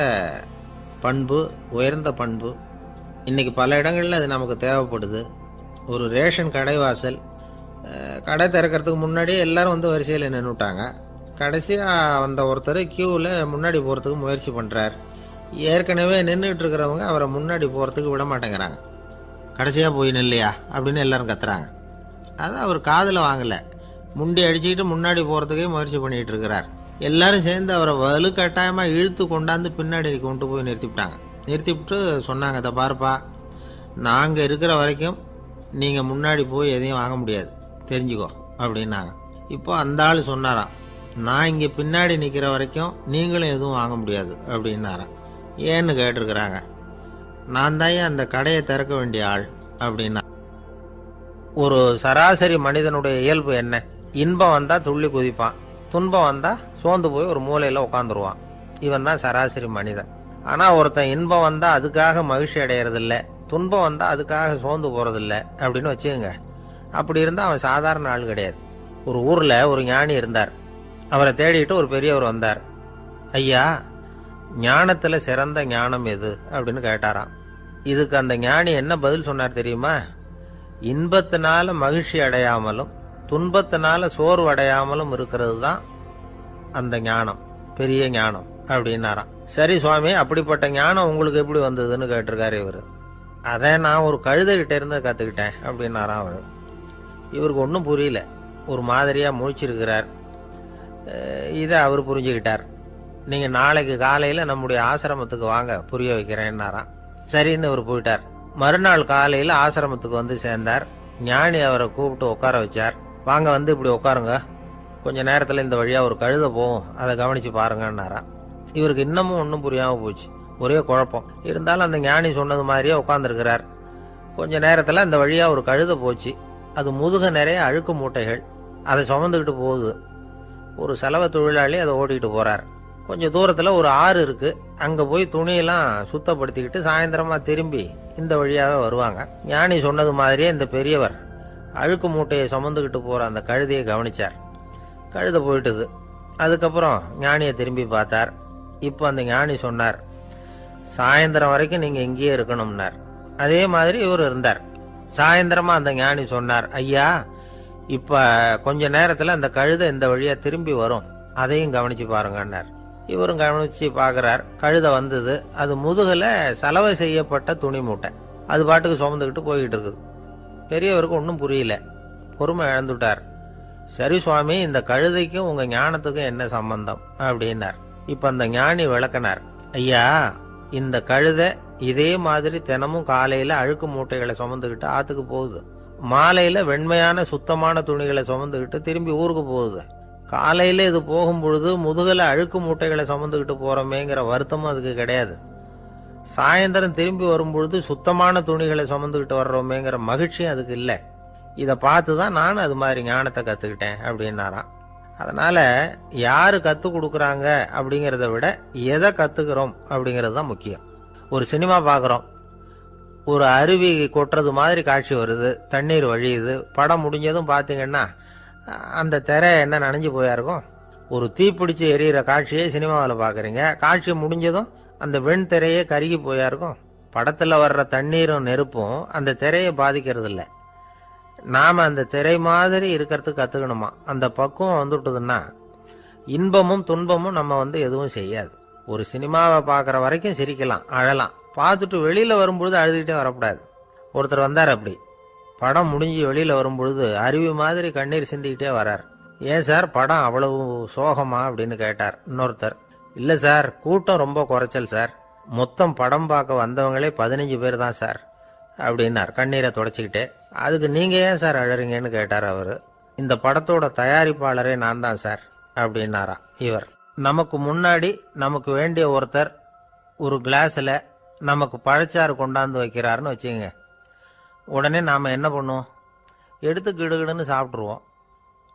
A: பண்பு, உயர்ந்த பண்பு. இன்றைக்கி பல இடங்களில் அது நமக்கு தேவைப்படுது. ஒரு ரேஷன் கடைவாசல், கடை திறக்கிறதுக்கு முன்னாடியே எல்லோரும் வந்து வரிசையில் நின்றுட்டாங்க. கடைசியாக வந்த ஒருத்தர் க்யூவில் முன்னாடி போகிறதுக்கு முயற்சி பண்ணுறார். ஏற்கனவே நின்றுட்டு இருக்கிறவங்க அவரை முன்னாடி போகிறதுக்கு விட மாட்டேங்கிறாங்க. கடைசியாக போய் நில்லையா அப்படின்னு எல்லோரும் கத்துறாங்க. அதை அவர் காதில் வாங்கலை, முண்டி அடிச்சுக்கிட்டு முன்னாடி போகிறதுக்கே முயற்சி பண்ணிகிட்டு இருக்கிறார். எல்லோரும் சேர்ந்து அவரை வலுக்கட்டாயமாக இழுத்து கொண்டாந்து பின்னாடி கொண்டு போய் நிறுத்திவிட்டாங்க. நிறுத்திவிட்டு சொன்னாங்க, அதை பாருப்பா, நாங்கள் இருக்கிற வரைக்கும் நீங்கள் முன்னாடி போய் எதையும் வாங்க முடியாது, தெரிஞ்சுக்கோ அப்படின்னாங்க. இப்போ அந்த ஆள் சொன்னாராம், நான் இங்கே பின்னாடி நிற்கிற வரைக்கும் நீங்களும் எதுவும் வாங்க முடியாது அப்படின்னாராம். ஏன்னு கேட்டிருக்கிறாங்க. நான் தான் அந்த கடையை திறக்க வேண்டிய ஆள் அப்படின்னா. ஒரு சராசரி மனிதனுடைய இயல்பு என்ன? இன்பம் வந்தால் துள்ளி குதிப்பான், துன்பம் வந்தால் சோர்ந்து போய் ஒரு மூலையில் உட்காந்துருவான். இவன் தான் சராசரி மனிதன். ஆனால் ஒருத்தன் இன்பம் வந்தால் அதுக்காக மகிழ்ச்சி அடையிறதில்ல, துன்பம் வந்தால் அதுக்காக சோர்ந்து போகிறதில்ல அப்படின்னு வச்சுக்கோங்க. அப்படி இருந்தால் அவன் சாதாரண ஆள் கிடையாது. ஒரு ஊரில் ஒரு ஞானி இருந்தார். அவரை தேடிட்டு ஒரு பெரியவர் வந்தார். ஐயா, ஞானத்தில் சிறந்த ஞானம் எது அப்படின்னு கேட்டாராம். இதுக்கு அந்த ஞானி என்ன பதில் சொன்னார் தெரியுமா? இன்பத்தினால மகிழ்ச்சி அடையாமலும் துன்பத்தினால சோர்வு அடையாமலும் இருக்கிறது தான் அந்த ஞானம், பெரிய ஞானம் அப்படின்னாராம். சரி சுவாமி, அப்படிப்பட்ட ஞானம் உங்களுக்கு எப்படி வந்ததுன்னு கேட்டிருக்காரு இவர். அதை நான் ஒரு கழுதைகிட்ட இருந்து கற்றுக்கிட்டேன் அப்படின்னாராம் அவர். இவருக்கு ஒன்றும் புரியல, ஒரு மாதிரியாக முழிச்சிருக்கிறார். இதை அவர் புரிஞ்சுக்கிட்டார். நீங்கள் நாளைக்கு காலையில் நம்முடைய ஆசிரமத்துக்கு வாங்க, புரிய வைக்கிறேன்னாராம். சரின்னு அவர் போயிட்டார். மறுநாள் காலையில் ஆசிரமத்துக்கு வந்து சேர்ந்தார். ஞானி அவரை கூப்பிட்டு உட்கார வச்சார். வாங்க, வந்து இப்படி உட்காருங்க, கொஞ்சம் நேரத்தில் இந்த வழியாக ஒரு கழுதை போகும், அதை கவனித்து பாருங்கன்னாராம். இவருக்கு இன்னமும் ஒன்றும் புரியாமல் போச்சு, ஒரே குழப்பம். இருந்தாலும் அந்த ஞானி சொன்னது மாதிரியே உட்காந்துருக்கிறார். கொஞ்ச நேரத்தில் அந்த வழியாக ஒரு கழுதை போச்சு. அது முதுக நிறைய அழுக்கு மூட்டைகள், அதை சுமந்துக்கிட்டு போகுது. ஒரு செலவு தொழிலாளி அதை ஓட்டிகிட்டு போகிறார். கொஞ்சம் தூரத்தில் ஒரு ஆறு இருக்குது. அங்கே போய் துணியெல்லாம் சுத்தப்படுத்திக்கிட்டு சாயந்தரமாக திரும்பி இந்த வழியாகவே வருவாங்க. ஞானி சொன்னது மாதிரியே இந்த பெரியவர் அழுக்கு மூட்டையை சுமந்துக்கிட்டு போகிற அந்த கழுதையை கவனித்தார். கழுதை போயிட்டுது. அதுக்கப்புறம் ஞானியை திரும்பி பார்த்தார். இப்போ அந்த ஞானி சொன்னார், சாயந்தரம் வரைக்கும் நீங்கள் இங்கேயே இருக்கணும்னார். அதே மாதிரி இவர் இருந்தார். சாயந்தரமாக அந்த ஞானி சொன்னார், ஐயா, இப்போ கொஞ்ச நேரத்தில் அந்த கழுதை இந்த வழியாக திரும்பி வரும், அதையும் கவனித்து பாருங்கன்னார். இவரும் கவனித்து பார்க்குறார். கழுதை வந்தது. அது முதுகில் சலவை செய்யப்பட்ட துணி மூட்டை, அது பாட்டுக்கு சுமந்துக்கிட்டு போய்கிட்டு இருக்குது. பெரியவருக்கு ஒன்றும் புரியல, பொறுமை இழந்துட்டார். சரி சுவாமி, இந்த கழுதைக்கும் உங்கள் ஞானத்துக்கும் என்ன சம்பந்தம் அப்படின்னார். இப்போ அந்த ஞானி விளக்கினார். ஐயா, இந்த கழுதை இதே மாதிரி தினமும் காலையில் அழுக்கு மூட்டைகளை சுமந்துக்கிட்டு ஆற்றுக்கு போகுது, மாலையில் வெண்மையான சுத்தமான துணிகளை சுமந்துக்கிட்டு திரும்பி ஊருக்கு போகுது. காலையில் இது போகும் பொழுது முதுகில் அழுக்கு மூட்டைகளை சுமந்துக்கிட்டு போகிறோமேங்கிற வருத்தமும் அதுக்கு கிடையாது. சாயந்தரம் திரும்பி வரும்பொழுது சுத்தமான துணிகளை சுமந்துக்கிட்டு வர்றோமேங்கிற மகிழ்ச்சியும் அதுக்கு இல்லை. இதை பார்த்து தான் நானும் அது மாதிரி ஞானத்தை கற்றுக்கிட்டேன் அப்படின்னாராம். அதனால் யார் கற்றுக் கொடுக்குறாங்க அப்படிங்கிறத விட எதை கற்றுக்கிறோம் அப்படிங்கிறது தான் முக்கியம். ஒரு சினிமா பார்க்குறோம், ஒரு அருவி கொட்டுறது மாதிரி காட்சி வருது, தண்ணீர் வழியுது. படம் முடிஞ்சதும் பார்த்தீங்கன்னா அந்த திரை என்ன நனைஞ்சு போயாருக்கும். ஒரு தீப்பிடிச்சு எரியிற காட்சியை சினிமாவில் பார்க்குறீங்க, காட்சி முடிஞ்சதும் அந்த வெண் திரையே கருகி போயாருக்கும். படத்தில் வர்ற தண்ணீரும் நெருப்பும் அந்த திரையை பாதிக்கிறது இல்லை. நாம் அந்த திரை மாதிரி இருக்கிறதுக்கு கற்றுக்கணுமா. அந்த பக்குவம் வந்துவிட்டதுன்னா இன்பமும் துன்பமும் நம்ம எதுவும் செய்யாது. ஒரு சினிமாவை பார்க்குற வரைக்கும் சிரிக்கலாம், அழலாம். பார்த்துட்டு வெளியில் வரும்பொழுது அழுதுகிட்டே வரக்கூடாது. ஒருத்தர் வந்தார், அப்படி படம் முடிஞ்சு வெளியில் வரும்பொழுது அருவி மாதிரி கண்ணீர் சிந்திக்கிட்டே வரார். ஏன் சார், படம் அவ்வளவு சோகமா அப்படின்னு கேட்டார். இன்னொருத்தர், இல்லை சார், கூட்டம் ரொம்ப குறைச்சல் சார், மொத்தம் படம் பார்க்க வந்தவங்களே 15 பேர் தான் சார் அப்படின்னார் கண்ணீரை தொடச்சிக்கிட்டே. அதுக்கு நீங்கள் ஏன் சார் அழறீங்கன்னு கேட்டார் அவர். இந்த படத்தோட தயாரிப்பாளரே நான் தான் சார் அப்படின்னாரா இவர். நமக்கு முன்னாடி நமக்கு வேண்டிய ஒருத்தர் ஒரு கிளாஸில் நமக்கு பழச்சாறு கொண்டாந்து வைக்கிறாருன்னு வச்சுக்கோங்க. உடனே நாம் என்ன பண்ணுவோம்? எடுத்து கிடுகிடுன்னு சாப்பிட்ருவோம்,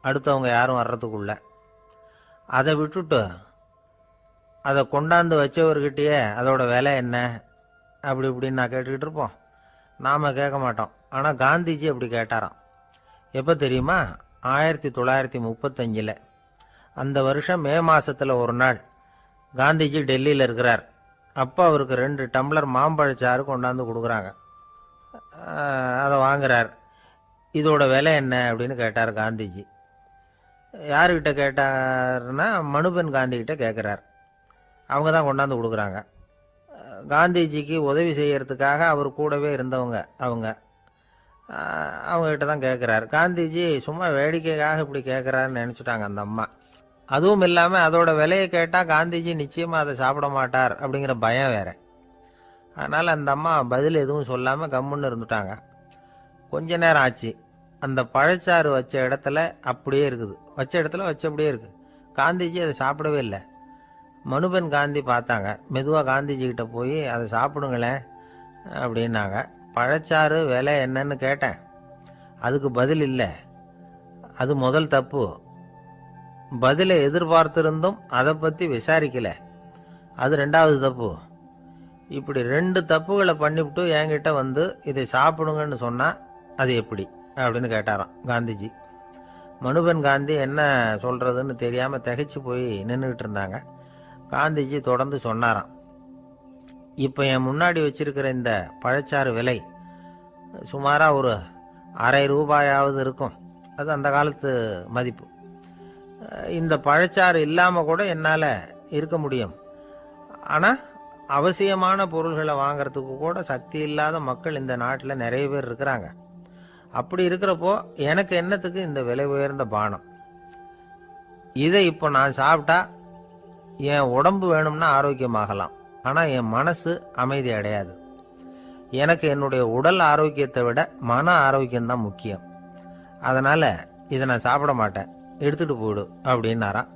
A: அடுத்தவங்க யாரும் வர்றதுக்குள்ள. அதை விட்டுட்டு அதை கொண்டாந்து வச்சவர்கிட்டயே அதோட விலை என்ன அப்படி இப்படின்னு நான் கேட்டுக்கிட்டு இருப்போம். நாம் கேட்க மாட்டோம். ஆனால் காந்திஜி அப்படி கேட்டாராம். எப்போ தெரியுமா? 1935. அந்த வருஷம் மே மாதத்தில் ஒரு நாள் காந்திஜி டெல்லியில் இருக்கிறார். அப்போ அவருக்கு 2 டம்ளர் மாம்பழச்சாறு கொண்டாந்து கொடுக்குறாங்க. அதை வாங்குறார். இதோட விலை என்ன அப்படின்னு கேட்டார் காந்திஜி. யாருக்கிட்ட கேட்டார்னா மனுபென் காந்திகிட்ட கேட்குறார். அவங்க தான் கொண்டாந்து கொடுக்குறாங்க. காந்திஜிக்கு உதவி செய்யறதுக்காக அவர் கூடவே இருந்தவங்க அவங்ககிட்ட தான் கேட்குறாரு. காந்திஜி சும்மா வேடிக்கைக்காக இப்படி கேட்குறாருன்னு நினச்சிட்டாங்க அந்த அம்மா. அதுவும் இல்லாமல் அதோட விலையை கேட்டால் காந்திஜி நிச்சயமாக அதை சாப்பிட மாட்டார் அப்படிங்கிற பயம் வேறு. அதனால் அந்த அம்மா பதில் எதுவும் சொல்லாமல் கம்முன்னு இருந்துட்டாங்க. கொஞ்ச நேரம் ஆச்சு. அந்த பழச்சாறு வச்ச இடத்துல அப்படியே இருக்குது, வச்ச இடத்துல வச்சபடியே இருக்குது. காந்திஜி அதை சாப்பிடவே இல்லை. மனுபென் காந்தி பார்த்தாங்க. மெதுவாக காந்திஜி கிட்ட போய் அதை சாப்பிடுங்களேன் அப்படின்னாங்க. பழச்சாறு விலை என்னன்னு கேட்டேன். அதுக்கு பதில் இல்லை. அது முதல் தப்பு. பதிலை எதிர்பார்த்திருந்தும் அதை பற்றி விசாரிக்கல, அது ரெண்டாவது தப்பு. இப்படி 2 தப்புகளை பண்ணிவிட்டு என்கிட்ட வந்து இதை சாப்பிடுங்கன்னு சொன்னால் அது எப்படி அப்படின்னு கேட்டாராம் காந்திஜி. மனுபென் காந்தி என்ன சொல்கிறதுன்னு தெரியாமல் திகைச்சு போய் நின்றுக்கிட்டு இருந்தாங்க. காந்திஜி தொடர்ந்து சொன்னாராம், இப்போ என் முன்னாடி வச்சிருக்கிற இந்த பழச்சாறு விலை சுமாராக ஒரு ₹1/2 இருக்கும். அது அந்த காலத்து மதிப்பு. இந்த பழச்சாறு இல்லாமல் கூட என்னால் இருக்க முடியும். ஆனால் அவசியமான பொருள்களை வாங்கிறதுக்கு கூட சக்தி இல்லாத மக்கள் இந்த நாட்டில் நிறைய பேர் இருக்கிறாங்க. அப்படி இருக்கிறப்போ எனக்கு என்னத்துக்கு இந்த விலை உயர்ந்த பானம்? இதை இப்போ நான் சாப்பிட்டா என் உடம்பு வேணும்னா ஆரோக்கியமாகலாம், ஆனால் என் மனசு அமைதி அடையாது. எனக்கு என்னுடைய உடல் ஆரோக்கியத்தை விட மன ஆரோக்கியம்தான் முக்கியம். அதனால் இதை நான் சாப்பிட மாட்டேன், எடுத்துகிட்டு போயிடு அப்படின்னாராம்.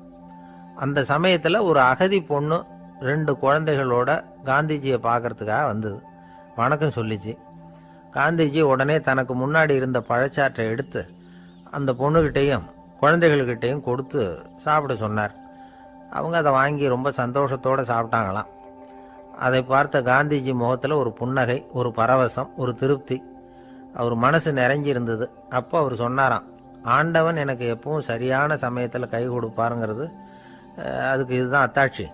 A: அந்த சமயத்தில் ஒரு அகதி பொண்ணு 2 குழந்தைகளோட காந்திஜியை பார்க்கறதுக்காக வந்தது. வணக்கம் சொல்லிச்சு. காந்திஜி உடனே தனக்கு முன்னாடி இருந்த பழச்சாற்றை எடுத்து அந்த பொண்ணுகிட்டையும் குழந்தைகள்கிட்டையும் கொடுத்து சாப்பிட சொன்னார். அவங்க அதை வாங்கி ரொம்ப சந்தோஷத்தோடு சாப்பிட்டாங்களாம். அதை பார்த்த காந்திஜி முகத்தில் ஒரு புன்னகை, ஒரு பரவசம், ஒரு திருப்தி. அவர் மனசு நிறைஞ்சிருந்தது. அப்போ அவர் சொன்னாராம், ஆண்டவன் எனக்கு எப்பவும் சரியான சமயத்தில் கை கொடுப்பாருங்கிறது அதுக்கு இதுதான் அத்தாட்சி.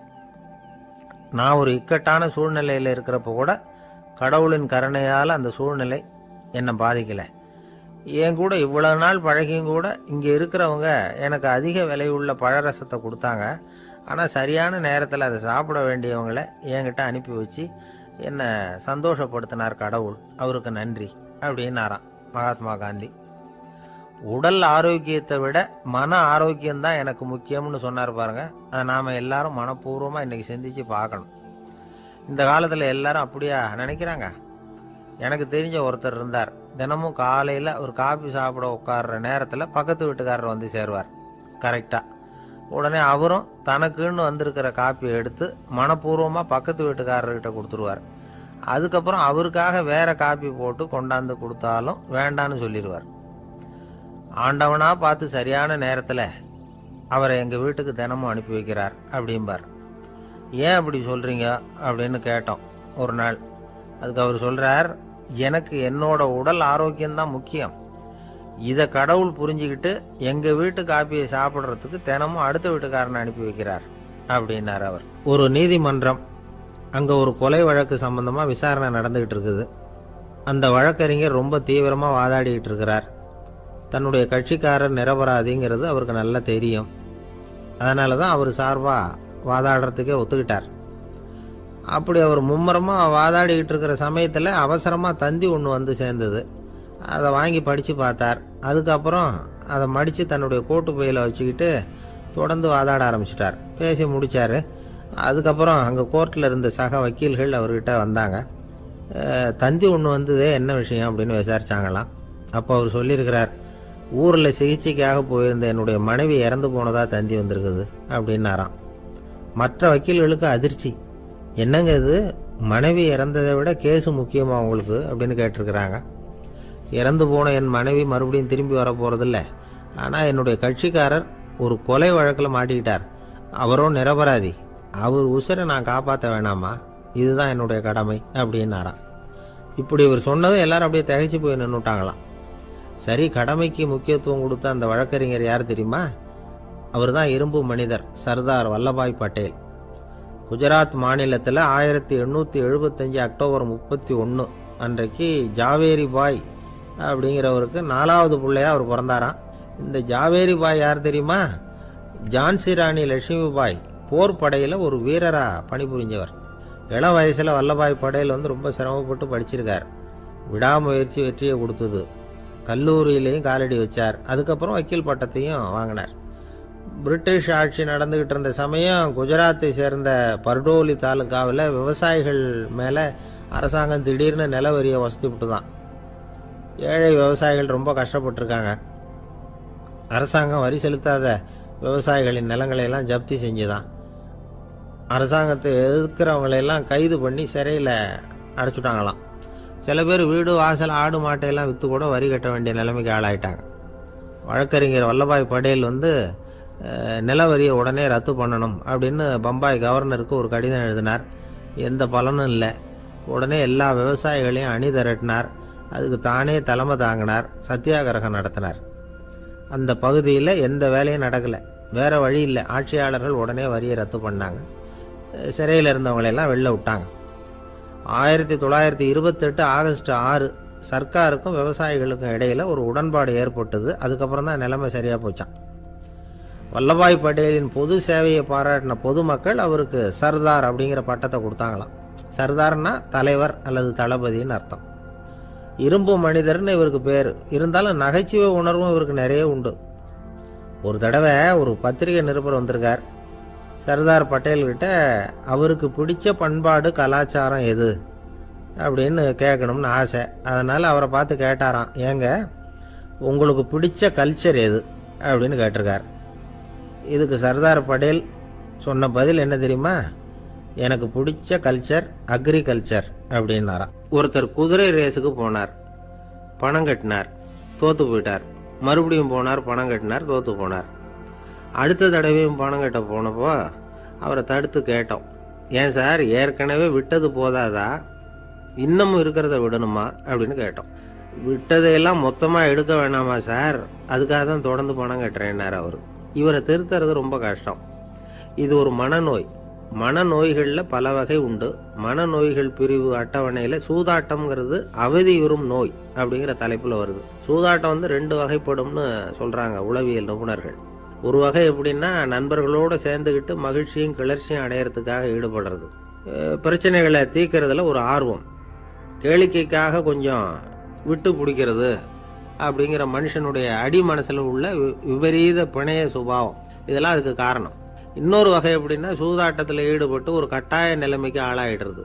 A: நான் ஒரு இக்கட்டான சூழ்நிலையில் இருக்கிறப்ப கூட கடவுளின் கருணையால் அந்த சூழ்நிலை என்னை பாதிக்கலை. என் கூட இவ்வளவு நாள் பழகியும் கூட இங்கே இருக்கிறவங்க எனக்கு அதிக விலையுள்ள பழரசத்தை கொடுத்தாங்க. ஆனால் சரியான நேரத்தில் அதை சாப்பிட வேண்டியவங்களை என்கிட்ட அனுப்பி வச்சு என்னை சந்தோஷப்படுத்தினார் கடவுள், அவருக்கு நன்றி அப்படின்னாராம் மகாத்மா காந்தி. உடல் ஆரோக்கியத்தை விட மன ஆரோக்கியம்தான் எனக்கு முக்கியம்னு சொன்னார் பாருங்க. அதை நாம் எல்லாரும் மனப்பூர்வமாக இன்றைக்கி சிந்திச்சு பார்க்கணும். இந்த காலத்தில் எல்லாரும் அப்படியா நினைக்கிறாங்க? எனக்கு தெரிஞ்ச ஒருத்தர் இருந்தார். தினமும் காலையில் ஒரு காபி சாப்பிட உட்கார்ற நேரத்தில் பக்கத்து வீட்டுக்காரர் வந்து சேருவார் கரெக்டாக. உடனே அவரும் தனக்குன்னு வந்திருக்கிற காப்பியை எடுத்து மனப்பூர்வமாக பக்கத்து வீட்டுக்காரர்கிட்ட கொடுத்துருவார். அதுக்கப்புறம் அவருக்காக வேற காப்பி போட்டு கொண்டாந்து கொடுத்தாலும் வேண்டான்னு சொல்லிடுவார். ஆண்டவனா பார்த்து சரியான நேரத்தில் அவரை எங்கள் வீட்டுக்கு தினமும் அனுப்பி வைக்கிறார் அப்படிம்பார். ஏன் அப்படி சொல்கிறீங்க அப்படின்னு கேட்டோம் ஒரு நாள். அதுக்கு அவர் சொல்கிறார், எனக்கு என்னோட உடல் ஆரோக்கியம்தான் முக்கியம். இதை கடவுள் புரிஞ்சுக்கிட்டு எங்கள் வீட்டு காப்பியை சாப்பிட்றதுக்கு தினமும் அடுத்த வீட்டுக்காரனை அனுப்பி வைக்கிறார் அப்படின்னார் அவர். ஒரு நீதிமன்றம், அங்கே ஒரு கொலை வழக்கு சம்பந்தமாக விசாரணை நடந்துக்கிட்டு இருக்குது. அந்த வழக்கறிஞர் ரொம்ப தீவிரமாக வாதாடிக்கிட்டு இருக்கிறார். தன்னுடைய கட்சிக்காரர் நிரபராதிங்கிறது அவருக்கு நல்லா தெரியும். அதனால தான் அவர் சார்பாக வாதாடுறதுக்கே ஒத்துக்கிட்டார். அப்படி அவர் மும்முரமாக வாதாடிக்கிட்டு இருக்கிற சமயத்தில் அவசரமாக தந்தி ஒன்று வந்து சேர்ந்தது. அதை வாங்கி படித்து பார்த்தார். அதுக்கப்புறம் அதை மடித்து தன்னுடைய கோட்டு பையில் வச்சுக்கிட்டு தொடர்ந்து வாதாட ஆரம்பிச்சிட்டார். பேசி முடித்தார். அதுக்கப்புறம் அங்கே கோர்ட்டில் இருந்த சக வக்கீல்கள் அவர்கிட்ட வந்தாங்க. தந்தி ஒன்று வந்ததே, என்ன விஷயம் அப்படின்னு விசாரிச்சாங்களாம். அப்போ அவர் சொல்லியிருக்கிறார், ஊரில் சிகிச்சைக்காக போயிருந்த என்னுடைய மனைவி இறந்து போனதாக தந்தி வந்திருக்குது அப்படின்னாராம். மற்ற வக்கீல்களுக்கு அதிர்ச்சி. என்னங்க இது, மனைவி இறந்ததை விட கேஸு முக்கியமாக உங்களுக்கு அப்படின்னு கேட்டிருக்கிறாங்க. இறந்து போன என் மனைவி மறுபடியும் திரும்பி வர போகிறதில்ல, ஆனால் என்னுடைய கட்சிக்காரர் ஒரு கொலை வழக்கில் மாட்டிக்கிட்டார். அவரும் நிரபராதி. அவர் உசுரை நான் காப்பாற்ற வேணாமா? இதுதான் என்னுடைய கடமை அப்படின்னாராம். இப்படி இவர் சொன்னதும் எல்லாரும் அப்படியே திகைச்சு போய் நின்றுட்டாங்களாம். சரி, கடமைக்கு முக்கியத்துவம் கொடுத்த அந்த வழக்கறிஞர் யார் தெரியுமா? அவர் தான் இரும்பு மனிதர் சர்தார் வல்லபாய் பட்டேல். குஜராத் மாநிலத்தில் 1875 அக்டோபர் 31 அன்றைக்கு ஜாவேரி பாய் அப்படிங்கிறவருக்கு 4வது பிள்ளையா அவர் பிறந்தாராம். இந்த ஜாவேரி பாய் யார் தெரியுமா? ஜான்சி ராணி லட்சுமி பாய் போர் படையில் ஒரு வீரராக பணிபுரிஞ்சவர். இளம் வயசில் வல்லபாய் பட்டேல் ரொம்ப சிரமப்பட்டு படிச்சிருக்கார். விடாமுயற்சி வெற்றியை கொடுத்தது. கல்லூரியிலையும் காலடி வச்சார். அதுக்கப்புறம் வக்கீல் பட்டத்தையும் வாங்கினார். பிரிட்டிஷ் ஆட்சி நடந்துக்கிட்டு இருந்த சமயம் குஜராத்தை சேர்ந்த பர்டோலி தாலுகாவில் விவசாயிகள் மேலே அரசாங்கம் திடீர்னு நில வரியை வசதி விட்டு தான். ஏழை விவசாயிகள் ரொம்ப கஷ்டப்பட்டிருக்காங்க. அரசாங்கம் வரி செலுத்தாத விவசாயிகளின் நிலங்களை எல்லாம் ஜப்தி செஞ்சுதான். அரசாங்கத்தை எதிர்க்கிறவங்களையெல்லாம் கைது பண்ணி சிறையில் அடைச்சுட்டாங்களாம். சில பேர் வீடு வாசல் ஆடு மாட்டையெல்லாம் விற்று கூட வரி கட்ட வேண்டிய நிலைமைக்கு ஆளாயிட்டாங்க. வழக்கறிஞர் வல்லபாய் படேல் நில வரியை உடனே ரத்து பண்ணணும் அப்படின்னு பம்பாய் கவர்னருக்கு ஒரு கடிதம் எழுதினார். எந்த பலனும் இல்லை. உடனே எல்லா விவசாயிகளையும் அணி திரட்டினார். அதுக்கு தானே தலைமை தாங்கினார். சத்தியாகிரகம் நடத்தினார். அந்த பகுதியில் எந்த வேலையும் நடக்கலை. வேறு வழி இல்லை. ஆட்சியாளர்கள் உடனே வரியை ரத்து பண்ணாங்க. சிறையில் இருந்தவங்களெல்லாம் வெளில விட்டாங்க. 1928 ஆகஸ்ட் 6 சர்க்காருக்கும் விவசாயிகளுக்கும் இடையில் ஒரு உடன்பாடு ஏற்பட்டது. அதுக்கப்புறம் தான் நிலைமை சரியாக போச்சான். வல்லபாய் படேலின் பொது சேவையை பாராட்டின பொதுமக்கள் அவருக்கு சர்தார் அப்படிங்கிற பட்டத்தை கொடுத்தாங்களாம். சர்தார்னா தலைவர் அல்லது தளபதின்னு அர்த்தம். இரும்பு மனிதர்னு இவருக்கு பேர். இருந்தாலும் நகைச்சுவை உணர்வும் இவருக்கு நிறைய உண்டு. ஒரு தடவை ஒரு பத்திரிகை நிருபர் வந்திருக்கார். சர்தார் பட்டேல்கிட்ட அவருக்கு பிடிச்ச பண்பாடு கலாச்சாரம் எது அப்படின்னு கேட்கணும்னு ஆசை. அதனால் அவரை பார்த்து கேட்டாராம், ஏங்க உங்களுக்கு பிடிச்ச கல்ச்சர் எது அப்படின்னு கேட்டிருக்கார். இதுக்கு சர்தார் பட்டேல் சொன்ன பதில் என்ன தெரியுமா? எனக்கு பிடிச்ச கல்ச்சர் அக்ரிகல்ச்சர் அப்படின்னாராம். ஒருத்தர் குதிரை ரேஸுக்கு போனார். பணம் கட்டினார், தோற்று போயிட்டார். மறுபடியும் போனார், பணம் கட்டினார், தோற்று போனார். அடுத்த தடவையும் பணம் கட்ட போனப்போ அவரை தடுத்து கேட்டோம், ஏன் சார் ஏற்கனவே விட்டது போதாதா, இன்னமும் இருக்கிறத விடணுமா அப்படின்னு கேட்டோம். விட்டதையெல்லாம் மொத்தமாக எடுக்க வேணாமா சார், அதுக்காக தான் தொடர்ந்து பணம் கட்டுறேன்னார் அவர். இவரை திருத்துறது ரொம்ப கஷ்டம். இது ஒரு மனநோய். மனநோய்களில் பல வகை உண்டு. மனநோய்கள் பிரிவு அட்டவணையில் சூதாட்டம்ங்கிறது அவதியுறும் நோய் அப்படிங்கிற தலைப்பில் வருது. சூதாட்டம் 2 வகைப்படும்னு சொல்கிறாங்க உளவியல் நிபுணர்கள். ஒரு வகை எப்படின்னா, நண்பர்களோடு சேர்ந்துக்கிட்டு மகிழ்ச்சியும் கிளர்ச்சியும் அடையிறதுக்காக ஈடுபடுறது. பிரச்சனைகளை தீர்க்கறதுல ஒரு ஆர்வம். கேளிக்கைக்காக கொஞ்சம் விட்டு பிடிக்கிறது அப்படிங்கிற மனுஷனுடைய அடி மனசில் உள்ள விபரீத பிணைய சுபாவம், இதெல்லாம் அதுக்கு காரணம். இன்னொரு வகை எப்படின்னா, சூதாட்டத்தில் ஈடுபட்டு ஒரு கட்டாய நிலைமைக்கு ஆளாயிடுறது.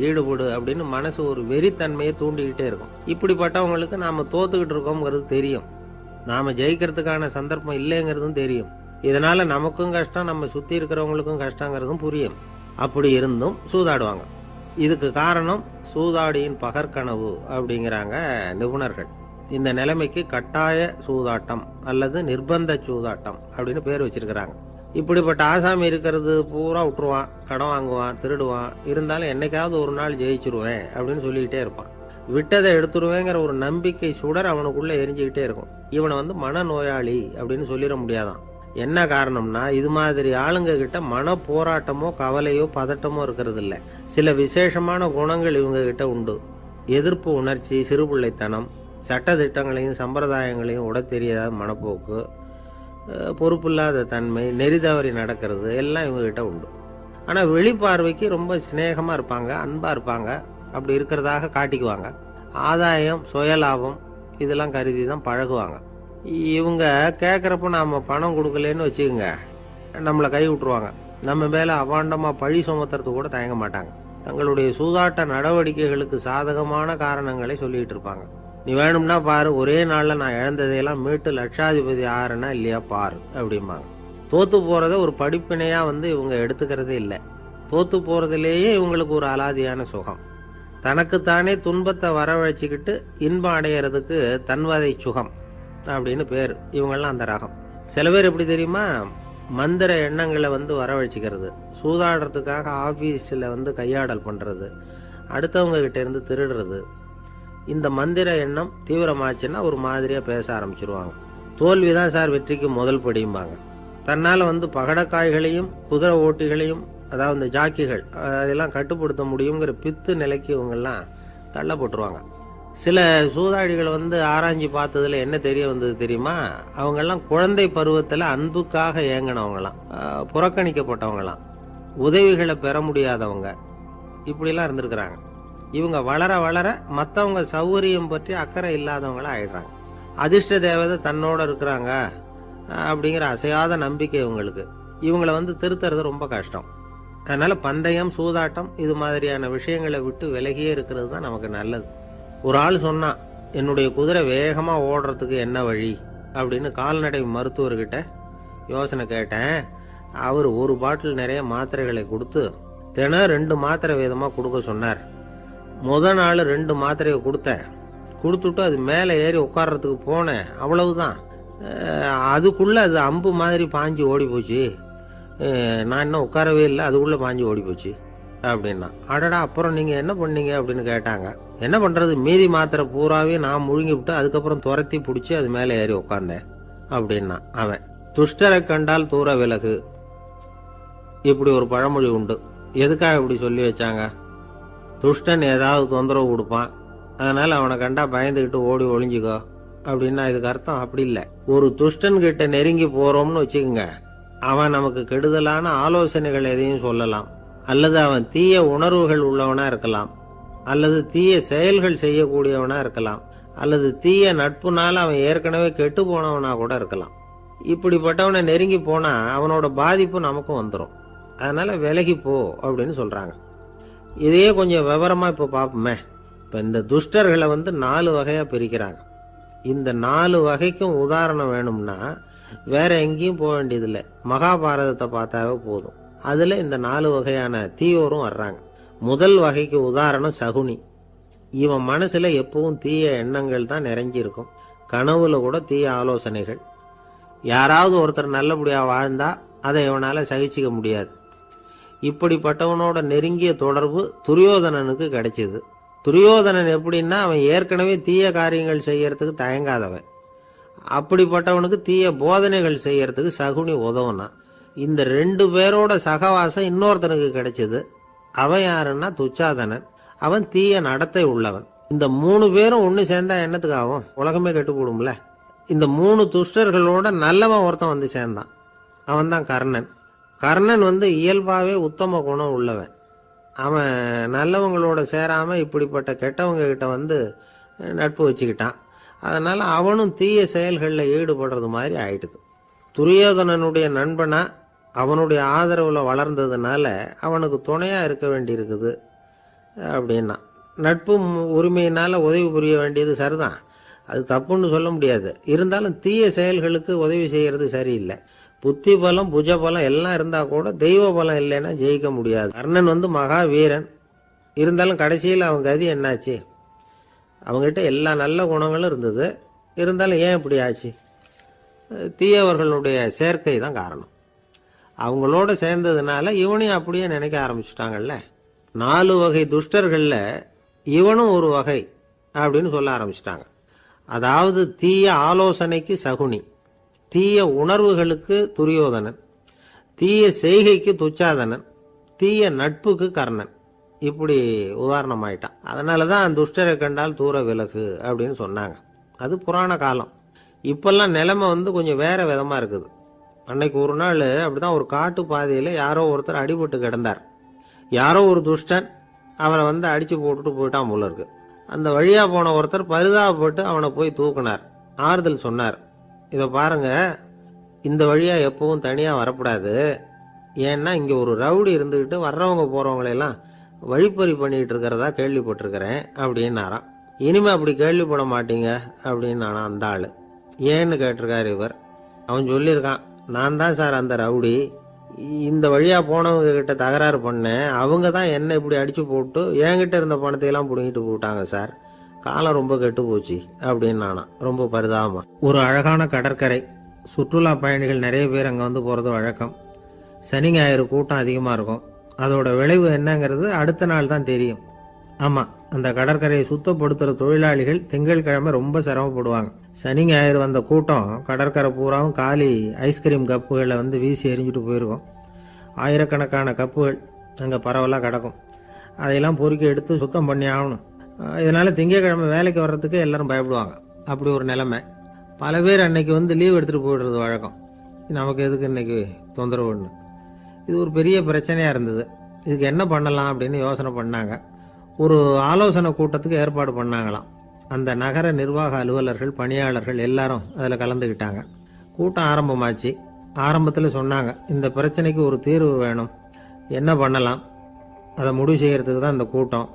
A: ஈடுபடு அப்படின்னு மனசு ஒரு வெறித்தன்மையை தூண்டிக்கிட்டே இருக்கும். இப்படிப்பட்டவங்களுக்கு நாம் தோத்துக்கிட்டு இருக்கோங்கிறது தெரியும். நாம் ஜெயிக்கிறதுக்கான சந்தர்ப்பம் இல்லைங்கிறதும் தெரியும். இதனால் நமக்கும் கஷ்டம், நம்ம சுற்றி இருக்கிறவங்களுக்கும் கஷ்டங்கிறதும் புரியும். அப்படி இருந்தும் சூதாடுவாங்க. இதுக்கு காரணம் சூதாடியின் பகற்கனவு அப்படிங்கிறாங்க நிபுணர்கள். இந்த நிலைமைக்கு கட்டாய சூதாட்டம் அல்லது நிர்பந்த சூதாட்டம் அப்படின்னு பேர் வச்சிருக்கிறாங்க. இப்படிப்பட்ட ஆசாமி இருக்கிறது பூரா விட்டுருவான், கடன் வாங்குவான், திருடுவான். இருந்தாலும் என்னைக்காவது ஒரு நாள் ஜெயிச்சிருவேன் அப்படின்னு சொல்லிக்கிட்டே இருப்பான். விட்டதை எடுத்துருவேங்கிற ஒரு நம்பிக்கை சுடர் அவனுக்குள்ளே எரிஞ்சுக்கிட்டே இருக்கும். இவனை மனநோயாளி அப்படின்னு சொல்லிட முடியாதான். என்ன காரணம்னா, இது மாதிரி ஆளுங்க கிட்ட மன போராட்டமோ கவலையோ பதட்டமோ இருக்கிறது இல்லை. சில விசேஷமான குணங்கள் இவங்க கிட்ட உண்டு. எதிர்ப்பு உணர்ச்சி, சிறுபிள்ளைத்தனம், சட்ட திட்டங்களையும் சம்பிரதாயங்களையும் உட தெரியாத மனப்போக்கு, பொறுப்பில்லாத தன்மை, நெறிதவறி நடக்கிறது எல்லாம் இவங்ககிட்ட உண்டு. ஆனால் வெளிப்பார்வைக்கு ரொம்ப சிநேகமாக இருப்பாங்க, அன்பாக இருப்பாங்க. அப்படி இருக்கிறதாக காட்டிக்குவாங்க. ஆதாயம், சுயலாபம் இதெல்லாம் கருதி தான் பழகுவாங்க. இவங்க கேட்குறப்ப நாம் பணம் கொடுக்கலன்னு வச்சுக்கோங்க, நம்மளை கை விட்டுருவாங்க. நம்ம மேலே அபாண்டமாக பழி சுமத்துறது கூட தயங்க மாட்டாங்க. தங்களுடைய சூதாட்ட நடவடிக்கைகளுக்கு சாதகமான காரணங்களை சொல்லிகிட்டு இருப்பாங்க. நீ வேணும்னா பாரு, ஒரே நாளில் நான் இழந்ததையெல்லாம் மீட்டு லட்சாதிபதி ஆறேன்னா இல்லையா பாரு அப்படிம்பாங்க. தோற்று போகிறத ஒரு படிப்பினையாக இவங்க எடுத்துக்கிறதே இல்லை. தோற்று போகிறதுலேயே இவங்களுக்கு ஒரு அலாதியான சுகம். தனக்குத்தானே துன்பத்தை வரவழைச்சிக்கிட்டு இன்பம் அடையிறதுக்கு தன்வதை சுகம் அப்படின்னு பேர். இவங்கெல்லாம் அந்த ரகம். சில பேர் எப்படி தெரியுமா, மந்திர எண்ணங்களை வரவழைச்சிக்கிறது, சூதாடுறதுக்காக ஆஃபீஸில் கையாடல் பண்ணுறது, அடுத்தவங்க கிட்ட இருந்து திருடுறது. இந்த மந்திர எண்ணம் தீவிரமாச்சுன்னா ஒரு மாதிரியாக பேச ஆரம்பிச்சிருவாங்க. தோல்வி தான் சார் வெற்றிக்கு முதல் படியும்பாங்க. தன்னால் பகடக்காய்களையும் குதிரை ஓட்டிகளையும், அதாவது இந்த ஜாக்கிகள், அதெல்லாம் கட்டுப்படுத்த முடியுங்கிற பித்து நிலைக்கு இவங்கெல்லாம் தள்ளப்பட்டுருவாங்க. சில சூதாடிகள் ஆராய்ச்சி பார்த்ததில் என்ன தெரிய வந்தது தெரியுமா, அவங்கெல்லாம் குழந்தை பருவத்தில் அன்புக்காக ஏங்கினவங்களாம், புறக்கணிக்கப்பட்டவங்களாம், உதவிகளை பெற முடியாதவங்க, இப்படிலாம் இருந்திருக்கிறாங்க. இவங்க வளர வளர மற்றவங்க சௌகரியம் பற்றி அக்கறை இல்லாதவங்களா ஆயிடுறாங்க. அதிர்ஷ்ட தேவதை தன்னோட இருக்கிறாங்க அப்படிங்கிற அசையாத நம்பிக்கை இவங்களுக்கு. இவங்களை திருத்துறது ரொம்ப கஷ்டம். அதனால் பந்தயம், சூதாட்டம் இது மாதிரியான விஷயங்களை விட்டு விலகியே இருக்கிறது தான் நமக்கு நல்லது. ஒரு ஆள் சொன்னான், என்னுடைய குதிரை வேகமாக ஓடுறதுக்கு என்ன வழி அப்படின்னு கால்நடை மருத்துவர்கிட்ட யோசனை கேட்டேன். அவர் ஒரு பாட்டில் நிறைய மாத்திரைகளை கொடுத்து தினம் 2 மாத்திரை வீதமாக கொடுக்க சொன்னார். நாள் 2 மாத்திரையை கொடுத்துட்டு அது மேலே ஏறி உட்கார்றதுக்கு போனேன். அவ்வளவுதான். அதுக்குள்ளே அது அம்பு மாதிரி பாஞ்சு ஓடி போச்சு. நான் இன்னும் உட்காரவே இல்லை, அதுக்குள்ளே பாஞ்சு ஓடி போச்சு அப்படின்னா. அடடா, அப்புறம் நீங்கள் என்ன பண்ணீங்க அப்படின்னு கேட்டாங்க. என்ன பண்ணுறது, மீதி மாத்திரை பூராவே நான் முழுங்கி விட்டு அதுக்கப்புறம் துரத்தி பிடிச்சி அது மேலே ஏறி உட்காந்தேன் அப்படின்னா அவன். துஷ்டரை கண்டால் தூர விலகு, இப்படி ஒரு பழமொழி உண்டு. எதுக்காக இப்படி சொல்லி வச்சாங்க? துஷ்டன் ஏதாவது தொந்தரவு கொடுப்பான், அதனால அவனை கண்டா பயந்துக்கிட்டு ஓடி ஒளிஞ்சிக்கோ அப்படின்னா இதுக்கு அர்த்தம் அப்படி இல்லை. ஒரு துஷ்டன் கிட்ட நெருங்கி போறோம்னு வச்சுக்கோங்க, அவன் நமக்கு கெடுதலான ஆலோசனைகள் எதையும் சொல்லலாம், அல்லது அவன் தீய உணர்வுகள் உள்ளவனா இருக்கலாம், அல்லது தீய செயல்கள் செய்யக்கூடியவனா இருக்கலாம், அல்லது தீய நட்புனால அவன் ஏற்கனவே கெட்டு போனவனா கூட இருக்கலாம். இப்படிப்பட்டவனை நெருங்கி போனா அவனோட பாதிப்பு நமக்கும் வந்துடும். அதனால விலகி போ அப்படின்னு சொல்றாங்க. இதையே கொஞ்சம் விவரமா இப்ப பார்ப்போமே. இப்ப இந்த துஷ்டர்களை 4 வகையா பிரிக்கிறாங்க. இந்த 4 வகைக்கும் உதாரணம் வேணும்னா வேற எங்கேயும் போக வேண்டியதில்லை, மகாபாரதத்தை பார்த்தாவே போதும். அதுல இந்த 4 வகையான தீயோரும் வர்றாங்க. முதல் வகைக்கு உதாரணம் சகுனி. இவன் மனசுல எப்பவும் தீய எண்ணங்கள் தான் நிறைஞ்சிருக்கும். கனவுல கூட தீய ஆலோசனைகள். யாராவது ஒருத்தர் நல்லபடியா வாழ்ந்தா அதை இவனால சகிச்சிக்க முடியாது. இப்படிப்பட்டவனோட நெருங்கிய தொடர்பு துரியோதனனுக்கு கிடைச்சது. துரியோதனன் எப்படின்னா, அவன் ஏற்கனவே தீய காரியங்கள் செய்யறதுக்கு தயங்காதவன். அப்படிப்பட்டவனுக்கு தீய போதனைகள் செய்யறதுக்கு சகுனி உதவுனான். இந்த 2 பேரோட சகவாசம் இன்னொருத்தனுக்கு கிடைச்சது. அவன் யாருன்னா துச்சாதனன். அவன் தீய நடத்தை உள்ளவன். இந்த 3 பேரும் ஒன்று சேர்ந்தா என்னத்துக்கு ஆகும்? உலகமே கெட்டு போடும்ல. இந்த 3 துஷ்டர்களோட நல்லவன் ஒருத்தன் சேர்ந்தான். அவன் தான் கர்ணன். கர்ணன் இயல்பாவே உத்தம குணம் உள்ளவன். அவன் நல்லவங்களோட சேராம இப்படிப்பட்ட கெட்டவங்க கிட்ட நட்பு வச்சுக்கிட்டான். அதனால அவனும் தீய செயல்களில் ஈடுபடுறது மாதிரி ஆயிடுது. துரியோதனனுடைய நண்பனா அவனுடைய ஆதரவுல வளர்ந்ததுனால அவனுக்கு துணையா இருக்க வேண்டி இருக்குது அப்படின்னா. நட்பு உரிமையினால உதவி புரிய வேண்டியது சரிதான், அது தப்புன்னு சொல்ல முடியாது. இருந்தாலும் தீய செயல்களுக்கு உதவி செய்யறது சரியில்லை. புத்தி பலம் புஜ பலம் எல்லாம் இருந்தா கூட தெய்வ பலம் இல்லைன்னா ஜெயிக்க முடியாது. கர்ணன் மகா வீரன். இருந்தாலும் கடைசியில் அவன் கதி என்னாச்சு? அவங்ககிட்ட எல்லா நல்ல குணங்களும் இருந்தது. இருந்தாலும் ஏன் இப்படி ஆச்சு? தீயவர்களுடைய சேர்க்கை தான் காரணம். அவங்களோட சேர்ந்ததுனால இவனையும் அப்படியே நினைக்க ஆரம்பிச்சுட்டாங்கல்ல. 4 வகை துஷ்டர்கள்ல இவனும் ஒரு வகை அப்படின்னு சொல்ல ஆரம்பிச்சிட்டாங்க. அதாவது தீய ஆலோசனைக்கு சகுனி, தீய உணர்வுகளுக்கு துரியோதனன், தீய செய்கைக்கு துச்சாதனன், தீய நட்புக்கு கர்ணன். இப்படி உதாரணமாயிட்டான். அதனாலதான் துஷ்டரை கண்டால் தூர விலகு அப்படின்னு சொன்னாங்க. அது புராண காலம். இப்பெல்லாம் நிலைமை கொஞ்சம் வேற விதமா இருக்குது. அன்னைக்கு ஒரு நாள் அப்படிதான் ஒரு காட்டு பாதையில யாரோ ஒருத்தர் அடிபட்டு கிடந்தார். யாரோ ஒரு துஷ்டன் அவனை அடிச்சு போட்டுட்டு போயிட்டான் போல இருக்கு. அந்த வழியா போன ஒருத்தர் பரிதாபப்பட்டு அவனை போய் தூக்குனார். ஆறுதல் சொன்னார். இதை பாருங்க, இந்த வழியா எப்பவும் தனியா வரக்கூடாது. ஏன்னா இங்க ஒரு ரவுடி இருந்துகிட்டு வர்றவங்க போறவங்களெல்லாம் வழிப்பறி பண்ணிட்டு இருக்கிறதா கேள்விப்பட்டிருக்கிறேன் அப்படின்னாராம். இனிமே அப்படி கேள்விப்பட மாட்டீங்க அப்படின்னு அந்த ஆளு. ஏன்னு கேட்டிருக்காரு இவர். அவன் சொல்லியிருக்கான், நான் தான் சார் அந்த ரவுடி. இந்த வழியா போனவங்க கிட்ட தகராறு பண்ணேன். அவங்க தான் என்ன இப்படி அடிச்சு போட்டு என்கிட்ட இருந்த பணத்தையெல்லாம் பிடிங்கிட்டு போட்டாங்க சார். காலம் ரொம்ப கெட்டு போச்சு அப்படின்னு நானா ரொம்ப பரிதாபமா. ஒரு அழகான கடற்கரை. சுற்றுலா பயணிகள் நிறைய பேர் அங்கே போகிறது வழக்கம். சனி ஞாயிறு கூட்டம் அதிகமாக இருக்கும். அதோட விளைவு என்னங்கிறது அடுத்த நாள் தான் தெரியும். ஆமாம், அந்த கடற்கரையை சுத்தப்படுத்துகிற தொழிலாளிகள் திங்கட்கிழமை ரொம்ப சிரமப்படுவாங்க. சனி ஞாயிறு வந்த கூட்டம் கடற்கரை பூராவும் காலி ஐஸ்கிரீம் கப்புகளை வீசி எறிஞ்சிட்டு போயிருக்கும். ஆயிரக்கணக்கான கப்புகள் அங்கே பரவலாக கிடக்கும். அதையெல்லாம் பொறுக்கி எடுத்து சுத்தம் பண்ணி ஆகணும். இதனால திங்கட்கிழமை வேலைக்கு வர்றதுக்கு எல்லாரும் பயப்படுவாங்க. அப்படி ஒரு நிலைமை. பல பேர் அன்னைக்கு லீவ் எடுத்துகிட்டு போயிடுறது வழக்கம். நமக்கு எதுக்கு இன்னைக்கு தொந்தரவுன்னு. இது ஒரு பெரிய பிரச்சனையாக இருந்தது. இதுக்கு என்ன பண்ணலாம் அப்படின்னு யோசனை பண்ணாங்க. ஒரு ஆலோசனை கூட்டத்துக்கு ஏற்பாடு பண்ணாங்களாம். அந்த நகர நிர்வாக அலுவலர்கள், பணியாளர்கள் எல்லாரும் அதில் கலந்துக்கிட்டாங்க. கூட்டம் ஆரம்பமாச்சு. ஆரம்பத்தில் சொன்னாங்க, இந்த பிரச்சனைக்கு ஒரு தீர்வு வேணும், என்ன பண்ணலாம், அதை முடிவு செய்கிறதுக்கு தான் இந்த கூட்டம்.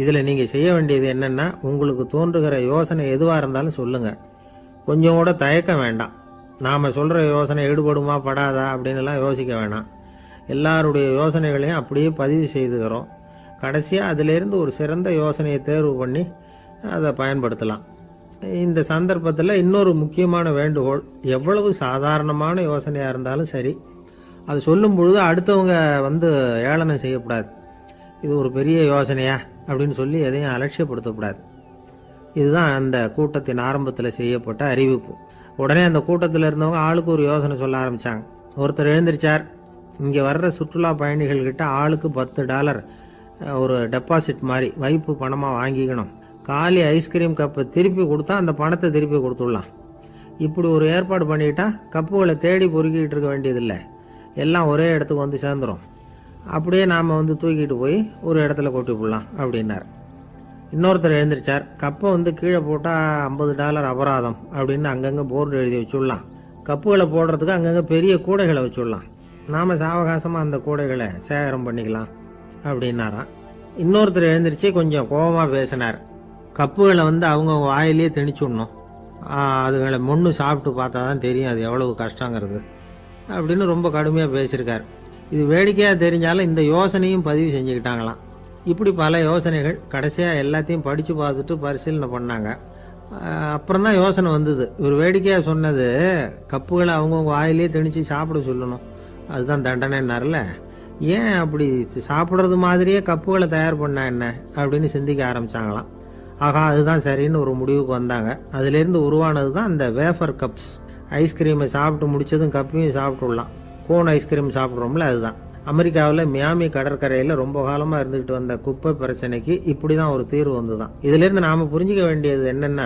A: இதில் நீங்கள் செய்ய வேண்டியது என்னென்னா, உங்களுக்கு தோன்றுகிற யோசனை எதுவாக இருந்தாலும் சொல்லுங்கள். கொஞ்சம் கூட தயக்கம் வேண்டாம். நாம் சொல்கிற யோசனை ஈடுபடுமா படாதா அப்படின்னுலாம் யோசிக்க வேணாம். எல்லாருடைய யோசனைகளையும் அப்படியே பதிவு செய்துக்கிறோம். கடைசியாக அதிலேருந்து ஒரு சிறந்த யோசனையை தேர்வு பண்ணி அதை பயன்படுத்தலாம். இந்த சந்தர்ப்பத்தில் இன்னொரு முக்கியமான வேண்டுகோள், எவ்வளவு சாதாரணமான யோசனையாக இருந்தாலும் சரி, அது சொல்லும் பொழுது அடுத்தவங்க ஏளனம் செய்யக்கூடாது. இது ஒரு பெரிய யோசனையா அப்படின்னு சொல்லி எதையும் அலட்சியப்படுத்தக்கூடாது. இதுதான் அந்த கூட்டத்தின் ஆரம்பத்தில் செய்யப்பட்ட அறிவிப்பு. உடனே அந்த கூட்டத்தில் இருந்தவங்க ஆளுக்கு ஒரு யோசனை சொல்ல ஆரம்பித்தாங்க. ஒருத்தர் எழுந்திருச்சார், இங்கே வர்ற சுற்றுலா பயணிகள்கிட்ட ஆளுக்கு $10 ஒரு டெபாசிட் மாதிரி வைப்பு பணமாக வாங்கிக்கணும். காலி ஐஸ்கிரீம் கப்பை திருப்பி கொடுத்தா அந்த பணத்தை திருப்பி கொடுத்துடலாம். இப்படி ஒரு ஏற்பாடு பண்ணிக்கிட்டா கப்புகளை தேடி பொறுக்கிட்டு இருக்க வேண்டியதில்லை, எல்லாம் ஒரே இடத்துக்கு வந்து சேர்ந்துடும். அப்படியே நாம் தூக்கிட்டு போய் ஒரு இடத்துல கொட்டி போடலாம் அப்படின்னார். இன்னொருத்தர் எழுந்திரிச்சார், கப்பை கீழே போட்டால் $50 அபராதம் அப்படின்னு அங்கங்கே போர்டு எழுதி வச்சுடலாம். கப்புகளை போடுறதுக்கு அங்கங்கே பெரிய கூடைகளை வச்சுடலாம். நாம் சாவகாசமாக அந்த கூடைகளை சேகரம் பண்ணிக்கலாம் அப்படின்னாராம். இன்னொருத்தர் எழுந்திரிச்சு கொஞ்சம் கோபமாக பேசினார். கப்புகளை அவங்க வாயிலே திணிச்சுடணும், அதுகளை முன்னு சாப்பிட்டு பார்த்தா தான் தெரியும் அது எவ்வளவு கஷ்டங்கிறது அப்படின்னு ரொம்ப கடுமையாக பேசியிருக்கார். இது வேடிக்கையாக தெரிஞ்சாலும் இந்த யோசனையும் பதிவு செஞ்சுக்கிட்டாங்களாம். இப்படி பல யோசனைகள். கடைசியாக எல்லாத்தையும் படித்து பார்த்துட்டு பரிசீலனை பண்ணாங்க. அப்புறம் தான் யோசனை வந்தது. இவர் வேடிக்கையாக சொன்னது கப்புகளை அவங்கவுங்க வாயிலே திணிச்சு சாப்பிட சொல்லணும், அதுதான் தண்டனைன்னார்ல. ஏன் அப்படி சாப்பிட்றது மாதிரியே கப்புகளை தயார் பண்ணா என்ன அப்படின்னு சிந்திக்க ஆரம்பித்தாங்களாம். ஆகா, அதுதான் சரின்னு ஒரு முடிவுக்கு வந்தாங்க. அதுலேருந்து உருவானது தான் இந்த வேஃபர் கப்ஸ். ஐஸ்கிரீமை சாப்பிட்டு முடிச்சதும் கப்பையும் சாப்பிட்டுடலாம். கோன் ஐஸ்கிரீம் சாப்பிட்றோம்ல, அதுதான். அமெரிக்காவில் மியாமி கடற்கரையில் ரொம்ப காலமாக இருந்துக்கிட்டு வந்த குப்பை பிரச்சனைக்கு இப்படி தான் ஒரு தீர்வு வந்து தான். இதுலேருந்து நாம் புரிஞ்சிக்க வேண்டியது என்னென்னா,